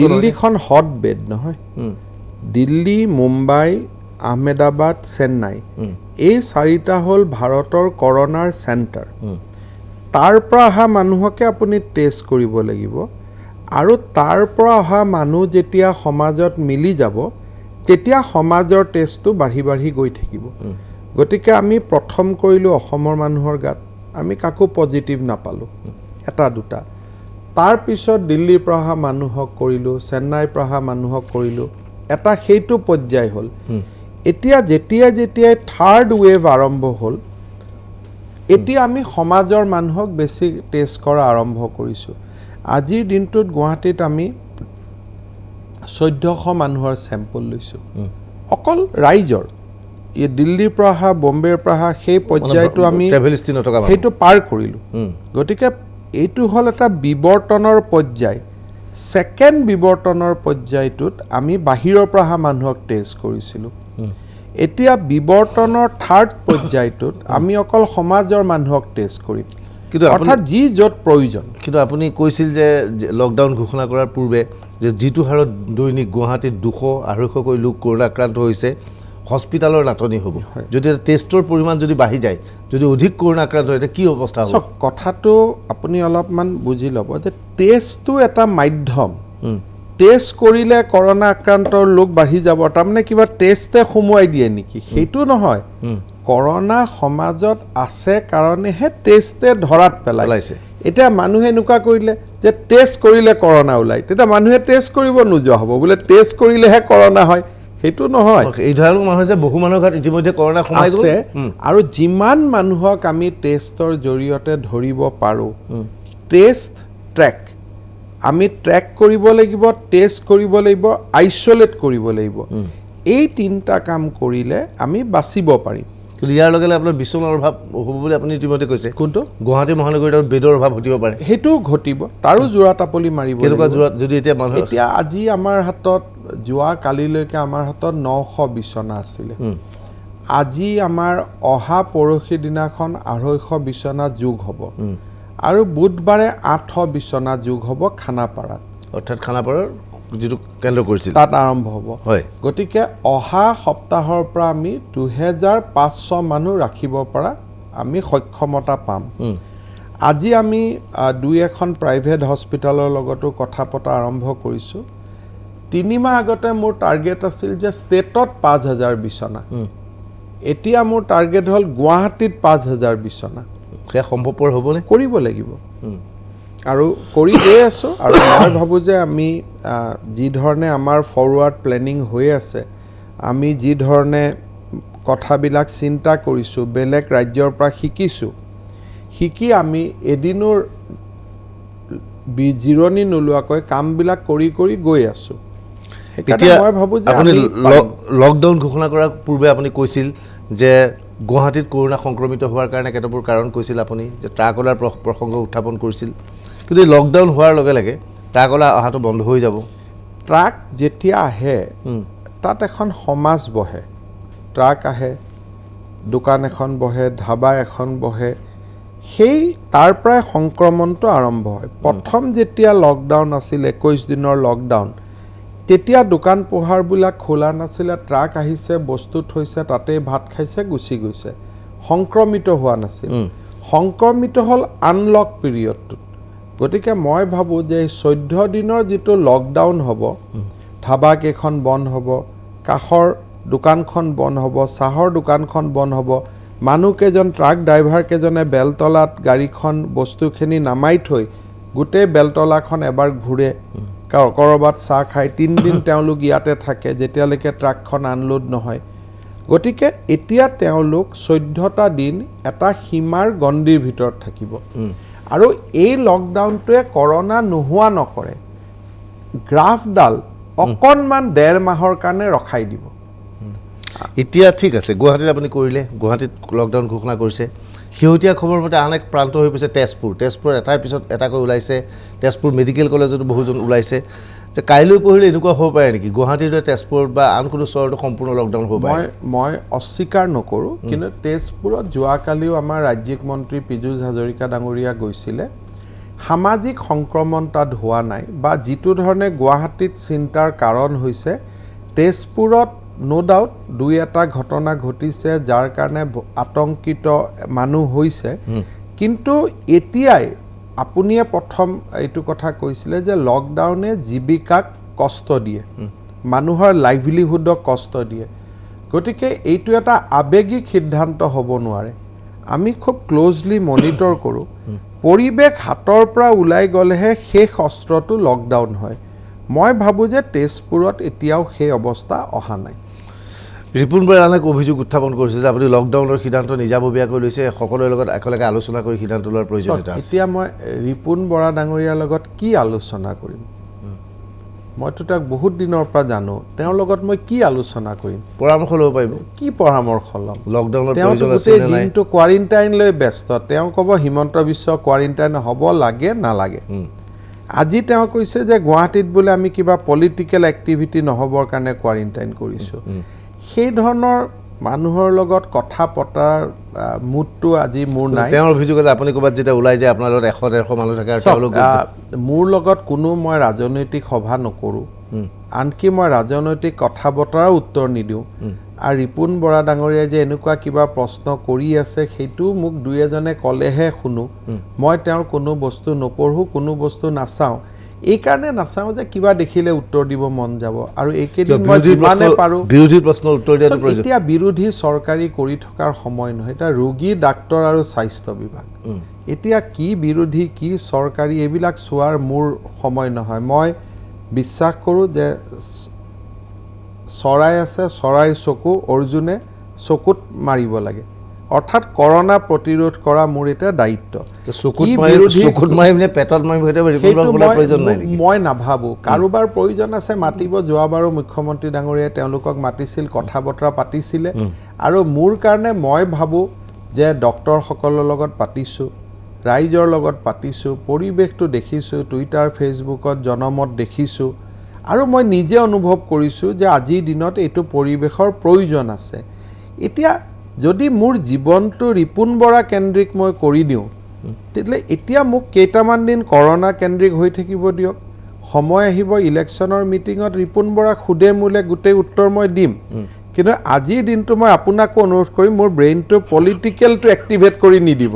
দিল্লীখন হট বেড নহয় দিল্লী মুম্বাই আহমেদাবাদ চেন্নাই এই 4টা হ'ল ভাৰতৰ কৰোনাৰ চেণ্টাৰ তাৰ পৰা অহা মানুহকে আপুনি টেষ্ট কৰিব লাগিব আৰু তাৰ পৰা অহা মানুহ যেতিয়া সমাজত মিলি যাব তেতিয়া সমাজৰ টেষ্টটো বাঢ়ি গৈ থাকিব গতিকে আমি প্ৰথম কৰিলোঁ অসমৰ মানুহৰ গাত আমি কাকো পজিটিভ নাপালোঁ এটা দুটা তাৰপিছত দিল্লীৰ পৰা অহা মানুহক কৰিলোঁ চেন্নাইৰ পৰা অহা মানুহক কৰিলোঁ এটা সেইটো পৰ্যায় হ'ল এতিয়া যেতিয়াই থাৰ্ড ৱেভ আৰম্ভ হ'ল এতিয়া আমি সমাজৰ মানুহক বেছি টেষ্ট কৰা আৰম্ভ কৰিছোঁ আজিৰ দিনটোত গুৱাহাটীত আমি 1400 মানুহৰ চেম্পল লৈছোঁ অকল ৰাইজৰ এই দিল্লীৰ পৰা অহা বম্বেৰ পৰা অহা সেই পৰ্যায়টো আমি সেইটো পাৰ কৰিলোঁ গতিকে এইটো হ'ল এটা বিৱৰ্তনৰ পৰ্যায় ছেকেণ্ড বিৱৰ্তনৰ পৰ্যায়টোত আমি বাহিৰৰ পৰা অহা মানুহক টেষ্ট কৰিছিলোঁ এতিয়া বিৱৰ্তনৰ থাৰ্ড পৰ্যায়টোত আমি অকল সমাজৰ মানুহক টেষ্ট কৰিম কিন্তু অৰ্থাৎ যি য'ত প্ৰয়োজন কিন্তু আপুনি কৈছিল যে লকডাউন ঘোষণা কৰাৰ পূৰ্বে যে যিটো হাৰত দৈনিক গুৱাহাটীত 200-250কৈ লোক কৰোণা আক্ৰান্ত হৈছে হস্পিটালৰ নাটনি হ'ব যদি টেষ্টৰ পৰিমাণ যদি বাঢ়ি যায় যদি অধিক কৰোনা আক্ৰান্ত হয় কি অৱস্থা হ'ব কথাটো আপুনি অলপমান বুজি ল'ব যে টেষ্টটো এটা মাধ্যম টেষ্ট কৰিলে কৰোনা আক্ৰান্তৰ লোক বাঢ়ি যাব তাৰমানে কিবা টেষ্টে সোমোৱাই দিয়ে নেকি সেইটো নহয় কৰোনা সমাজত আছে কাৰণেহে টেষ্টে ধৰাত পেলাইছে এতিয়া মানুহে এনেকুৱা কৰিলে যে টেষ্ট কৰিলে কৰোনা ওলায় তেতিয়া মানুহে টেষ্ট কৰিব নোযোৱা হ'ব বোলে টেষ্ট কৰিলেহে কৰোনা হয় সেইটো নহয় এই ধৰণৰ মানুহ যে বহু মানুহৰ ঘৰত ইতিমধ্যে কৰোনা সোমাই আছে আৰু যিমান মানুহক আমি টেষ্টৰ জৰিয়তে ধৰিব পাৰোঁ টেষ্ট ট্ৰেক আমি ট্ৰেক কৰিব লাগিব টেষ্ট কৰিব লাগিব আইচলেট কৰিব লাগিব এই তিনিটা কাম কৰিলে আমি বাচিব পাৰিম কিন্তু ইয়াৰ লগে লগে আপোনাৰ বিচনাৰ অভাৱ হ'ব বুলি আপুনি ইতিমধ্যে কৈছে কোনটো গুৱাহাটী মহানগৰীত বেডৰ অভাৱ ঘটিব পাৰে সেইটো ঘটিব তাৰো জোৰা টাপলি মাৰিব কেনেকুৱা জোৰা যদি এতিয়া মানুহ এতিয়া আজি আমাৰ হাতত যোৱা কালিলৈকে আমাৰ হাতত 900 বিচনা আছিলে আজি আমাৰ অহা পৰহি দিনাখন 250 বিচনা যোগ হ'ব আৰু বুধবাৰে 800 বিচনা যোগ হ'ব খানাপাৰাত অৰ্থাৎ খানাপাৰাৰ যিটো কেন্দ্ৰ কৰিছিল তাত আৰম্ভ হ'ব হয় গতিকে অহা সপ্তাহৰ পৰা আমি 2500 মানুহ ৰাখিব পৰা আমি সক্ষমতা পাম আজি আমি দুই এখন প্ৰাইভেট হস্পিটালৰ লগতো কথা পতা আৰম্ভ কৰিছোঁ 3 মাহ আগতে মোৰ টাৰ্গেট আছিল যে ষ্টেটত 5000 বিচনা এতিয়া মোৰ টাৰ্গেট হ'ল গুৱাহাটীত 5000 বিচনা সেয়া সম্ভৱপৰ হ'বনে কৰিব লাগিব আৰু কৰি গৈ আছোঁ আৰু মই ভাবোঁ যে আমি যি ধৰণে আমাৰ ফৰৱাৰ্ড প্লেনিং হৈ আছে আমি যি ধৰণে কথাবিলাক চিন্তা কৰিছোঁ বেলেগ ৰাজ্যৰ পৰা শিকি আমি এদিনৰ জিৰণি নোলোৱাকৈ কামবিলাক কৰি গৈ আছোঁ এতিয়া মই ভাবোঁ যে আপুনি লকডাউন ঘোষণা কৰাৰ পূৰ্বে আপুনি কৈছিল যে গুৱাহাটীত কৰোনা সংক্ৰমিত হোৱাৰ কাৰণে কেতবোৰ কাৰণ কৈছিল আপুনি যে ট্ৰাকলাৰ প্ৰসংগ উত্থাপন কৰিছিল কিন্তু লকডাউন হোৱাৰ লগে লগে ট্ৰাকলা অহাটো বন্ধ হৈ যাব ট্ৰাক যেতিয়া আহে তাত এখন সমাজ বহে ট্ৰাক আহে দোকান এখন বহে ধাবা এখন বহে সেই তাৰ পৰাই সংক্ৰমণটো আৰম্ভ হয় প্ৰথম যেতিয়া লকডাউন আছিল 21 দিনৰ লকডাউন তেতিয়া দোকান পোহাৰবিলাক খোলা নাছিলে ট্ৰাক আহিছে বস্তু থৈছে তাতে ভাত খাইছে গুচি গৈছে সংক্ৰমিত হোৱা নাছিল সংক্ৰমিত হ'ল আনলক পিৰিয়ডটোত গতিকে মই ভাবোঁ যে 14 দিনৰ যিটো লকডাউন হ'ব ধাবা কেইখন বন্ধ হ'ব কাষৰ দোকানখন বন্ধ হ'ব চাহৰ দোকানখন বন্ধ হ'ব মানুহকেইজন ট্ৰাক ড্ৰাইভাৰকেইজনে বেলতলাত গাড়ীখন বস্তুখিনি নামাই থৈ গোটেই বেলতলাখন এবাৰ ঘূৰে কৰবাত চাহ খাই 3 দিন তেওঁলোক ইয়াতে থাকে যেতিয়ালৈকে ট্ৰাকখন আনলোড নহয় গতিকে এতিয়া তেওঁলোক 14টা দিন এটা সীমাৰ গণ্ডিৰ ভিতৰত থাকিব আৰু এই লকডাউনটোৱে কৰোনা নোহোৱা নকৰে গ্ৰাফডাল অকণমান 1.5 মাহৰ কাৰণে ৰখাই দিব এতিয়া ঠিক আছে গুৱাহাটীত আপুনি কৰিলে গুৱাহাটীত লকডাউন ঘোষণা কৰিছে শেহতীয়া খবৰ মতে আন এক প্ৰান্ত হৈ পৰিছে তেজপুৰ এটাৰ পিছত এটাকৈ ওলাইছে তেজপুৰ মেডিকেল কলেজতো বহুজন ওলাইছে যে কাইলৈ পঢ়িলে এনেকুৱা হ'ব পাৰে নেকি গুৱাহাটীৰ তেজপুৰত বা আন কোনো চহৰতো সম্পূৰ্ণ লকডাউন হ'ব পাৰে মই অস্বীকাৰ নকৰোঁ কিন্তু তেজপুৰত যোৱাকালিও আমাৰ ৰাজ্যিক মন্ত্ৰী পীযুষ হাজৰিকা ডাঙৰীয়া গৈছিলে সামাজিক সংক্ৰমণ তাত হোৱা নাই বা যিটো ধৰণে গুৱাহাটীত চিন্তাৰ কাৰণ হৈছে তেজপুৰত নো ডাউট 2-এটা ঘটনা ঘটিছে যাৰ কাৰণে আতংকিত মানুহ হৈছে কিন্তু এতিয়াই আপুনিয়ে প্ৰথম এইটো কথা কৈছিলে যে লকডাউনে জীৱিকাক কষ্ট দিয়ে মানুহৰ লাইভলিহুডক কষ্ট দিয়ে গতিকে এইটো এটা আবেগিক সিদ্ধান্ত হ'ব নোৱাৰে আমি খুব ক্লোজলি মনিটৰ কৰোঁ পৰিৱেশ হাতৰ পৰা ওলাই গ'লেহে শেষ অস্ত্ৰটো লকডাউন হয় মই ভাবোঁ যে তেজপুৰত এতিয়াও সেই অৱস্থা অহা নাই ৰিপুণ বৰাই আন এক অভিযোগ উত্থাপন কৰিছে যে আপুনি লকডাউনৰ সিদ্ধান্ত নিজাববীয়াকৈ লৈছে সকলোৰে লগত একেলগে আলোচনা কৰি সিদ্ধান্ত লোৱাৰ প্ৰয়োজনীয়তা আছে এতিয়া মই ৰিপুণ বৰা ডাঙৰীয়াৰ লগত কি আলোচনা কৰিম মইতো তাক বহুত দিনৰ পৰা জানো তেওঁৰ লগত মই কি আলোচনা কৰিম পৰামৰ্শ ল'ব পাৰিব কি পৰামৰ্শ ল'ম লকডাউনৰ তেওঁ প্ৰয়োজন আছে গোটেই নে নাই দিনটো কোৱাৰেণ্টাইন লৈ ব্যস্ত তেওঁ ক'ব হিমন্ত বিশ্ব কোৱাৰেণ্টাইন হ'ব লাগে নালাগে আজি তেওঁ কৈছে যে গুৱাহাটীত বোলে আমি কিবা পলিটিকেল এক্টিভিটি নহ'বৰ কাৰণে কোৱাৰেণ্টাইন কৰিছোঁ সেই ধৰণৰ মানুহৰ লগত কথা পতাৰ মুডটো আজি মোৰ নাই তেওঁৰ অভিযোগ আছে আপুনি ক'ৰবাত যেতিয়া ওলাই যায় আপোনাৰ লগত 100-150 মানুহ থাকে আৰু তেওঁলোক মোৰ লগত কোনো মই ৰাজনৈতিক সভা নকৰোঁ আনকি মই ৰাজনৈতিক কথা বতৰাৰ উত্তৰ নিদিওঁ আৰু ৰিপুণ বৰা ডাঙৰীয়াই যে এনেকুৱা কিবা প্ৰশ্ন কৰি আছে সেইটো মোক দুই এজনে ক'লেহে শুনো মই তেওঁৰ কোনো বস্তু নপঢ়ো কোনো বস্তু নাচাওঁ এই কাৰণে নাচাওঁ যে কিবা দেখিলে উত্তৰ দিব মন যাব আৰু এইকেইদিন মই যিমানে পাৰোঁ বিৰোধী প্ৰশ্নৰ উত্তৰ দিয়াটো প্ৰয়োজন এতিয়া বিৰোধী চৰকাৰী কৰি থকাৰ সময় নহয় এটা ৰোগী ডাক্তৰ আৰু স্বাস্থ্য বিভাগ এতিয়া কি বিৰোধী কি চৰকাৰী এইবিলাক চোৱাৰ মোৰ সময় নহয় মই বিশ্বাস কৰোঁ যে চৰাই আছে চৰাইৰ চকু অৰ্জুনে চকুত মাৰিব লাগে অৰ্থাৎ কৰোনা প্ৰতিৰোধ কৰা মোৰ এটা দায়িত্ব চকুত মাৰি মানে পেটত মাৰিব প্ৰয়োজন নাই মই নাভাবোঁ কাৰোবাৰ প্ৰয়োজন আছে মাতিব যোৱাবাৰো মুখ্যমন্ত্ৰী ডাঙৰীয়াই তেওঁলোকক মাতিছিল কথা বতৰা পাতিছিলে আৰু মোৰ কাৰণে মই ভাবোঁ যে ডক্তৰসকলৰ লগত পাতিছোঁ ৰাইজৰ লগত পাতিছোঁ পৰিৱেশটো দেখিছোঁ টুইটাৰ ফেচবুকত জনমত দেখিছোঁ আৰু মই নিজে অনুভৱ কৰিছোঁ যে আজিৰ দিনত এইটো পৰিৱেশৰ প্ৰয়োজন আছে এতিয়া যদি মোৰ জীৱনটো ৰিপুণ বৰা কেন্দ্ৰিক মই কৰি দিওঁ তেতিয়াহ'লে এতিয়া মোক কেইটামান দিন কৰোনা কেন্দ্ৰিক হৈ থাকিব দিয়ক সময় আহিব ইলেকশ্যনৰ মিটিঙত ৰিপুণ বৰা খুদে মোলে গোটেই উত্তৰ মই দিম কিন্তু আজিৰ দিনটো মই আপোনাকো অনুৰোধ কৰিম মোৰ ব্ৰেইনটো পলিটিকেলটো এক্টিভেট কৰি নিদিব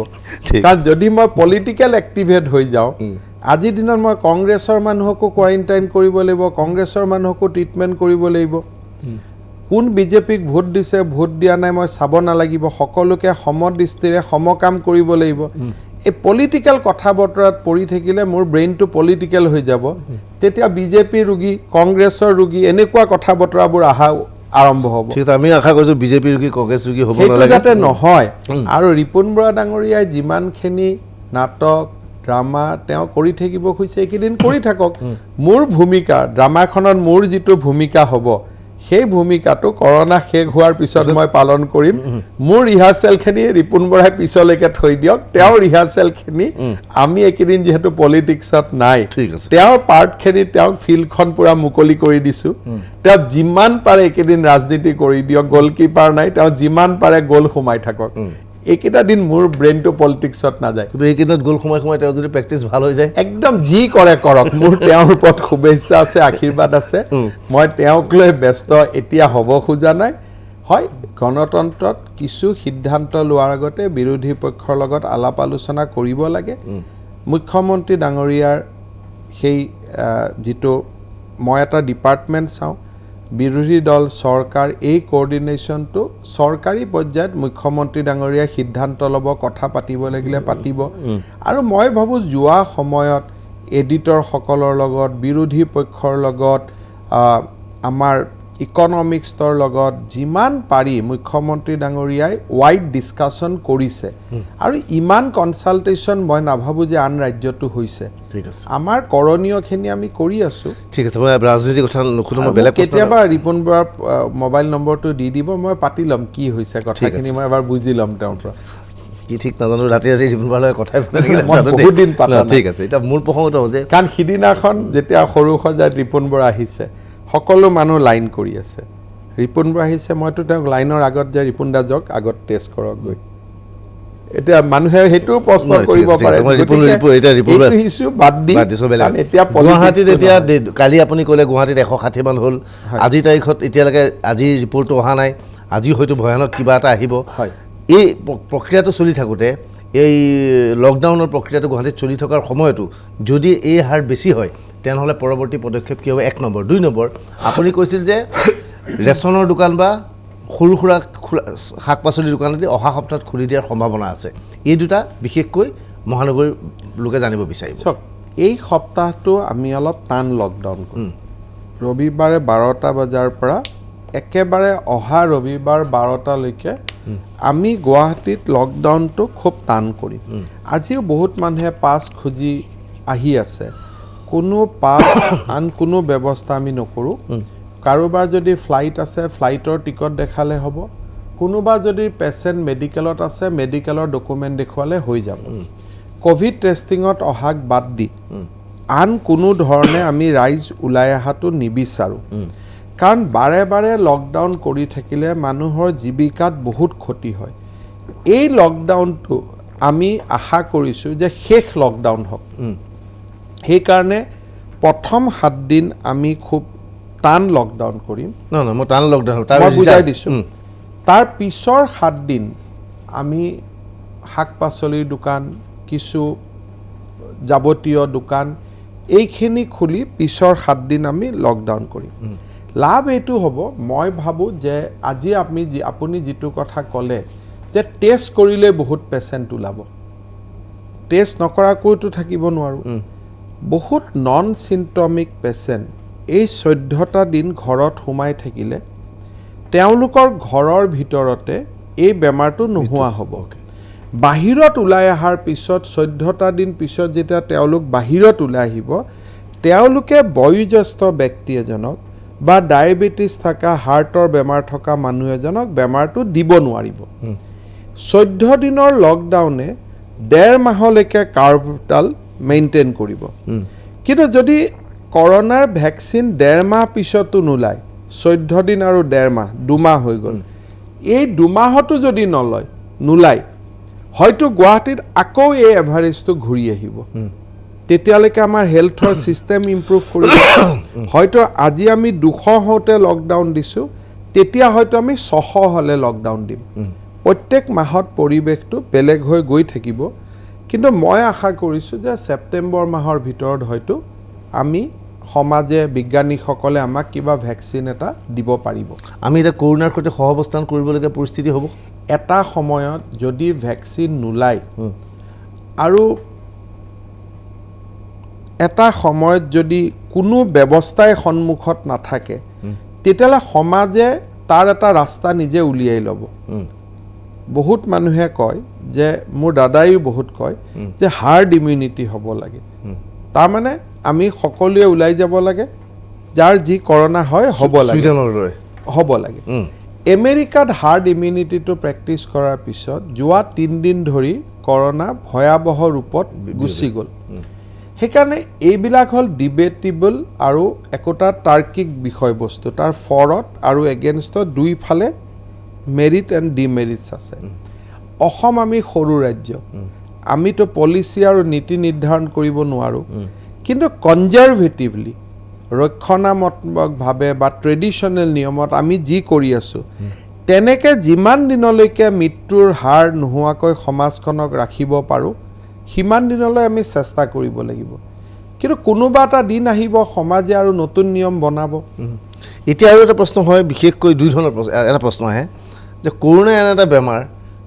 কাৰণ যদি মই পলিটিকেল এক্টিভেট হৈ যাওঁ আজিৰ দিনত মই কংগ্ৰেছৰ মানুহকো কোৱাৰেণ্টাইন কৰিব লাগিব কংগ্ৰেছৰ মানুহকো ট্ৰিটমেণ্ট কৰিব লাগিব কোন বিজেপিক ভোট দিছে ভোট দিয়া নাই মই চাব নালাগিব সকলোকে সমদৃষ্টিৰে সমকাম কৰিব লাগিব এই পলিটিকেল কথা বতৰাত পৰি থাকিলে মোৰ ব্ৰেইনটো পলিটিকেল হৈ যাব তেতিয়া বিজেপিৰ ৰোগী কংগ্ৰেছৰ ৰোগী এনেকুৱা কথা বতৰাবোৰ আহা আৰম্ভ হ'ব ঠিক আছে আমি আশা কৰিছোঁ বিজেপিৰ ৰোগী কংগ্ৰেছ ৰোগী হ'ব নালাগে যাতে নহয় আৰু ৰিপুণ বৰা ডাঙৰীয়াই যিমানখিনি নাটক ড্ৰামা তেওঁ কৰি থাকিব খুজিছে এইকেইদিন কৰি থাকক মোৰ ভূমিকা ড্ৰামাখনত মোৰ যিটো ভূমিকা হ'ব সেই ভূমিকাটো কৰোনা শেষ হোৱাৰ পিছত মই পালন কৰিম মোৰ ৰিহাৰ্চেলখিনি ৰিপুণ বৰাই পিছলৈকে থৈ দিয়ক তেওঁৰ ৰিহাৰ্চেলখিনি আমি এইকেইদিন যিহেতু পলিটিক্সত নাই তেওঁৰ পাৰ্টখিনি তেওঁক ফিল্ডখন পূৰা মুকলি কৰি দিছোঁ তেওঁ যিমান পাৰে এইকেইদিন ৰাজনীতি কৰি দিয়ক গ'লকিপাৰ নাই তেওঁ যিমান পাৰে গ'ল সোমাই থাকক এইকেইটা দিন মোৰ ব্ৰেইনটো পলিটিক্সত নাযায় কিন্তু এইকেইদিনত গ'ল সোমাই তেওঁ যদি প্ৰেক্টিচ ভাল হৈ যায় একদম যি কৰে কৰক মোৰ তেওঁৰ ওপৰত শুভেচ্ছা আছে আশীৰ্বাদ আছে মই তেওঁক লৈ ব্যস্ত এতিয়া হ'ব খোজা নাই হয় গণতন্ত্ৰত কিছু সিদ্ধান্ত লোৱাৰ আগতে বিৰোধী পক্ষৰ লগত আলাপ আলোচনা কৰিব লাগে মুখ্যমন্ত্ৰী ডাঙৰীয়াৰ সেই যিটো মই এটা ডিপাৰ্টমেণ্ট চাওঁ বিৰোধী দল চৰকাৰ এই কোঅৰ্ডিনেশ্যনটো চৰকাৰী পৰ্যায়ত মুখ্যমন্ত্ৰী ডাঙৰীয়াই সিদ্ধান্ত ল'ব কথা পাতিব লাগিলে পাতিব আৰু মই ভাবোঁ যোৱা সময়ত এডিটৰসকলৰ লগত বিৰোধী পক্ষৰ লগত আমাৰ ইকনমিক্সৰ লগত যিমান পাৰি মুখ্যমন্ত্ৰী ডাঙৰীয়াই ৱাইড ডিছকাশ্যন কৰিছে আৰু ইমান কনচালটেশ্যন মই নাভাবোঁ যে আন ৰাজ্যতো হৈছে ঠিক আছে আমাৰ কৰণীয়খিনি আমি কৰি আছোঁ ঠিক আছে মই ৰাজনীতিৰ কথা নুশুনো মই বেলেগ কেতিয়াবা ৰিপুণ বৰাৰ মোবাইল নম্বৰটো দি দিব মই পাতি ল'ম কি হৈছে কথাখিনি মই এবাৰ বুজি ল'ম তেওঁৰ পৰা কি ঠিক নাজানো ৰাতি ৰিপুণ বৰাৰ কথাই বহুত দিন পাতা ঠিক আছে এতিয়া মূল প্ৰসংগটো যে কাৰণ সিদিনাখন যেতিয়া সৰু সজাত ৰিপুণ বৰা আহিছে সকলো মানুহ লাইন কৰি আছে ৰিপুণ বৰা আহিছে মইতো তেওঁক লাইনৰ আগত যে ৰিপুণ দা যাওক আগত টেষ্ট কৰক গৈ এতিয়া মানুহে সেইটো প্ৰশ্ন কৰিব পাৰে গুৱাহাটীত এতিয়া কালি আপুনি ক'লে গুৱাহাটীত 160 মান হ'ল আজিৰ তাৰিখত এতিয়ালৈকে আজি ৰিপৰ্টটো অহা নাই আজি হয়তো ভয়ানক কিবা এটা আহিব এই প্ৰক্ৰিয়াটো চলি থাকোঁতে এই লকডাউনৰ প্ৰক্ৰিয়াটো গুৱাহাটীত চলি থকাৰ সময়তো যদি এই হাৰ বেছি হয় তেনেহ'লে পৰৱৰ্তী পদক্ষেপ কি হ'ব 1 নম্বৰ 2 নম্বৰ আপুনি কৈছিল যে ৰেচনৰ দোকান বা সৰু সুৰা শাক পাচলিৰ দোকান আদি অহা সপ্তাহত খুলি দিয়াৰ সম্ভাৱনা আছে এই দুটা বিশেষকৈ মহানগৰীৰ লোকে জানিব বিচাৰিব চাওক এই সপ্তাহটো আমি অলপ টান লকডাউন কৰিম ৰবিবাৰে 12টা বজাৰ পৰা একেবাৰে অহা ৰবিবাৰ 12টালৈকে আমি গুৱাহাটীত লকডাউনটো খুব টান কৰিম আজিও বহুত মানুহে পাছ খুজি আহি আছে কোনো পাছ আন কোনো ব্যৱস্থা আমি নকৰোঁ কাৰোবাৰ যদি ফ্লাইট আছে ফ্লাইটৰ টিকট দেখালে হ'ব কোনোবা যদি পেচেণ্ট মেডিকেলত আছে মেডিকেলৰ ডকুমেণ্ট দেখুৱালে হৈ যাব কোভিড টেষ্টিঙত অহাক বাদ দি আন কোনো ধৰণে আমি ৰাইজ ওলাই অহাটো নিবিচাৰোঁ কাৰণ বাৰে বাৰে লকডাউন কৰি থাকিলে মানুহৰ জীৱিকাত বহুত ক্ষতি হয় এই লকডাউনটো আমি আশা কৰিছোঁ যে শেষ লকডাউন হওক সেইকাৰণে প্ৰথম 7 দিন আমি খুব টান লকডাউন কৰিম নহয় মই টান লকডাউন মই বুজাই দিছোঁ তাৰ পিছৰ 7 দিন আমি শাক পাচলিৰ দোকান কিছু যাৱতীয় দোকান এইখিনি খুলি পিছৰ 7 দিন আমি লকডাউন কৰিম লাভ এইটো হ'ব মই ভাবোঁ যে আজি আপুনি যিটো কথা ক'লে যে টেষ্ট কৰিলে বহুত পেচেণ্ট ওলাব টেষ্ট নকৰাকৈতো থাকিব নোৱাৰোঁ বহুত নন চিম্পটমিক পেচেণ্ট এই 14টা দিন ঘৰত সোমাই থাকিলে তেওঁলোকৰ ঘৰৰ ভিতৰতে এই বেমাৰটো নোহোৱা হ'ব বাহিৰত ওলাই অহাৰ পিছত 14টা দিন পিছত যেতিয়া তেওঁলোক বাহিৰত ওলাই আহিব তেওঁলোকে বয়োজ্যেষ্ঠ ব্যক্তি এজনক বা ডায়েবেটিছ থকা হাৰ্টৰ বেমাৰ থকা মানুহ এজনক বেমাৰটো দিব নোৱাৰিব 14 দিনৰ লকডাউনে 1.5 মাহলৈকে কাৰ্ভডাল মেইনটেইন কৰিব কিন্তু যদি কৰোনাৰ ভ্যাকচিন 1.5 মাহ পিছতো নোলায় 14 দিন আৰু 1.5 মাহ 2 মাহ হৈ গ'ল এই 2 মাহতো যদি নোলায় হয়তো গুৱাহাটীত আকৌ এই এভাৰেজটো ঘূৰি আহিব তেতিয়ালৈকে আমাৰ হেলথৰ সিস্টেম ইমপ্ৰুভ কৰিব হয়তো আজি আমি 200 হতে লকডাউন দিছোঁ তেতিয়া হয়তো আমি 600 হলে লকডাউন দিম প্ৰত্যেক মাহত পৰিৱেশটো বেলেগ হৈ গৈ থাকিব কিন্তু মই আশা কৰিছোঁ যে সেপ্টেম্বৰ মাহৰ ভিতৰত হয়তো আমি সমাজে বিজ্ঞানীসকলে আমাক কিবা ভ্যাকচিন এটা দিব পাৰিব আমি এটা কৰোনাৰ সৈতে সহাৱস্থান কৰিবলগীয়া পৰিস্থিতি হ'ব এটা সময়ত যদি ভ্যাকচিন নোলায় আৰু এটা সময়ত যদি কোনো ব্যৱস্থাই সন্মুখত নাথাকে তেতিয়ালে সমাজে তাৰ এটা ৰাস্তা নিজে উলিয়াই ল'ব বহুত মানুহে কয় যে মোৰ দাদাইও বহুত কয় যে হাৰ্ড ইমিউনিটি হ'ব লাগে তাৰ মানে আমি সকলোৱে ওলাই যাব লাগে যাৰ যি কৰোনা হয় হ'ব লাগে আমেৰিকাত হাৰ্ড ইমিউনিটিটো প্ৰেক্টিছ কৰাৰ পিছত যোৱা 3 দিন ধৰি কৰোনা ভয়াবহ ৰূপত গুচি গ'ল সেইকাৰণে এইবিলাক হ'ল ডিবেটেবল আৰু একোটা তাৰ্কিক বিষয়বস্তু তাৰ ফৰত আৰু এগেইনষ্টত দুইফালে মেৰিট এণ্ড ডিমেৰিটছ আছে অসম আমি সৰু ৰাজ্য আমিতো পলিচি আৰু নীতি নিৰ্ধাৰণ কৰিব নোৱাৰোঁ কিন্তু কনজাৰভেটিভলি ৰক্ষণাত্মকভাৱে বা ট্ৰেডিশ্যনেল নিয়মত আমি যি কৰি আছোঁ তেনেকে যিমান দিনলৈকে মৃত্যুৰ হাৰ নোহোৱাকৈ সমাজখনক ৰাখিব পাৰোঁ সিমান দিনলৈ আমি চেষ্টা কৰিব লাগিব কিন্তু কোনোবা এটা দিন আহিব সমাজে আৰু নতুন নিয়ম বনাব এতিয়া আৰু এটা প্ৰশ্ন হয় বিশেষকৈ দুই ধৰণৰ এটা প্ৰশ্ন আহে যে কৰোনা এনে এটা বেমাৰ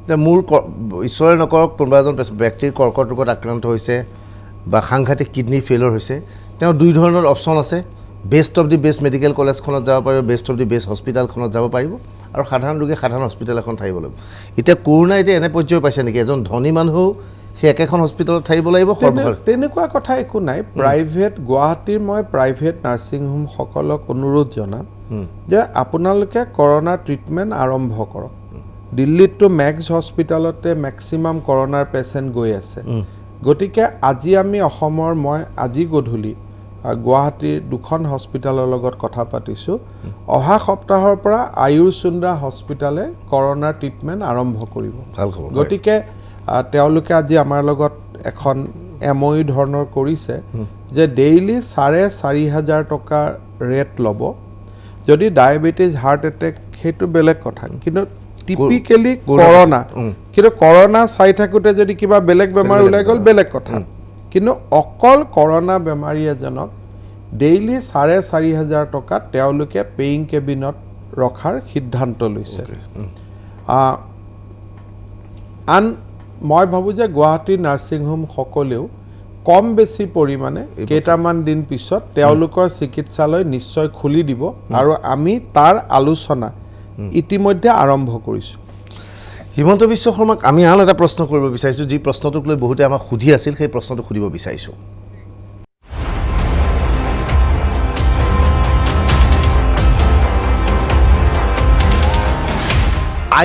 যে মোৰ ঈশ্বৰে নকৰক কোনোবা এজন ব্যক্তিৰ কৰ্কট ৰোগত আক্ৰান্ত হৈছে বা সাংঘাতিক কিডনি ফেইলৰ হৈছে তেওঁ দুই ধৰণৰ অপশ্যন আছে best of the best medical কলেজখনত যাব পাৰিব বেষ্ট অফ দি বেষ্ট হস্পিটেলখনত যাব পাৰিব আৰু সাধাৰণ ৰোগী সাধাৰণ হস্পিটেল এখন থাকিব লাগিব এতিয়া কৰোনা এতিয়া এনে পৰ্যায় পাইছে নেকি এজন ধনী মানুহও সেই একেখন হস্পিটেলত থাকিব লাগিব তেনেকুৱা কথা একো নাই প্ৰাইভেট গুৱাহাটীৰ মই প্ৰাইভেট নাৰ্ছিং হোম সকলক অনুৰোধ জনাম যে আপোনালোকে কৰোনা ট্ৰিটমেণ্ট আৰম্ভ কৰক দিল্লীতটো মেক্স হস্পিটেলতে মেক্সিমাম কৰোনাৰ পেচেণ্ট গৈ আছে গতিকে আজি আমি অসমৰ মই আজি গধূলি গুৱাহাটীৰ 2খন হস্পিটেলৰ লগত কথা পাতিছোঁ অহা সপ্তাহৰ পৰা আয়ুৰসুন্দ্ৰা হস্পিটেলে কৰোনাৰ ট্ৰিটমেণ্ট আৰম্ভ কৰিব ভাল খবৰ গতিকে তেওঁলোকে আজি আমাৰ লগত এখন এমঅইউ ধৰণৰ কৰিছে যে ডেইলি 4,500 টকা ৰেট ল'ব যদি ডায়েবেটিছ হাৰ্ট এটেক সেইটো বেলেগ কথা কিন্তু টিপিক্যালি কৰোনা কিন্তু কৰোনা চাই থাকোঁতে যদি কিবা বেলেগ বেমাৰ ওলাই গ'ল বেলেগ কথা কিন্তু অকল কৰোনা বেমাৰী এজনক ডেইলি 4,500 টকা তেওঁলোকে পেইং কেবিনত ৰখাৰ সিদ্ধান্ত লৈছে আন মই ভাবোঁ যে গুৱাহাটীৰ নাৰ্ছিং হোম সকলেও কম বেছি পৰিমাণে কেইটামান দিন পিছত তেওঁলোকৰ চিকিৎসালয় নিশ্চয় খুলি দিব আৰু আমি তাৰ আলোচনা ইতিমধ্যে আৰম্ভ কৰিছোঁ হিমন্ত বিশ্ব শৰ্মাক আমি আন এটা প্ৰশ্ন কৰিব বিচাৰিছোঁ যি প্ৰশ্নটোক লৈ বহুতে আমাক সুধি আছিল সেই প্ৰশ্নটো সুধিব বিচাৰিছোঁ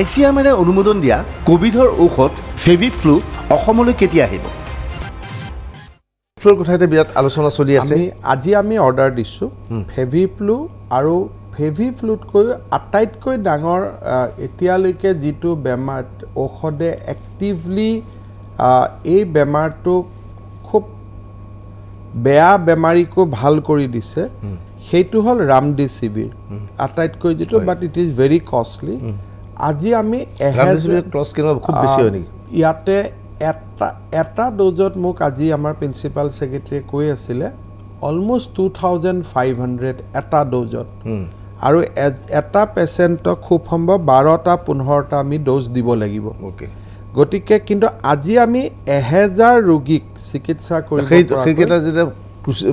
ICMRে অনুমোদন দিয়া কোভিডৰ ঔষধ ফেভিফ্লু অসমলৈ কেতিয়া আহিব ফ্লুৰ কথাতে বিৰাট আলোচনা চলি আছে আজি আমি অৰ্ডাৰ দিছোঁ ফেভিফ্লু আৰু ফেভিফ্লুতকৈ আটাইতকৈ ডাঙৰ এতিয়ালৈকে যিটো বেমাৰ ঔষধে এক্টিভলি এই বেমাৰটো খুব বেয়া বেমাৰীকো ভাল কৰি দিছে সেইটো হ'ল ৰামডি শিবিৰ আটাইতকৈ যেটো but it is very costly আজি আমি ক্লছ কিনো খুব বেছি হয় নেকি ইয়াতে এটা ডোজত মোক আজি আমাৰ প্ৰিন্সিপাল সেক্ৰেটাৰীয়ে কৈ আছিলে অলমোষ্ট 2500 এটা ডোজত আৰু এটা পেশেন্টক খুব সম্ভৱ 12টা 15টা আমি ডোজ দিব লাগিব ওকে গতিকে কিন্তু আজি আমি 1000 ৰোগীক চিকিৎসা কৰিব সেইকেইটা যেটা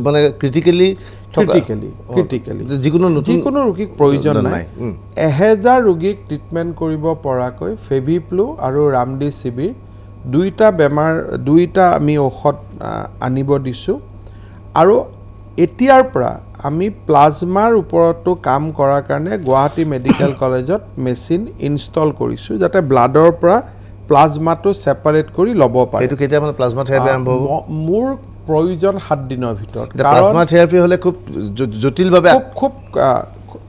মানে ক্ৰিটিক্যালি যিকোনো ৰোগীক প্ৰয়োজন নাই 1000 ৰোগীক ট্ৰিটমেণ্ট কৰিব পৰাকৈ ফেভিপ্লু আৰু ৰামডি শিবিৰ দুইটা আমি ঔষধ আনিব দিছোঁ আৰু এতিয়াৰ পৰা আমি প্লাজমাৰ ওপৰতো কাম কৰাৰ কাৰণে গুৱাহাটী মেডিকেল কলেজত মেচিন ইনষ্টল কৰিছোঁ যাতে ব্লাডৰ পৰা প্লাজমাটো সেপাৰেট কৰি ল'ব পাৰে এইটো কেতিয়া মানে প্লাজমা থেৰাপি আৰম্ভ হ'ব মোৰ প্ৰয়োজন 7 দিনৰ ভিতৰত প্লাজমা থেৰাপি হলে খুব জটিলভাৱে খুব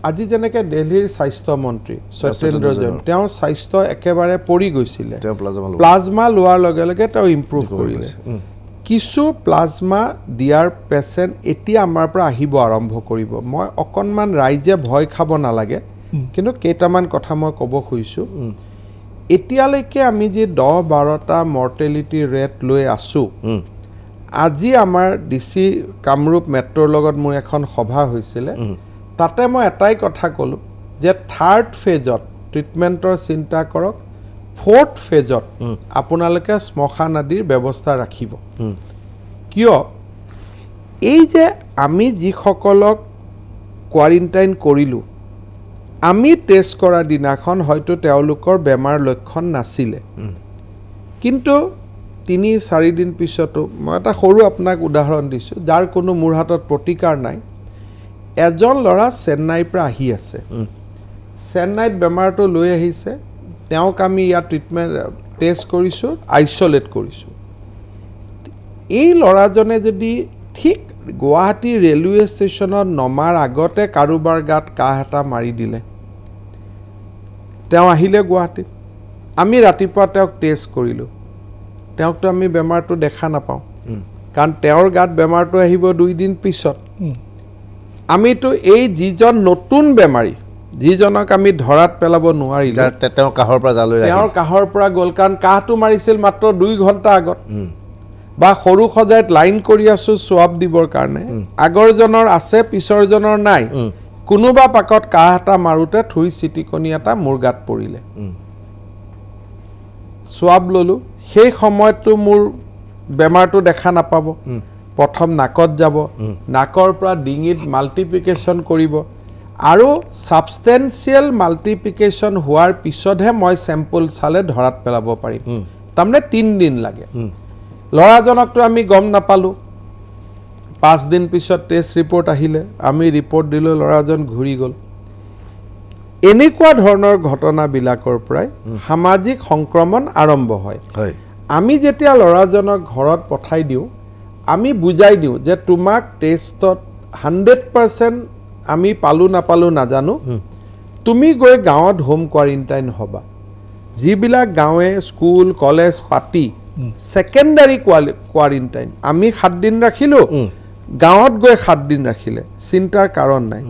আজি যেনেকৈ দিল্লীৰ স্বাস্থ্য মন্ত্ৰী সত্যেন্দ্ৰ জৈন তেওঁৰ স্বাস্থ্য একেবাৰে পৰি গৈছিলে প্লাজমা লোৱাৰ লগে লগে তেওঁ ইম্প্ৰুভ কৰিলে কিছু প্লাজমা দিয়াৰ পেচেণ্ট এতিয়া আমাৰ পৰা আহিব আৰম্ভ কৰিব মই অকণমান ৰাইজে ভয় খাব নালাগে কিন্তু কেইটামান কথা মই ক'ব খুজিছোঁ এতিয়ালৈকে আমি যে 10-12টা মৰ্টেলিটি ৰেট লৈ আছোঁ আজি আমাৰ ডিসি কামৰূপ মেট্ৰৰ লগত মোৰ এখন সভা হৈছিলে তাতে মই এটাই কথা ক'লোঁ যে থাৰ্ড ফেজত ট্ৰিটমেণ্টৰ চিন্তা কৰক ফোৰ্থ ফেজত আপোনালোকে শ্মশান আদিৰ ব্যৱস্থা ৰাখিব কিয় এই যে আমি যিসকলক কোৱাৰেণ্টাইন কৰিলোঁ আমি টেষ্ট কৰা দিনাখন হয়তো তেওঁলোকৰ বেমাৰ লক্ষণ নাছিলে কিন্তু 3-4 দিন পিছতো মই এটা সৰু আপোনাক উদাহৰণ দিছোঁ যাৰ কোনো মোৰ হাতত প্ৰতিকাৰ নাই এজন ল'ৰা চেন্নাইৰ পৰা আহি আছে চেন্নাইত বেমাৰটো লৈ আহিছে তেওঁক আমি ইয়াত ট্ৰিটমেণ্ট টেষ্ট কৰিছোঁ আইছলেট কৰিছোঁ এই ল'ৰাজনে যদি ঠিক গুৱাহাটী ৰেলৱে ষ্টেচনত নমাৰ আগতে কাৰোবাৰ গাত কাহ এটা মাৰি দিলে তেওঁ আহিলে গুৱাহাটীত আমি ৰাতিপুৱা তেওঁক টেষ্ট কৰিলোঁ তেওঁকতো আমি বেমাৰটো দেখা নাপাওঁ কাৰণ তেওঁৰ গাত বেমাৰটো আহিব 2 দিন পিছত আমিতো এই যিজন নতুন বেমাৰী যিজনক আমি ধৰাত পেলাব নোৱাৰিলোঁ তেওঁ কাহৰ পৰা জালৈ ৰাখি তেওঁৰ কাহৰ পৰা গ'ল কাৰণ কাহটো মাৰিছিল মাত্ৰ 2 ঘণ্টা আগত বা সৰু সজাইত লাইন কৰি আছোঁ সোৱাব দিবৰ কাৰণে আগৰজনৰ আছে পিছৰজনৰ নাই কোনোবা পাকত কাহ এটা মাৰোতে থুই চিটিকনি এটা মোৰ গাত পৰিলে সোৱাব ললোঁ সেই সময়তো মোৰ বেমাৰটো দেখা নাপাব প্ৰথম নাকত যাব নাকৰ পৰা ডিঙিত মাল্টিপ্লিকেশ্যন কৰিব আৰু সাবষ্টেন্সিয়েল মাল্টিপ্লিকেশ্যন হোৱাৰ পিছতহে মই চেম্পল চালে ধৰাত পেলাব পাৰিম তাৰমানে 3 দিন লাগে ল'ৰাজনকতো আমি গম নাপালোঁ 5 দিন পিছত টেষ্ট ৰিপৰ্ট আহিলে আমি ৰিপৰ্ট দিলোঁ ল'ৰাজন ঘূৰি গ'ল এনেকুৱা ধৰণৰ ঘটনাবিলাকৰ পৰাই সামাজিক সংক্ৰমণ আৰম্ভ হয় আমি যেতিয়া ল'ৰাজনক ঘৰত পঠাই দিওঁ আমি বুজাই দিওঁ যে তোমাক টেষ্টত 100% আমি পালো নাপালো নাজানো তুমি গৈ গাঁৱত হোম কোৱাৰেণ্টাইন হ'বা যিবিলাক গাঁৱে স্কুল কলেজ পাতি সেকেন্ডাৰী কোৱাৰেণ্টাইন আমি 7 দিন ৰাখিলোঁ গাঁৱত গৈ 7 দিন ৰাখিলে চিন্তাৰ কাৰণ নাই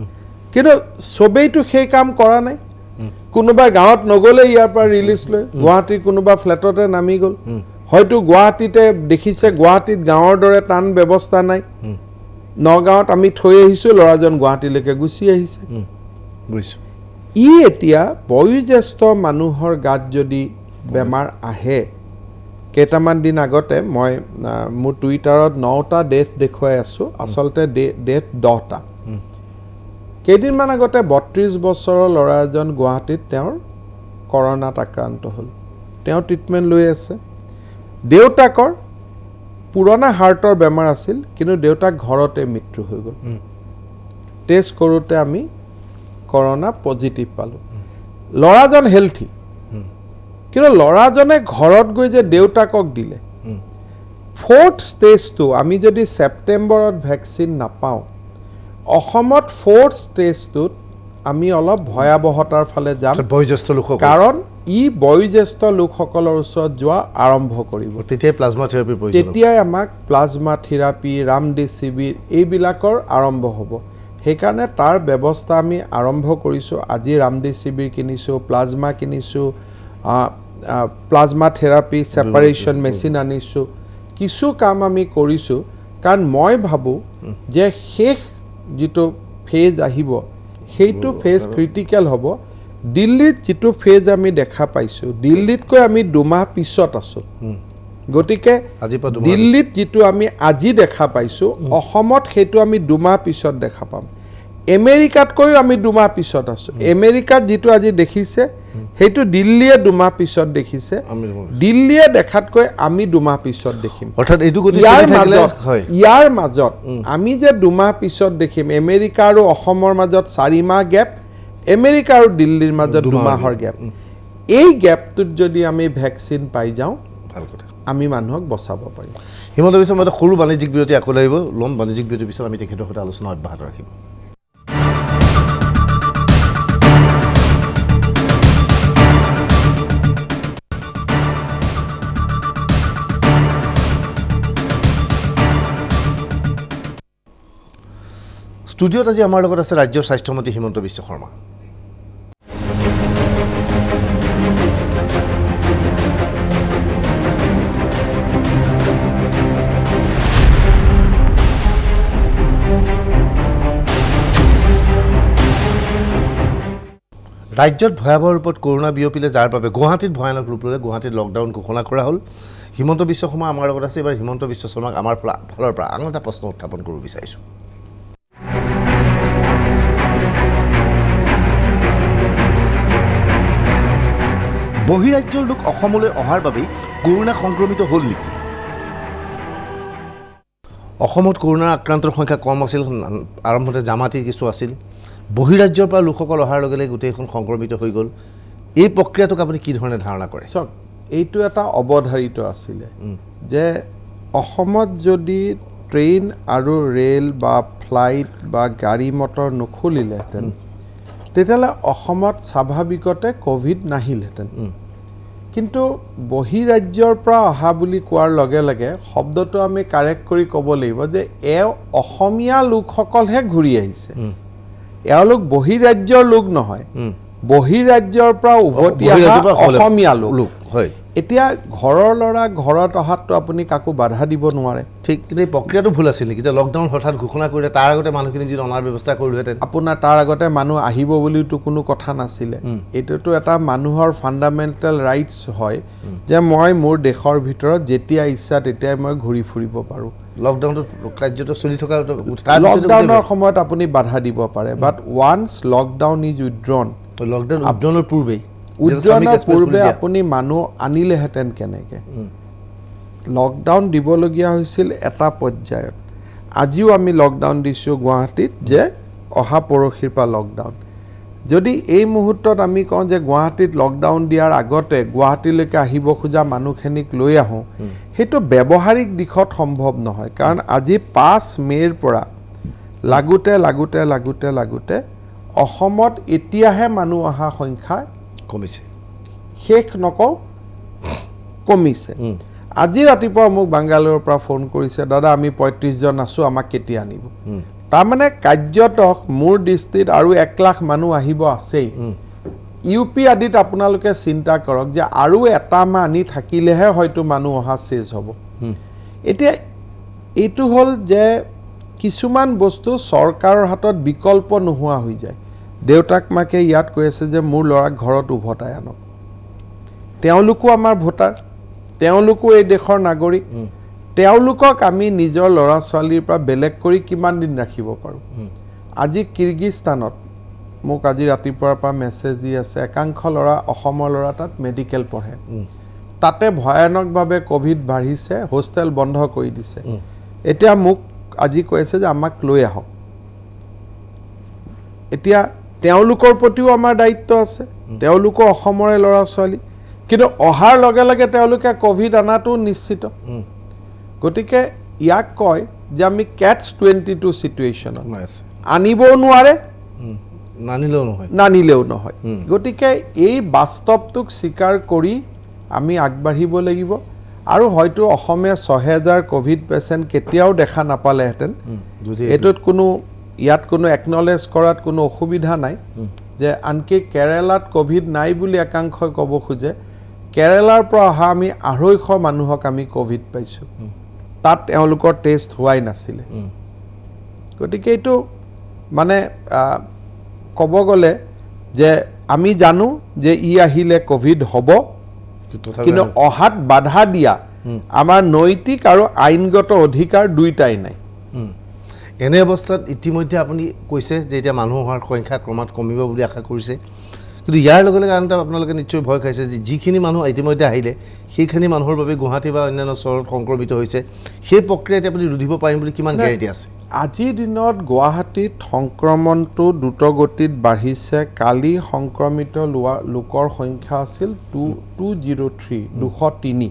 কিন্তু সবেইটো সেই কাম কৰা নাই কোনোবা গাঁৱত নগলে ইয়াৰ পৰা ৰিলিজ লৈ গুৱাহাটীৰ কোনোবা ফ্লেটতে নামি গ'ল হয়তো গুৱাহাটীতে দেখিছে গুৱাহাটীত গাঁৱৰ দৰে টান ব্যৱস্থা নাই নগাঁৱত আমি থৈ আহিছোঁ ল'ৰাজন গুৱাহাটীলৈকে গুচি আহিছে বুজিছোঁ ই এতিয়া বয়োজ্যেষ্ঠ মানুহৰ গাত যদি বেমাৰ আহে কেইটামান দিন আগতে মই মোৰ টুইটাৰত 9টা ডেথ দেখুৱাই আছোঁ আচলতে ডেথ 10টা কেইদিনমান আগতে 32 বছৰৰ ল'ৰা এজন গুৱাহাটীত তেওঁৰ কৰোনাত আক্ৰান্ত হ'ল তেওঁ ট্ৰিটমেণ্ট লৈ আছে দেউতাকৰ পুৰণা হাৰ্টৰ বেমাৰ আছিল কিন্তু দেউতাক ঘৰতে মৃত্যু হৈ গ'ল টেষ্ট কৰোঁতে আমি কৰোনা পজিটিভ পালোঁ ল'ৰাজন হেলথি কিন্তু ল'ৰাজনে ঘৰত গৈ যে দেউতাকক দিলে 4th ষ্টেজটো আমি যদি ছেপ্টেম্বৰত ভেকচিন নাপাওঁ অসমত 4th ষ্টেজটোত আমি অলপ ভয়াৱহতাৰ ফালে যাম বয়োজ্যেষ্ঠ লোকসকল কাৰণ ই বয়োজ্যেষ্ঠ লোকসকলৰ ওচৰত যোৱা আৰম্ভ কৰিব তেতিয়াই প্লাজমা থেৰাপি প্ৰয়োজন তেতিয়াই আমাক প্লাজমা থেৰাপি ৰামডি শিবিৰ এইবিলাকৰ আৰম্ভ হ'ব সেইকাৰণে তাৰ ব্যৱস্থা আমি আৰম্ভ কৰিছোঁ আজি ৰামদেৱ শিবিৰ কিনিছোঁ প্লাজমা কিনিছোঁ প্লাজমা থেৰাপি ছেপাৰেশ্যন মেচিন আনিছোঁ কিছু কাম আমি কৰিছোঁ কাৰণ মই ভাবোঁ যে শেষ যিটো ফেজ আহিব সেইটো ফেজ ক্ৰিটিকেল হ'ব দিল্লীত যিটো ফেজ আমি দেখা পাইছোঁ দিল্লীতকৈ আমি 2 মাহ পিছত আছোঁ গতিকে দিল্লীত যিটো আমি আজি দেখা পাইছোঁ অসমত সেইটো আমি 2 মাহ পিছত দেখা পাম আমেৰিকাতকৈও আমি 2 মাহ পিছত আছোঁ আমেৰিকাত যিটো আজি দেখিছে সেইটো দিল্লীয়ে 2 মাহ পিছত দেখিছে দিল্লীয়ে দেখাতকৈ আমি 2 মাহ পিছত দেখিম অৰ্থাৎ এইটো গতি ইয়াৰ মাজত আমি যে 2 মাহ পিছত দেখিম আমেৰিকা আৰু অসমৰ মাজত 4 মাহ গেপ আমেৰিকা আৰু দিল্লীৰ মাজত 2 মাহৰ গেপ এই গেপটোত যদি আমি ভেকচিন পাই যাওঁ ভাল কথা আমি মানুহক বচাব পাৰিম হিমন্ত বিশ্ব মই সৰু বাণিজ্যিক বিৰতি আকৌ লাগিব ল'ম বাণিজ্যিক বিৰতিৰ পিছত আমি তেখেতৰ সৈতে আলোচনা অব্যাহত ৰাখিম ষ্টুডিঅ'ত আজি আমাৰ লগত আছে ৰাজ্যৰ স্বাস্থ্যমন্ত্ৰী হিমন্ত বিশ্ব শৰ্মা ৰাজ্যত ভয়াৱহ ৰূপত কৰোনা বিয়পিলে যাৰ বাবে গুৱাহাটীত ভয়ানক ৰূপ ল'লে গুৱাহাটীত লকডাউন ঘোষণা কৰা হ'ল হিমন্ত বিশ্ব শৰ্মা আমাৰ লগত আছে এবাৰ হিমন্ত বিশ্ব শৰ্মাক আমাৰ ফালৰ পৰা আন এটা প্ৰশ্ন উত্থাপন কৰিব বিচাৰিছোঁ বহিৰাজ্যৰ লোক অসমলৈ অহাৰ বাবেই কৰোনা সংক্ৰমিত হ'ল নেকি অসমত কৰোনাৰ আক্ৰান্তৰ সংখ্যা কম আছিল আৰম্ভতে জামাতিৰ কিছু আছিল বহিৰাজ্যৰ পৰা লোকসকল অহাৰ লগে লগে গোটেইখন সংক্ৰমিত হৈ গ'ল এই প্ৰক্ৰিয়াটোক আপুনি কি ধৰণে ধাৰণা কৰে চাওক এইটো এটা অৱধাৰিত আছিলে যে অসমত যদি ট্ৰেইন আৰু ৰেল বা ফ্লাইট বা গাড়ী মটৰ নুখুলিলেহেঁতেন তেতিয়াহ'লে অসমত স্বাভাৱিকতে ক'ভিড নাহিলহেঁতেন কিন্তু বহিৰাজ্যৰ পৰা অহা বুলি কোৱাৰ লগে লগে শব্দটো আমি কাৰেক্ট কৰি ক'ব লাগিব যে অসমীয়া লোকসকলহে ঘূৰি আহিছে এওঁলোক বহিৰাজ্যৰ লোক নহয় বহিৰাজ্যৰ পৰা উভতি অহা অসমীয়া লোক হয় এতিয়া ঘৰৰ ল'ৰা ঘৰত অহাততো আপুনি কাকো বাধা দিব নোৱাৰে ঠিক কিন্তু এই প্ৰক্ৰিয়াটো ভুল আছিল নেকি যে লকডাউন হঠাৎ ঘোষণা কৰিলে তাৰ আগতে মানুহখিনি যদি অনাৰ ব্যৱস্থা কৰিলোহেঁতেন আপোনাৰ তাৰ আগতে মানুহ আহিব বুলিতো কোনো কথা নাছিলে এইটোতো এটা মানুহৰ ফাণ্ডামেণ্টেল ৰাইটছ হয় যে মই মোৰ দেশৰ ভিতৰত যেতিয়া ইচ্ছা তেতিয়াই মই ঘূৰি ফুৰিব পাৰোঁ লকডাউনটো কাৰ্যটো চলি থকা লকডাউনৰ সময়ত আপুনি বাধা দিব পাৰে বাট ওৱান্স লকডাউন ইজ উইথড্ৰন লকডাউন উইথড্ৰনৰ পূৰ্বেই উইথড্ৰনৰ পূৰ্বে আপুনি মানুহ আনিলেহেঁতেন কেনেকৈ লকডাউন দিবলগীয়া হৈছিল এটা পৰ্যায়ত আজিও আমি লকডাউন দিছোঁ গুৱাহাটীত যে অহা পৰহিৰ পৰা লকডাউন যদি এই মুহূৰ্তত আমি কওঁ যে গুৱাহাটীত লকডাউন দিয়াৰ আগতে গুৱাহাটীলৈকে আহিব খোজা মানুহখিনিক লৈ আহোঁ সেইটো ব্যৱহাৰিক দিশত সম্ভৱ নহয় কাৰণ আজি 5 মে'ৰ পৰা লাগোতে অসমত এতিয়াহে মানুহ অহা সংখ্যা কমিছে শেষ নকওঁ কমিছে আজি ৰাতিপুৱা মোক বাংগালোৰৰ পৰা ফোন কৰিছে দাদা আমি 35 জন আছোঁ আমাক কেতিয়া আনিব তাৰমানে কাৰ্যত মোৰ দৃষ্টিত আৰু 1 লাখ মানুহ আহিব আছেই ইউপি আদিত আপোনালোকে চিন্তা কৰক যে আৰু এটা মাহ আনি থাকিলেহে হয়তো মানুহ অহা চেজ হ'ব এতিয়া এইটো হ'ল যে কিছুমান বস্তু চৰকাৰৰ হাতত বিকল্প নোহোৱা হৈ যায় দেউতাক মাকে ইয়াত কৈ আছে যে মোৰ ল'ৰাক ঘৰত উভতাই আনক তেওঁলোকো আমাৰ ভোটাৰ তেওঁলোকো এই দেশৰ নাগৰিক তেওঁলোকক আমি নিজৰ ল'ৰা ছোৱালীৰ পৰা বেলেগ কৰি কিমান দিন ৰাখিব পাৰোঁ আজি কিৰগিস্তানত মোক আজি ৰাতিপুৱাৰ পৰা মেছেজ দি আছে একাংশ ল'ৰা অসমৰ ল'ৰা তাত মেডিকেল পঢ়ে তাতে ভয়ানকভাৱে ক'ভিড বাঢ়িছে হোষ্টেল বন্ধ কৰি দিছে এতিয়া মোক আজি কৈ আছে যে আমাক লৈ আহক এতিয়া তেওঁলোকৰ প্ৰতিও আমাৰ দায়িত্ব আছে তেওঁলোকো অসমৰে ল'ৰা ছোৱালী কিন্তু অহাৰ লগে লগে তেওঁলোকে ক'ভিড আনাটো নিশ্চিত গতিকে ইয়াক কয় যে আমি ক্যাটছ 22 সিচুৱেশ্যনত আনিবও নোৱাৰে নানিলেও নহয় গতিকে এই বাস্তৱটোক স্বীকাৰ কৰি আমি আগবাঢ়িব লাগিব আৰু হয়তো অসমে 6000 ক'ভিড পেচেণ্ট কেতিয়াও দেখা নাপালেহেঁতেন এইটোত কোনো ইয়াত কোনো একনলেজ কৰাত কোনো অসুবিধা নাই যে আনকি কেৰালাত কোভিড নাই বুলি একাংশই ক'ব খোজে কেৰালাৰ পৰা অহা আমি 250 মানুহক আমি কোভিড পাইছোঁ তাত তেওঁলোকৰ টেষ্ট হোৱাই নাছিলে গতিকে এইটো মানে ক'ব গ'লে যে আমি জানো যে ই আহিলে কোভিড হ'ব কিন্তু অহাত বাধা দিয়া আমাৰ নৈতিক আৰু আইনগত অধিকাৰ দুইটাই নাই এনে অৱস্থাত ইতিমধ্যে আপুনি কৈছে যে এতিয়া মানুহৰ সংখ্যা ক্ৰমাৎ কমিব বুলি আশা কৰিছে কিন্তু ইয়াৰ লগে লগে আনটা আপোনালোকে নিশ্চয় ভয় খাইছে যে যিখিনি মানুহ ইতিমধ্যে আহিলে সেইখিনি মানুহৰ বাবে গুৱাহাটী বা অন্যান্য চহৰত সংক্ৰমিত হৈছে সেই প্ৰক্ৰিয়াত আপুনি ৰুধিব পাৰিম বুলি কিমান গ্যাৰাণ্টি আছে আজিৰ দিনত গুৱাহাটীত সংক্ৰমণটো দ্ৰুতগতিত বাঢ়িছে কালি সংক্ৰমিত লোকৰ সংখ্যা আছিল 203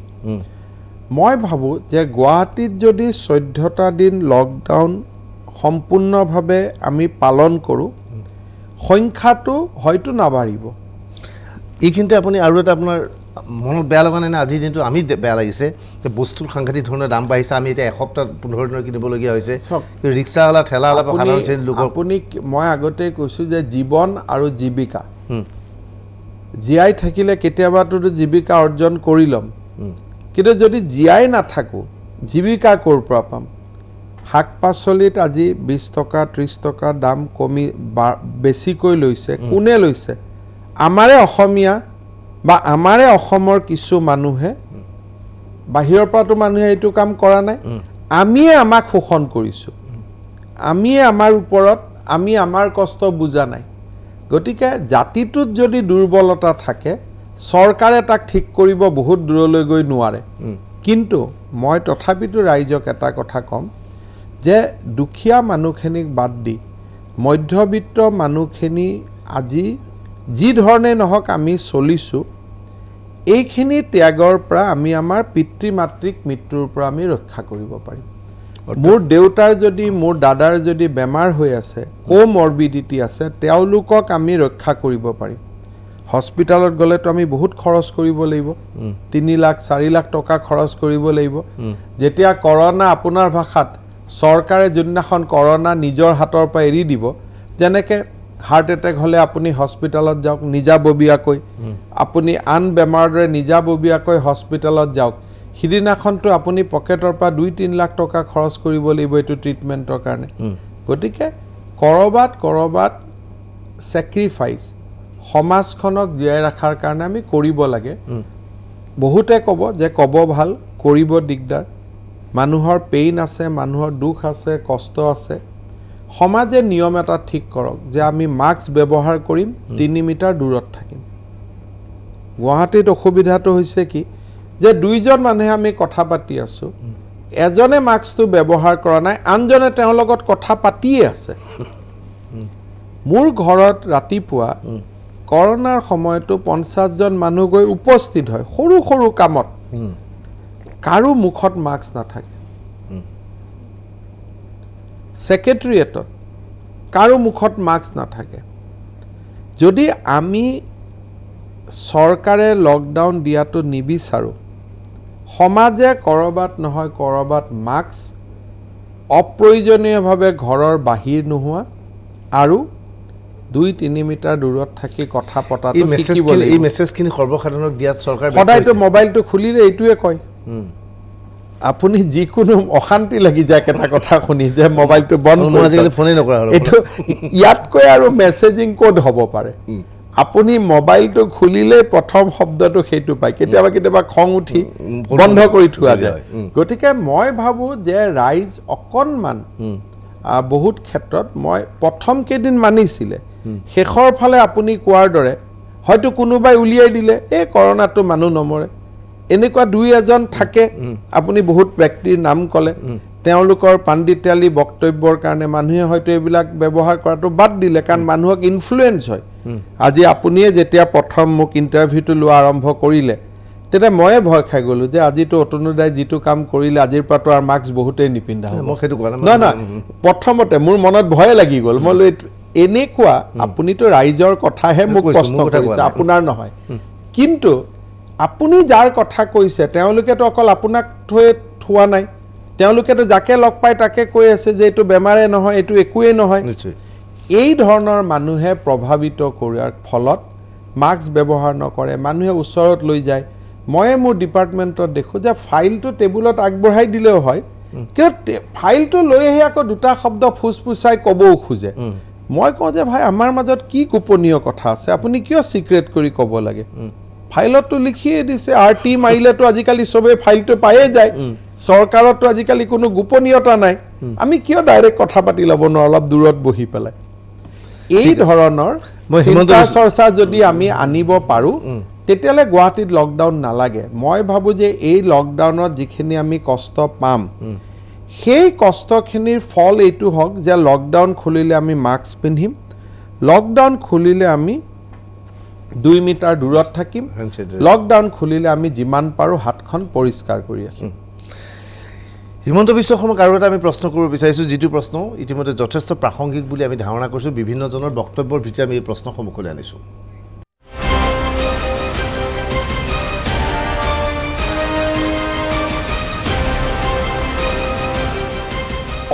মই ভাবোঁ যে গুৱাহাটীত যদি 14টা দিন লকডাউন সম্পূৰ্ণভাৱে আমি পালন কৰোঁ সংখ্যাটো হয়তো নাবাঢ়িব এইখিনিতে আপুনি আৰু এটা আপোনাৰ মনত বেয়া লগা নাই আজিৰ দিনটো আমি বেয়া লাগিছে যে বস্তুৰ সাংঘাতিক ধৰণৰ দাম বাঢ়িছে আমি এতিয়া এসপ্তাহ 15 দিনৰ কিনিবলগীয়া হৈছে ৰিক্সাৱালা ঠেলাৱালা সাধাৰণ শ্ৰেণীৰ লোকৰ আপুনি মই আগতে কৈছোঁ যে জীৱন আৰু জীৱিকা জীয়াই থাকিলে কেতিয়াবাতো জীৱিকা অৰ্জন কৰি ল'ম কিন্তু যদি জীয়াই নাথাকোঁ জীৱিকা ক'ৰ পৰা পাম শাক পাচলিত আজি 20 টকা 30 টকা দাম কমি বেছিকৈ লৈছে কোনে লৈছে আমাৰে অসমীয়া বা আমাৰে অসমৰ কিছু মানুহে বাহিৰৰ পৰাতো মানুহে এইটো কাম কৰা নাই আমিয়ে আমাক শোষণ কৰিছোঁ আমিয়ে আমাৰ ওপৰত আমি আমাৰ কষ্ট বুজা নাই গতিকে জাতিটোত যদি দুৰ্বলতা থাকে চৰকাৰে তাক ঠিক কৰিব বহুত দূৰলৈ গৈ নোৱাৰে কিন্তু মই তথাপিতো ৰাইজক এটা কথা ক'ম যে দুখীয়া মানুহখিনিক বাদ দি মধ্যবিত্ত মানুহখিনি আজি যি ধৰণে নহওক আমি চলিছোঁ এইখিনি ত্যাগৰ পৰা আমি আমাৰ পিতৃ মাতৃক মৃত্যুৰ পৰা আমি ৰক্ষা কৰিব পাৰিম মোৰ দেউতাৰ যদি মোৰ দাদাৰ যদি বেমাৰ হৈ আছে কোমৰবিডিটি আছে তেওঁলোকক আমি ৰক্ষা কৰিব পাৰিম হস্পিটালত গ'লেতো আমি বহুত খৰচ কৰিব লাগিব 3 লাখ 4 লাখ টকা খৰচ কৰিব লাগিব যেতিয়া কৰোনা আপোনাৰ ভাষাত চৰকাৰে যোনদিনাখন কৰোনা নিজৰ হাতৰ পৰা এৰি দিব যেনেকৈ হাৰ্ট এটেক হ'লে আপুনি হস্পিটালত যাওক নিজাববীয়াকৈ আপুনি আন বেমাৰৰ দৰে নিজাববীয়াকৈ হস্পিটালত যাওক সিদিনাখনতো আপুনি পকেটৰ পৰা 2-3 লাখ টকা খৰচ কৰিব লাগিব এইটো ট্ৰিটমেণ্টৰ কাৰণে গতিকে কৰবাত ছেক্ৰিফাইচ সমাজখনক জীয়াই ৰখাৰ কাৰণে আমি কৰিব লাগে বহুতে ক'ব যে ক'ব ভাল কৰিব দিগদাৰ মানুহৰ পেইন আছে মানুহৰ দুখ আছে কষ্ট আছে সমাজে নিয়ম এটা ঠিক কৰক যে আমি মাস্ক ব্যৱহাৰ কৰিম 3 মিটাৰ দূৰত থাকিম গুৱাহাটীত অসুবিধাটো হৈছে কি যে দুইজন মানুহে আমি কথা পাতি আছোঁ এজনে মাস্কটো ব্যৱহাৰ কৰা নাই আনজনে তেওঁৰ লগত কথা পাতিয়ে আছে মোৰ ঘৰত ৰাতিপুৱা কৰোনাৰ সময়তো 50 জন মানুহ গৈ উপস্থিত হয় সৰু সৰু কামত কাৰো মুখত মাস্ক নাথাকে সেক্ৰেটাৰিয়েটত কাৰো মুখত মাস্ক নাথাকে যদি আমি চৰকাৰে লকডাউন দিয়াটো নিবিচাৰোঁ সমাজে কৰবাত নহয় কৰবাত মাস্ক অপ্ৰয়োজনীয়ভাৱে ঘৰৰ বাহিৰ নোহোৱা আৰু 2-3 মিটাৰ দূৰত থাকি কথা পতাটো শিকিব লাগিব এই মেছেজখিনি সৰ্বসাধাৰণক দিয়াত চৰকাৰ সদায়তো মোবাইলটো খুলিলে এইটোৱে কয় আপুনি যিকোনো অশান্তি লাগি যায় এটা কথা শুনি যে মোবাইলটো বন্ধ কৰি আজিকালি ফোনেই নকৰা হ'ল এইটো ইয়াতকৈ আৰু মেছেজিং কোড হ'ব পাৰে আপুনি মোবাইলটো খুলিলে প্ৰথম শব্দটো সেইটো পায় কেতিয়াবা খং উঠি বন্ধ কৰি থোৱা যায় গতিকে মই ভাবোঁ যে ৰাইজ অকণমান বহুত ক্ষেত্ৰত মই প্ৰথম কেইদিন মানিছিলে শেষৰ ফালে আপুনি কোৱাৰ দৰে হয়তো কোনোবাই উলিয়াই দিলে এই কৰোনাটো মানুহ নমৰে এনেকুৱা 2-এজন থাকে আপুনি বহুত ব্যক্তিৰ নাম ক'লে তেওঁলোকৰ পাণ্ডিত্যালী বক্তব্যৰ কাৰণে মানুহে হয়তো এইবিলাক ব্যৱহাৰ কৰাটো বাদ দিলে কাৰণ মানুহক ইনফ্লুৱেঞ্চ হয় আজি আপুনিয়ে যেতিয়া প্ৰথম মোক ইণ্টাৰভিউটো লোৱা আৰম্ভ কৰিলে তেতিয়া ময়ে ভয় খাই গ'লোঁ যে আজিতো অতনুদাই যিটো কাম কৰিলে আজিৰ পৰাতো আৰু মাস্ক বহুতেই নিপিন্ধা হ'ব মই সেইটো কোৱা নাই নহয় প্ৰথমতে মোৰ মনত ভয় লাগি গ'ল মই এনেকুৱা আপুনিতো ৰাইজৰ কথাহে মোক প্ৰশ্ন কৰিছে আপোনাৰ নহয় কিন্তু আপুনি যাৰ কথা কৈছে তেওঁলোকেতো অকল আপোনাক থোৱা নাই তেওঁলোকেতো যাকে লগ পায় তাকে কৈ আছে যে এইটো বেমাৰে নহয়, এইটো একোৱেই নহয়। নিশ্চয় এই ধৰণৰ মানুহে প্ৰভাৱিত কৰাৰ ফলত মাস্ক ব্যৱহাৰ নকৰে, মানুহে ওচৰত লৈ যায়। মই মোৰ ডিপাৰ্টমেণ্টত দেখোঁ যে ফাইলটো টেবুলত আগবঢ়াই দিলেও হয়, কিন্তু ফাইলটো লৈ আহি আকৌ দুটা শব্দ ফুচফুচাই ক'বও খোজে। মই কওঁ যে ভাই আমাৰ মাজত কি গোপনীয় কথা আছে, আপুনি কিয় চিক্ৰেট কৰি ক'ব লাগে? ফাইলতটো লিখিয়ে দিছে, RT মাৰিলেতো আজিকালি চবেই ফাইলটো পায়ে যায়, চৰকাৰতো আজিকালি কোনো গোপনীয়তা নাই, আমি কিয় ডাইৰেক্ট কথা পাতি ল'ব নোৱাৰোঁ অলপ দূৰত বহি পেলাই? এই ধৰণৰ চিন্তা চৰ্চা যদি আমি আনিব পাৰোঁ তেতিয়াহ'লে গুৱাহাটীত লকডাউন নালাগে। মই ভাবোঁ যে এই লকডাউনত যিখিনি আমি কষ্ট পাম সেই কষ্টখিনিৰ ফল এইটো হওক যে লকডাউন খুলিলে আমি মাস্ক পিন্ধিম, লকডাউন খুলিলে আমি 2 মিটাৰ দূৰত থাকিম, লকডাউন খুলিলে আমি যিমান পাৰোঁ হাতখন পৰিষ্কাৰ কৰি ৰাখিম। হিমন্ত বিশ্ব শৰ্মাক আৰু এটা আমি প্ৰশ্ন কৰিব বিচাৰিছোঁ, যিটো প্ৰশ্ন ইতিমধ্যে যথেষ্ট প্ৰাসংগিক বুলি আমি ধাৰণা কৰিছোঁ, বিভিন্নজনৰ বক্তব্যৰ ভিত্তিত আমি এই প্ৰশ্ন সন্মুখলৈ আনিছোঁ।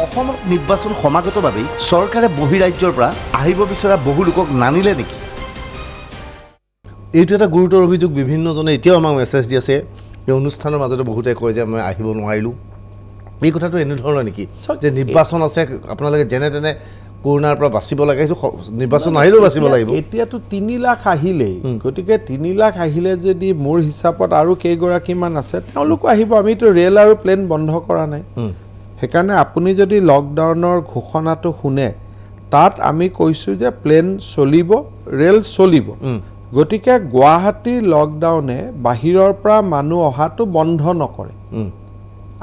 অসমত নিৰ্বাচন সমাগতভাৱেই চৰকাৰে বহিৰাজ্যৰ পৰা আহিব বিচৰা বহু লোকক নানিলে নেকি? এইটো এটা গুৰুতৰ অভিযোগ। বিভিন্নজনে এতিয়াও আমাক মেছেজ দি আছে, এই অনুষ্ঠানৰ মাজতে বহুতে কয় যে মই আহিব নোৱাৰিলোঁ। এই কথাটো এনেধৰণৰ নেকি যে নিৰ্বাচন আছে, আপোনালোকে যেনে তেনে কৰোণাৰ পৰা বাচিব লাগে, সেইটো নিৰ্বাচন আহিলেও বাচিব লাগিব? এতিয়াতো 3 লাখ আহিলেই, গতিকে 3 লাখ আহিলে যদি মোৰ হিচাপত আৰু কেইগৰাকীমান আছে তেওঁলোকো আহিব। আমিতো ৰেল আৰু প্লেন বন্ধ কৰা নাই। সেইকাৰণে আপুনি যদি লকডাউনৰ ঘোষণাটো শুনে তাত আমি কৈছোঁ যে প্লেন চলিব, ৰেল চলিব। গতিকে গুৱাহাটীৰ লকডাউনে বাহিৰৰ পৰা মানুহ অহাটো বন্ধ নকৰে,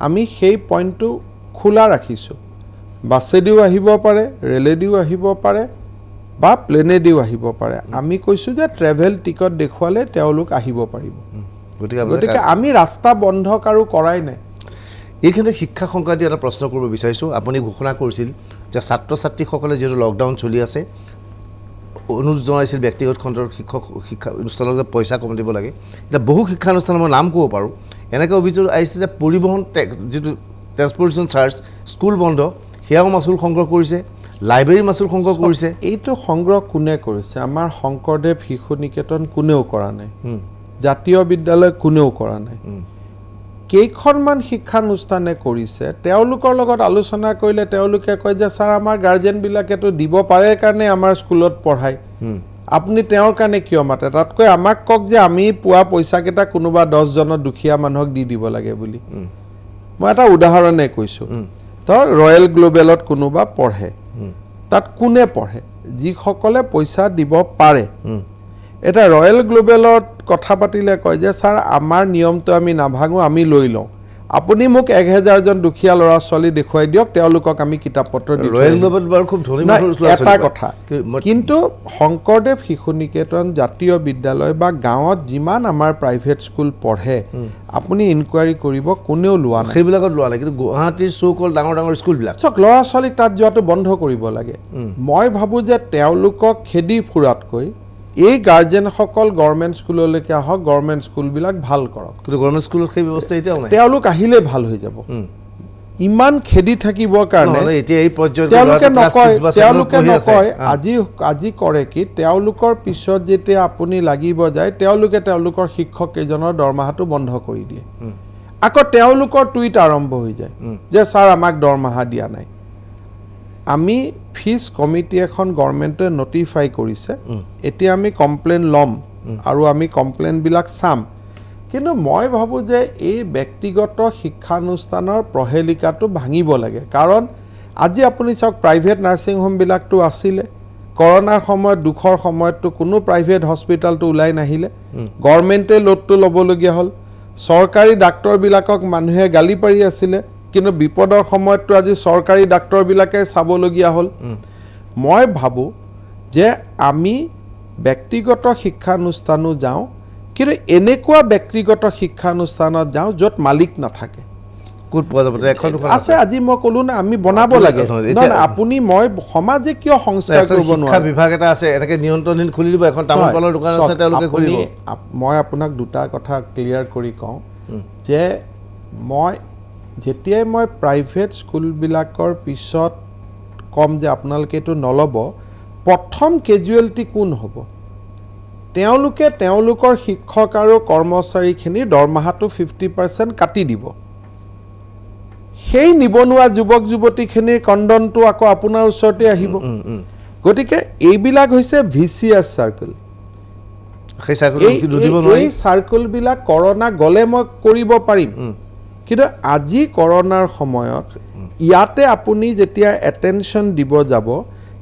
আমি সেই পইণ্টটো খোলা ৰাখিছোঁ। বাছেদিও আহিব পাৰে, ৰেলেদিও আহিব পাৰে বা প্লেনেদিও আহিব পাৰে। আমি কৈছোঁ যে ট্ৰেভেল টিকট দেখুৱালে তেওঁলোক আহিব পাৰিব। গতিকে আমি ৰাস্তা বন্ধ কাৰো কৰাই নাই। এইখিনিতে শিক্ষা সংক্ৰান্তীয় এটা প্ৰশ্ন কৰিব বিচাৰিছোঁ। আপুনি ঘোষণা কৰিছিল যে ছাত্ৰ ছাত্ৰীসকলে যিহেতু লকডাউন চলি আছে, অনুৰোধ জনাইছিল ব্যক্তিগত খণ্ডৰ শিক্ষা অনুষ্ঠানত পইচা কম দিব লাগে। এতিয়া বহু শিক্ষানুষ্ঠানৰ মই নাম ক'ব পাৰোঁ, এনেকৈ অভিযোগ আহিছে যে পৰিবহণ যিটো ট্ৰেন্সপৰ্টেশ্যন চাৰ্জ, স্কুল বন্ধ, সেয়াও মাচুল সংগ্ৰহ কৰিছে, লাইব্ৰেৰী মাচুল সংগ্ৰহ কৰিছে। এইটো সংগ্ৰহ কোনে কৰিছে? আমাৰ শংকৰদেৱ শিশু নিকেতন কোনেও কৰা নাই, জাতীয় বিদ্যালয় কোনেও কৰা নাই। কেইখনমান শিক্ষানুষ্ঠানে কৰিছে। তেওঁলোকৰ লগত আলোচনা কৰিলে তেওঁলোকে কয় যে ছাৰ আমাৰ গাৰ্জেনবিলাকেতো দিব পাৰে কাৰণে আমাৰ স্কুলত পঢ়ায়, আপুনি তেওঁৰ কাৰণে কিয় মাতে? তাতকৈ আমাক কওক যে আমি পোৱা পইচাকেইটা কোনোবা 10জনৰ দুখীয়া মানুহক দি দিব লাগে বুলি। মই এটা উদাহৰণে কৈছোঁ, ধৰক ৰয়েল গ্লোবেলত কোনোবা পঢ়ে, তাত কোনে পঢ়ে? যিসকলে পইচা দিব পাৰে। এটা ৰয়েল গ্লোবেলত কথা পাতিলে কয় যে ছাৰ আমাৰ নিয়মটো আমি নাভাঙো, আমি লৈ লওঁ, আপুনি মোক 1000জন দুখীয়া ল'ৰা ছোৱালী দেখুৱাই দিয়ক, তেওঁলোকক আমি কিতাপ পত্ৰ দিম। ৰয়েল গ্লোবেল বাৰু খুব ধনী এটা কথা, কিন্তু শংকৰদেৱ শিশু নিকেতন, জাতীয় বিদ্যালয় বা গাঁৱত যিমান আমাৰ প্ৰাইভেট স্কুল পঢ়ে আপুনি ইনকুৱাৰী কৰিব, কোনেও লোৱা নাই। সেইবিলাকত লোৱা নাই, কিন্তু গুৱাহাটীৰ চৌকল ডাঙৰ ডাঙৰ স্কুলবিলাক চাওক, ল'ৰা ছোৱালীক তাত যোৱাটো বন্ধ কৰিব লাগে। মই ভাবোঁ যে তেওঁলোকক খেদি ফুৰাতকৈ এই গাৰ্জেনসকল গভৰ্ণমেণ্ট স্কুললৈকে আহক, গভৰ্ণমেণ্ট স্কুলবিলাক ভাল কৰক। কিন্তু গভৰ্ণমেণ্ট স্কুলত সেই ব্যৱস্থা এতিয়াও নাই। তেওঁলোক আহিলে ভাল হৈ যাব। ইমান খেদি থাকিবৰ কাৰণে এতিয়া এই পৰ্যায়ত তেওঁলোকে নকয়। আজি কৰে কি, তেওঁলোকৰ পিছত যেতিয়া আপুনি লাগিব যায় তেওঁলোকে তেওঁলোকৰ শিক্ষক কেইজনৰ দৰমহাটো বন্ধ কৰি দিয়ে। আকৌ তেওঁলোকৰ টুইট আৰম্ভ হৈ যায় যে ছাৰ আমাক দৰমহা দিয়া নাই। আমি ফিজ কমিটি এখন গভৰ্ণমেণ্টে নটিফাই কৰিছে, এতিয়া আমি কমপ্লেইন ল'ম আৰু আমি কমপ্লেইনবিলাক চাম। কিন্তু মই ভাবোঁ যে এই ব্যক্তিগত শিক্ষানুষ্ঠানৰ প্ৰহেলিকাটো ভাঙিব লাগে। কাৰণ আজি আপুনি চাওক, প্ৰাইভেট নাৰ্ছিং হোমবিলাকতো আছিলে, কৰোণাৰ সময়ত দুখৰ সময়ততো কোনো প্ৰাইভেট হস্পিটেলটো ওলাই নাহিলে, গভৰ্ণমেণ্টে লোডটো ল'বলগীয়া হ'ল। চৰকাৰী ডাক্তৰবিলাকক মানুহে গালি পাৰি আছিলে, কিন্তু বিপদৰ সময়ততো আজি চৰকাৰী ডাক্তৰবিলাকে চাবলগীয়া হ'ল। মই ভাবোঁ যে আমি ব্যক্তিগত শিক্ষানুষ্ঠানো যাওঁ, কিন্তু এনেকুৱা ব্যক্তিগত শিক্ষানুষ্ঠানত যাওঁ য'ত মালিক নাথাকে। ক'ত পোৱা যাব? এখন আছে, আজি মই ক'লো না আমি বনাব লাগে। আপুনি মই সমাজে কিয় সংস্কাৰ কৰিব নোৱাৰে? বিভাগ এটা আছে, এনেকৈ নিয়ন্ত্ৰণহীন খুলি দিব। এখন তামোল পালৰ দোকান আছে, তেওঁলোকে খুলিব। মই আপোনাক দুটা কথা ক্লিয়াৰ কৰি কওঁ যে মই যেতিয়াই মই প্ৰাইভেট স্কুলবিলাকৰ পিছত কম যে আপোনালোকে এইটো নল'ব প্ৰথম কেজুৱেলিটি কোন হ'ব তেওঁলোকে তেওঁলোকৰ শিক্ষক আৰু কৰ্মচাৰীখিনিৰ দৰমহাটো 50% কাটি দিব সেই নিবনুৱা যুৱক যুৱতীখিনিৰ কণ্ডনটো আকৌ আপোনাৰ ওচৰতে আহিব গতিকে এইবিলাক হৈছে ভিচিয়াছ চাৰ্কেল সেই চাৰ্কেল দিব নোৱাৰি এই চাৰ্কেলবিলাক কৰোনা গ'লে মই কৰিব পাৰিম কিন্তু আজি কৰোনাৰ সময়ত ইয়াতে আপুনি যেতিয়া এটেনশ্যন দিব যাব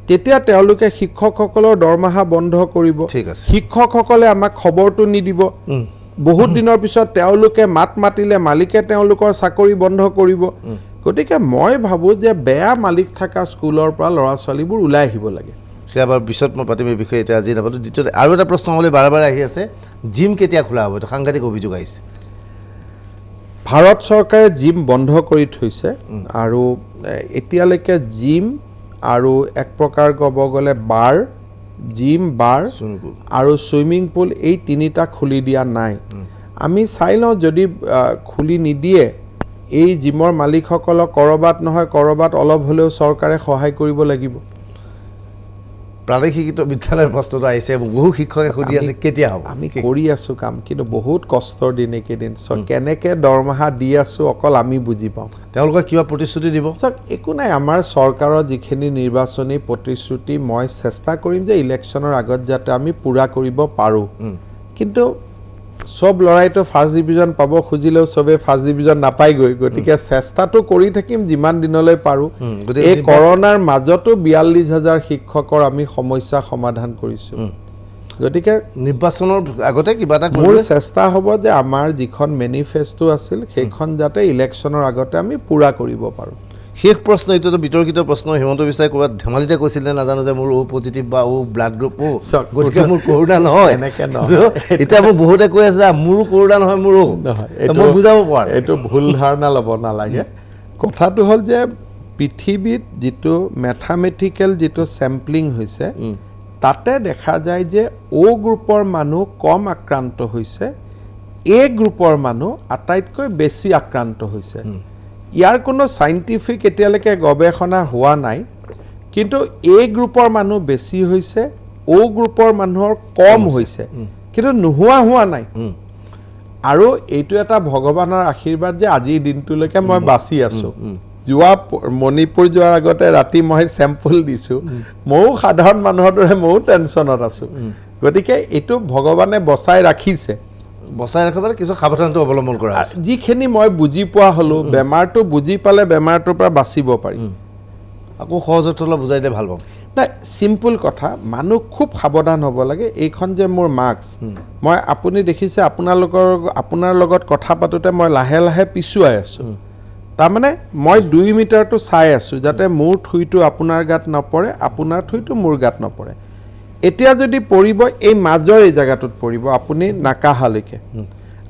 তেতিয়া তেওঁলোকে শিক্ষকসকলৰ দৰমহা বন্ধ কৰিব ঠিক আছে শিক্ষকসকলে আমাক খবৰটো নিদিব বহুত দিনৰ পিছত তেওঁলোকে মাত মাতিলে মালিকে তেওঁলোকৰ চাকৰি বন্ধ কৰিব গতিকে মই ভাবোঁ যে বেয়া মালিক থকা স্কুলৰ পৰা ল'ৰা ছোৱালীবোৰ ওলাই আহিব লাগে সেয়া বাৰু পিছত মই পাতিম এই বিষয়ে এতিয়া আজি নাপাতো দ্বিতীয়তে আৰু এটা প্ৰশ্ন হ'লে বাৰে বাৰে আহি আছে জিম কেতিয়া খোলা হ'ব এইটো সাংঘাতিক অভিযোগ আহিছে ভাৰত চৰকাৰে জিম বন্ধ কৰি থৈছে আৰু এতিয়ালৈকে জিম আৰু এক প্ৰকাৰ ক'ব গ'লে বাৰ জিম বাৰ আৰু ছুইমিং পুল এই তিনিটা খুলি দিয়া নাই আমি চাই লওঁ যদি খুলি নিদিয়ে এই জিমৰ মালিকসকলক ক'ৰবাত নহয় ক'ৰবাত অলপ হ'লেও চৰকাৰে সহায় কৰিব লাগিব প্ৰাদেশিক শিক্ষিত বিদ্যালয়ৰ প্ৰশ্নটো আহিছে বহু শিক্ষকে সুধি আছে কেতিয়া হ'ব আমি কৰি আছোঁ কাম কিন্তু বহুত কষ্টৰ দিন এইকেইদিন কেনেকৈ দৰমহা দি আছোঁ অকল আমি বুজি পাওঁ তেওঁলোকে কিবা প্ৰতিশ্ৰুতি দিব চাওক একো নাই আমাৰ চৰকাৰৰ যিখিনি নিৰ্বাচনী প্ৰতিশ্ৰুতি মই চেষ্টা কৰিম যে ইলেকশ্যনৰ আগত যাতে আমি পূৰা কৰিব পাৰোঁ কিন্তু সব ল'ৰাইতো ফাৰ্ষ্ট ডিভিজন পাব খুজিলেও চবেই ফাৰ্ষ্ট ডিভিজন নাপায়গৈ গতিকে চেষ্টাটো কৰি থাকিম যিমান দিনলৈ পাৰোঁ এই কৰোনাৰ মাজতো 42,000 শিক্ষকৰ আমি সমস্যা সমাধান কৰিছোঁ গতিকে নিৰ্বাচনৰ আগতে কিবা এটা মোৰ চেষ্টা হ'ব যে আমাৰ যিখন মেনিফেষ্টো আছিল সেইখন যাতে ইলেকশ্যনৰ আগতে আমি পূৰা কৰিব পাৰোঁ শেষ প্ৰশ্ন এইটোতো বিতৰ্কিত প্ৰশ্ন হিমন্ত বিশ্বই ক'ৰবাত ধেমালিতে কৈছিলে নাজানো যে মোৰ অ' পজিটিভ বা অ' ব্লাড গ্ৰুপ অ' গতিকে মোৰ কৰোণা নহয় এনেকৈ নহয় এতিয়া মোক বহুতে কৈ আছে মোৰো কৰোণা নহয় মোৰো মই বুজাব পৰা এইটো ভুল ধাৰণা ল'ব নালাগে কথাটো হ'ল যে পৃথিৱীত যিটো মেথামেটিকেল যিটো চেম্পলিং হৈছে তাতে দেখা যায় যে অ' গ্ৰুপৰ মানুহ কম আক্ৰান্ত হৈছে এ গ্ৰুপৰ মানুহ আটাইতকৈ বেছি আক্ৰান্ত হৈছে ইয়াৰ কোনো সাইণ্টিফিক এতিয়ালৈকে গৱেষণা হোৱা নাই কিন্তু এ গ্ৰুপৰ মানুহ বেছি হৈছে অ' গ্ৰুপৰ মানুহৰ কম হৈছে কিন্তু নোহোৱা হোৱা নাই আৰু এইটো এটা ভগৱানৰ আশীৰ্বাদ যে আজিৰ দিনটোলৈকে মই বাচি আছোঁ যোৱা মণিপুৰ যোৱাৰ আগতে ৰাতি মই চেম্পল দিছোঁ ময়ো সাধাৰণ মানুহৰ দৰে ময়ো টেনশ্যনত আছোঁ গতিকে এইটো ভগৱানে বচাই ৰাখিছে বচাই ৰাখিবলৈ কিছু সাৱধানতা অৱলম্বন কৰা আছে যিখিনি মই বুজি পোৱা হ'লোঁ বেমাৰটো বুজি পালে বেমাৰটোৰ পৰা বাচিব পাৰিম আকৌ সহজত অলপ বুজাই দিয়ে ভাল পাম নাই চিম্পুল কথা মানুহ খুব সাৱধান হ'ব লাগে এইখন যে মোৰ মাস্ক মই আপুনি দেখিছে আপোনাৰ লগত কথা পাতোঁতে মই লাহে লাহে পিছুৱাই আছোঁ তাৰমানে মই 2 মিটাৰটো চাই আছোঁ যাতে মোৰ থুইটো আপোনাৰ গাত নপৰে আপোনাৰ থুইটো মোৰ গাত নপৰে এতিয়া যদি পৰিব এই মাজৰ এই জেগাটোত পৰিব আপুনি নাকাহালৈকে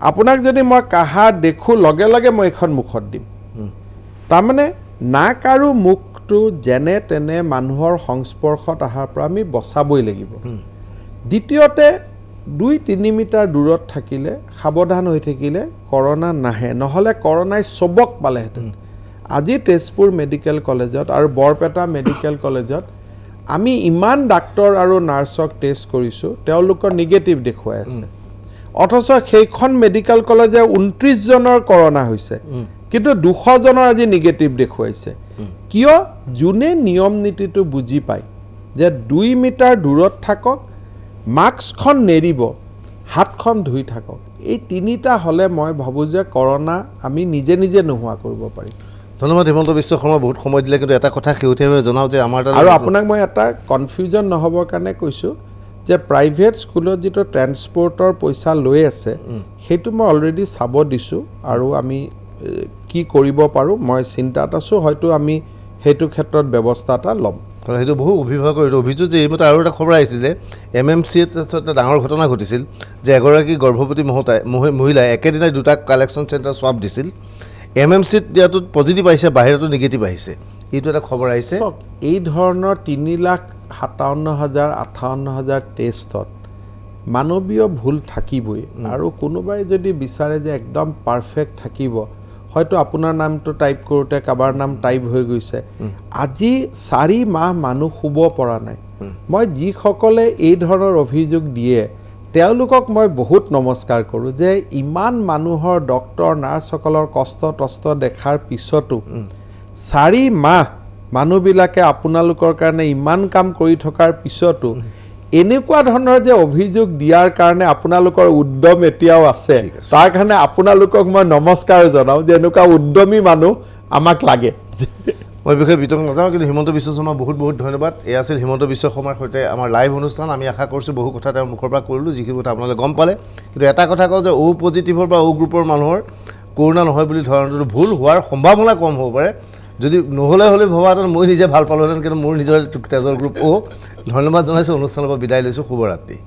আপোনাক যদি মই কাহা দেখোঁ লগে লগে মই এখন মুখত দিম তাৰমানে নাক আৰু মুখটো যেনে তেনে মানুহৰ সংস্পৰ্শত অহাৰ পৰা আমি বচাবই লাগিব দ্বিতীয়তে 2-3 মিটাৰ দূৰত থাকিলে সাৱধান হৈ থাকিলে কৰোনা নাহে নহ'লে কৰোনাই চবক পালেহেঁতেন আজি তেজপুৰ মেডিকেল কলেজত আৰু বৰপেটা মেডিকেল কলেজত আমি ইমান ডাক্তৰ আৰু নাৰ্ছক টেষ্ট কৰিছোঁ তেওঁলোকৰ নিগেটিভ দেখুৱাই আছে অথচ সেইখন মেডিকেল কলেজে 29 জনৰ কৰোনা হৈছে কিন্তু 200 জনৰ আজি নিগেটিভ দেখুৱাইছে কিয় যোনে নিয়ম নীতিটো বুজি পায় যে 2 মিটাৰ দূৰত থাকক মাস্কখন নেৰিব হাতখন ধুই থাকক এই তিনিটা হ'লে মই ভাবোঁ যে কৰোনা আমি নিজে নিজে নোহোৱা কৰিব পাৰিম ধন্যবাদ হিমন্ত বিশ্ব শৰ্মা বহুত সময় দিলে কিন্তু এটা কথা শেহতীয়াভাৱে জনাওঁ যে আমাৰ আৰু আপোনাক মই এটা কনফিউজন নহ'বৰ কাৰণে কৈছোঁ যে প্ৰাইভেট স্কুলত যিটো ট্ৰেন্সপৰ্টৰ পইচা লৈ আছে সেইটো মই অলৰেডি চাব দিছোঁ আৰু আমি কি কৰিব পাৰোঁ মই চিন্তাত আছোঁ হয়তো আমি সেইটো ক্ষেত্ৰত ব্যৱস্থা এটা ল'ম সেইটো বহু অভিভাৱকৰ অভিযোগ যে এইমতে আৰু এটা খবৰ আহিছিল যে MMCত এটা ডাঙৰ ঘটনা ঘটিছিল যে এগৰাকী গৰ্ভৱতী মহিলাই একেদিনাই 2টা কালেকশ্যন চেণ্টাৰ স্বাব দিছিল MMCত দিয়াটোত পজিটিভ আহিছে বাহিৰতো নিগেটিভ আহিছে এইটো এটা খবৰ আহিছে এই ধৰণৰ 3,57,000-58,000 টেষ্টত মানৱীয় ভুল থাকিবই আৰু কোনোবাই যদি বিচাৰে যে একদম পাৰফেক্ট থাকিব হয়তো আপোনাৰ নামটো টাইপ কৰোঁতে কাৰোবাৰ নাম টাইপ হৈ গৈছে আজি 4 মাহ মানুহ শুব পৰা নাই মই যিসকলে এই ধৰণৰ অভিযোগ দিয়ে তেওঁলোকক মই বহুত নমস্কাৰ কৰোঁ যে ইমান মানুহৰ ডক্টৰ নাৰ্ছসকলৰ কষ্ট দেখাৰ পিছতো 4 মাহ মানুহবিলাকে আপোনালোকৰ কাৰণে ইমান কাম কৰি থকাৰ পিছতো এনেকুৱা ধৰণৰ যে অভিযোগ দিয়াৰ কাৰণে আপোনালোকৰ উদ্যম এতিয়াও আছে তাৰ কাৰণে আপোনালোকক মই নমস্কাৰ জনাওঁ যে এনেকুৱা উদ্যমী মানুহ আমাক লাগে মই বিষয়ে বিতং নাজানো কিন্তু হিমন্ত বিশ্ব শৰ্মা বহুত ধন্যবাদ এই আছিল হিমন্ত বিশ্ব শৰ্মাৰ সৈতে আমাৰ লাইভ অনুষ্ঠান আমি আশা কৰিছোঁ বহু কথা তেওঁৰ মুখৰ পৰা কৰিলোঁ যিখিনি কথা আপোনালোকে গম পালে কিন্তু এটা কথা কওঁ যে অ' পজিটিভৰ বা অ' গ্ৰুপৰ মানুহৰ কৰোণা নহয় বুলি ধাৰণাটো ভুল হোৱাৰ সম্ভাৱনা কম হ'ব পাৰে যদি নহ'লে ভবাহেঁতেন মই নিজে ভাল পালোহেঁতেন কিন্তু মোৰ নিজৰ তেজৰ গ্ৰুপ ধন্যবাদ জনাইছোঁ অনুষ্ঠানৰ পৰা বিদায় লৈছোঁ শুভৰাত্ৰি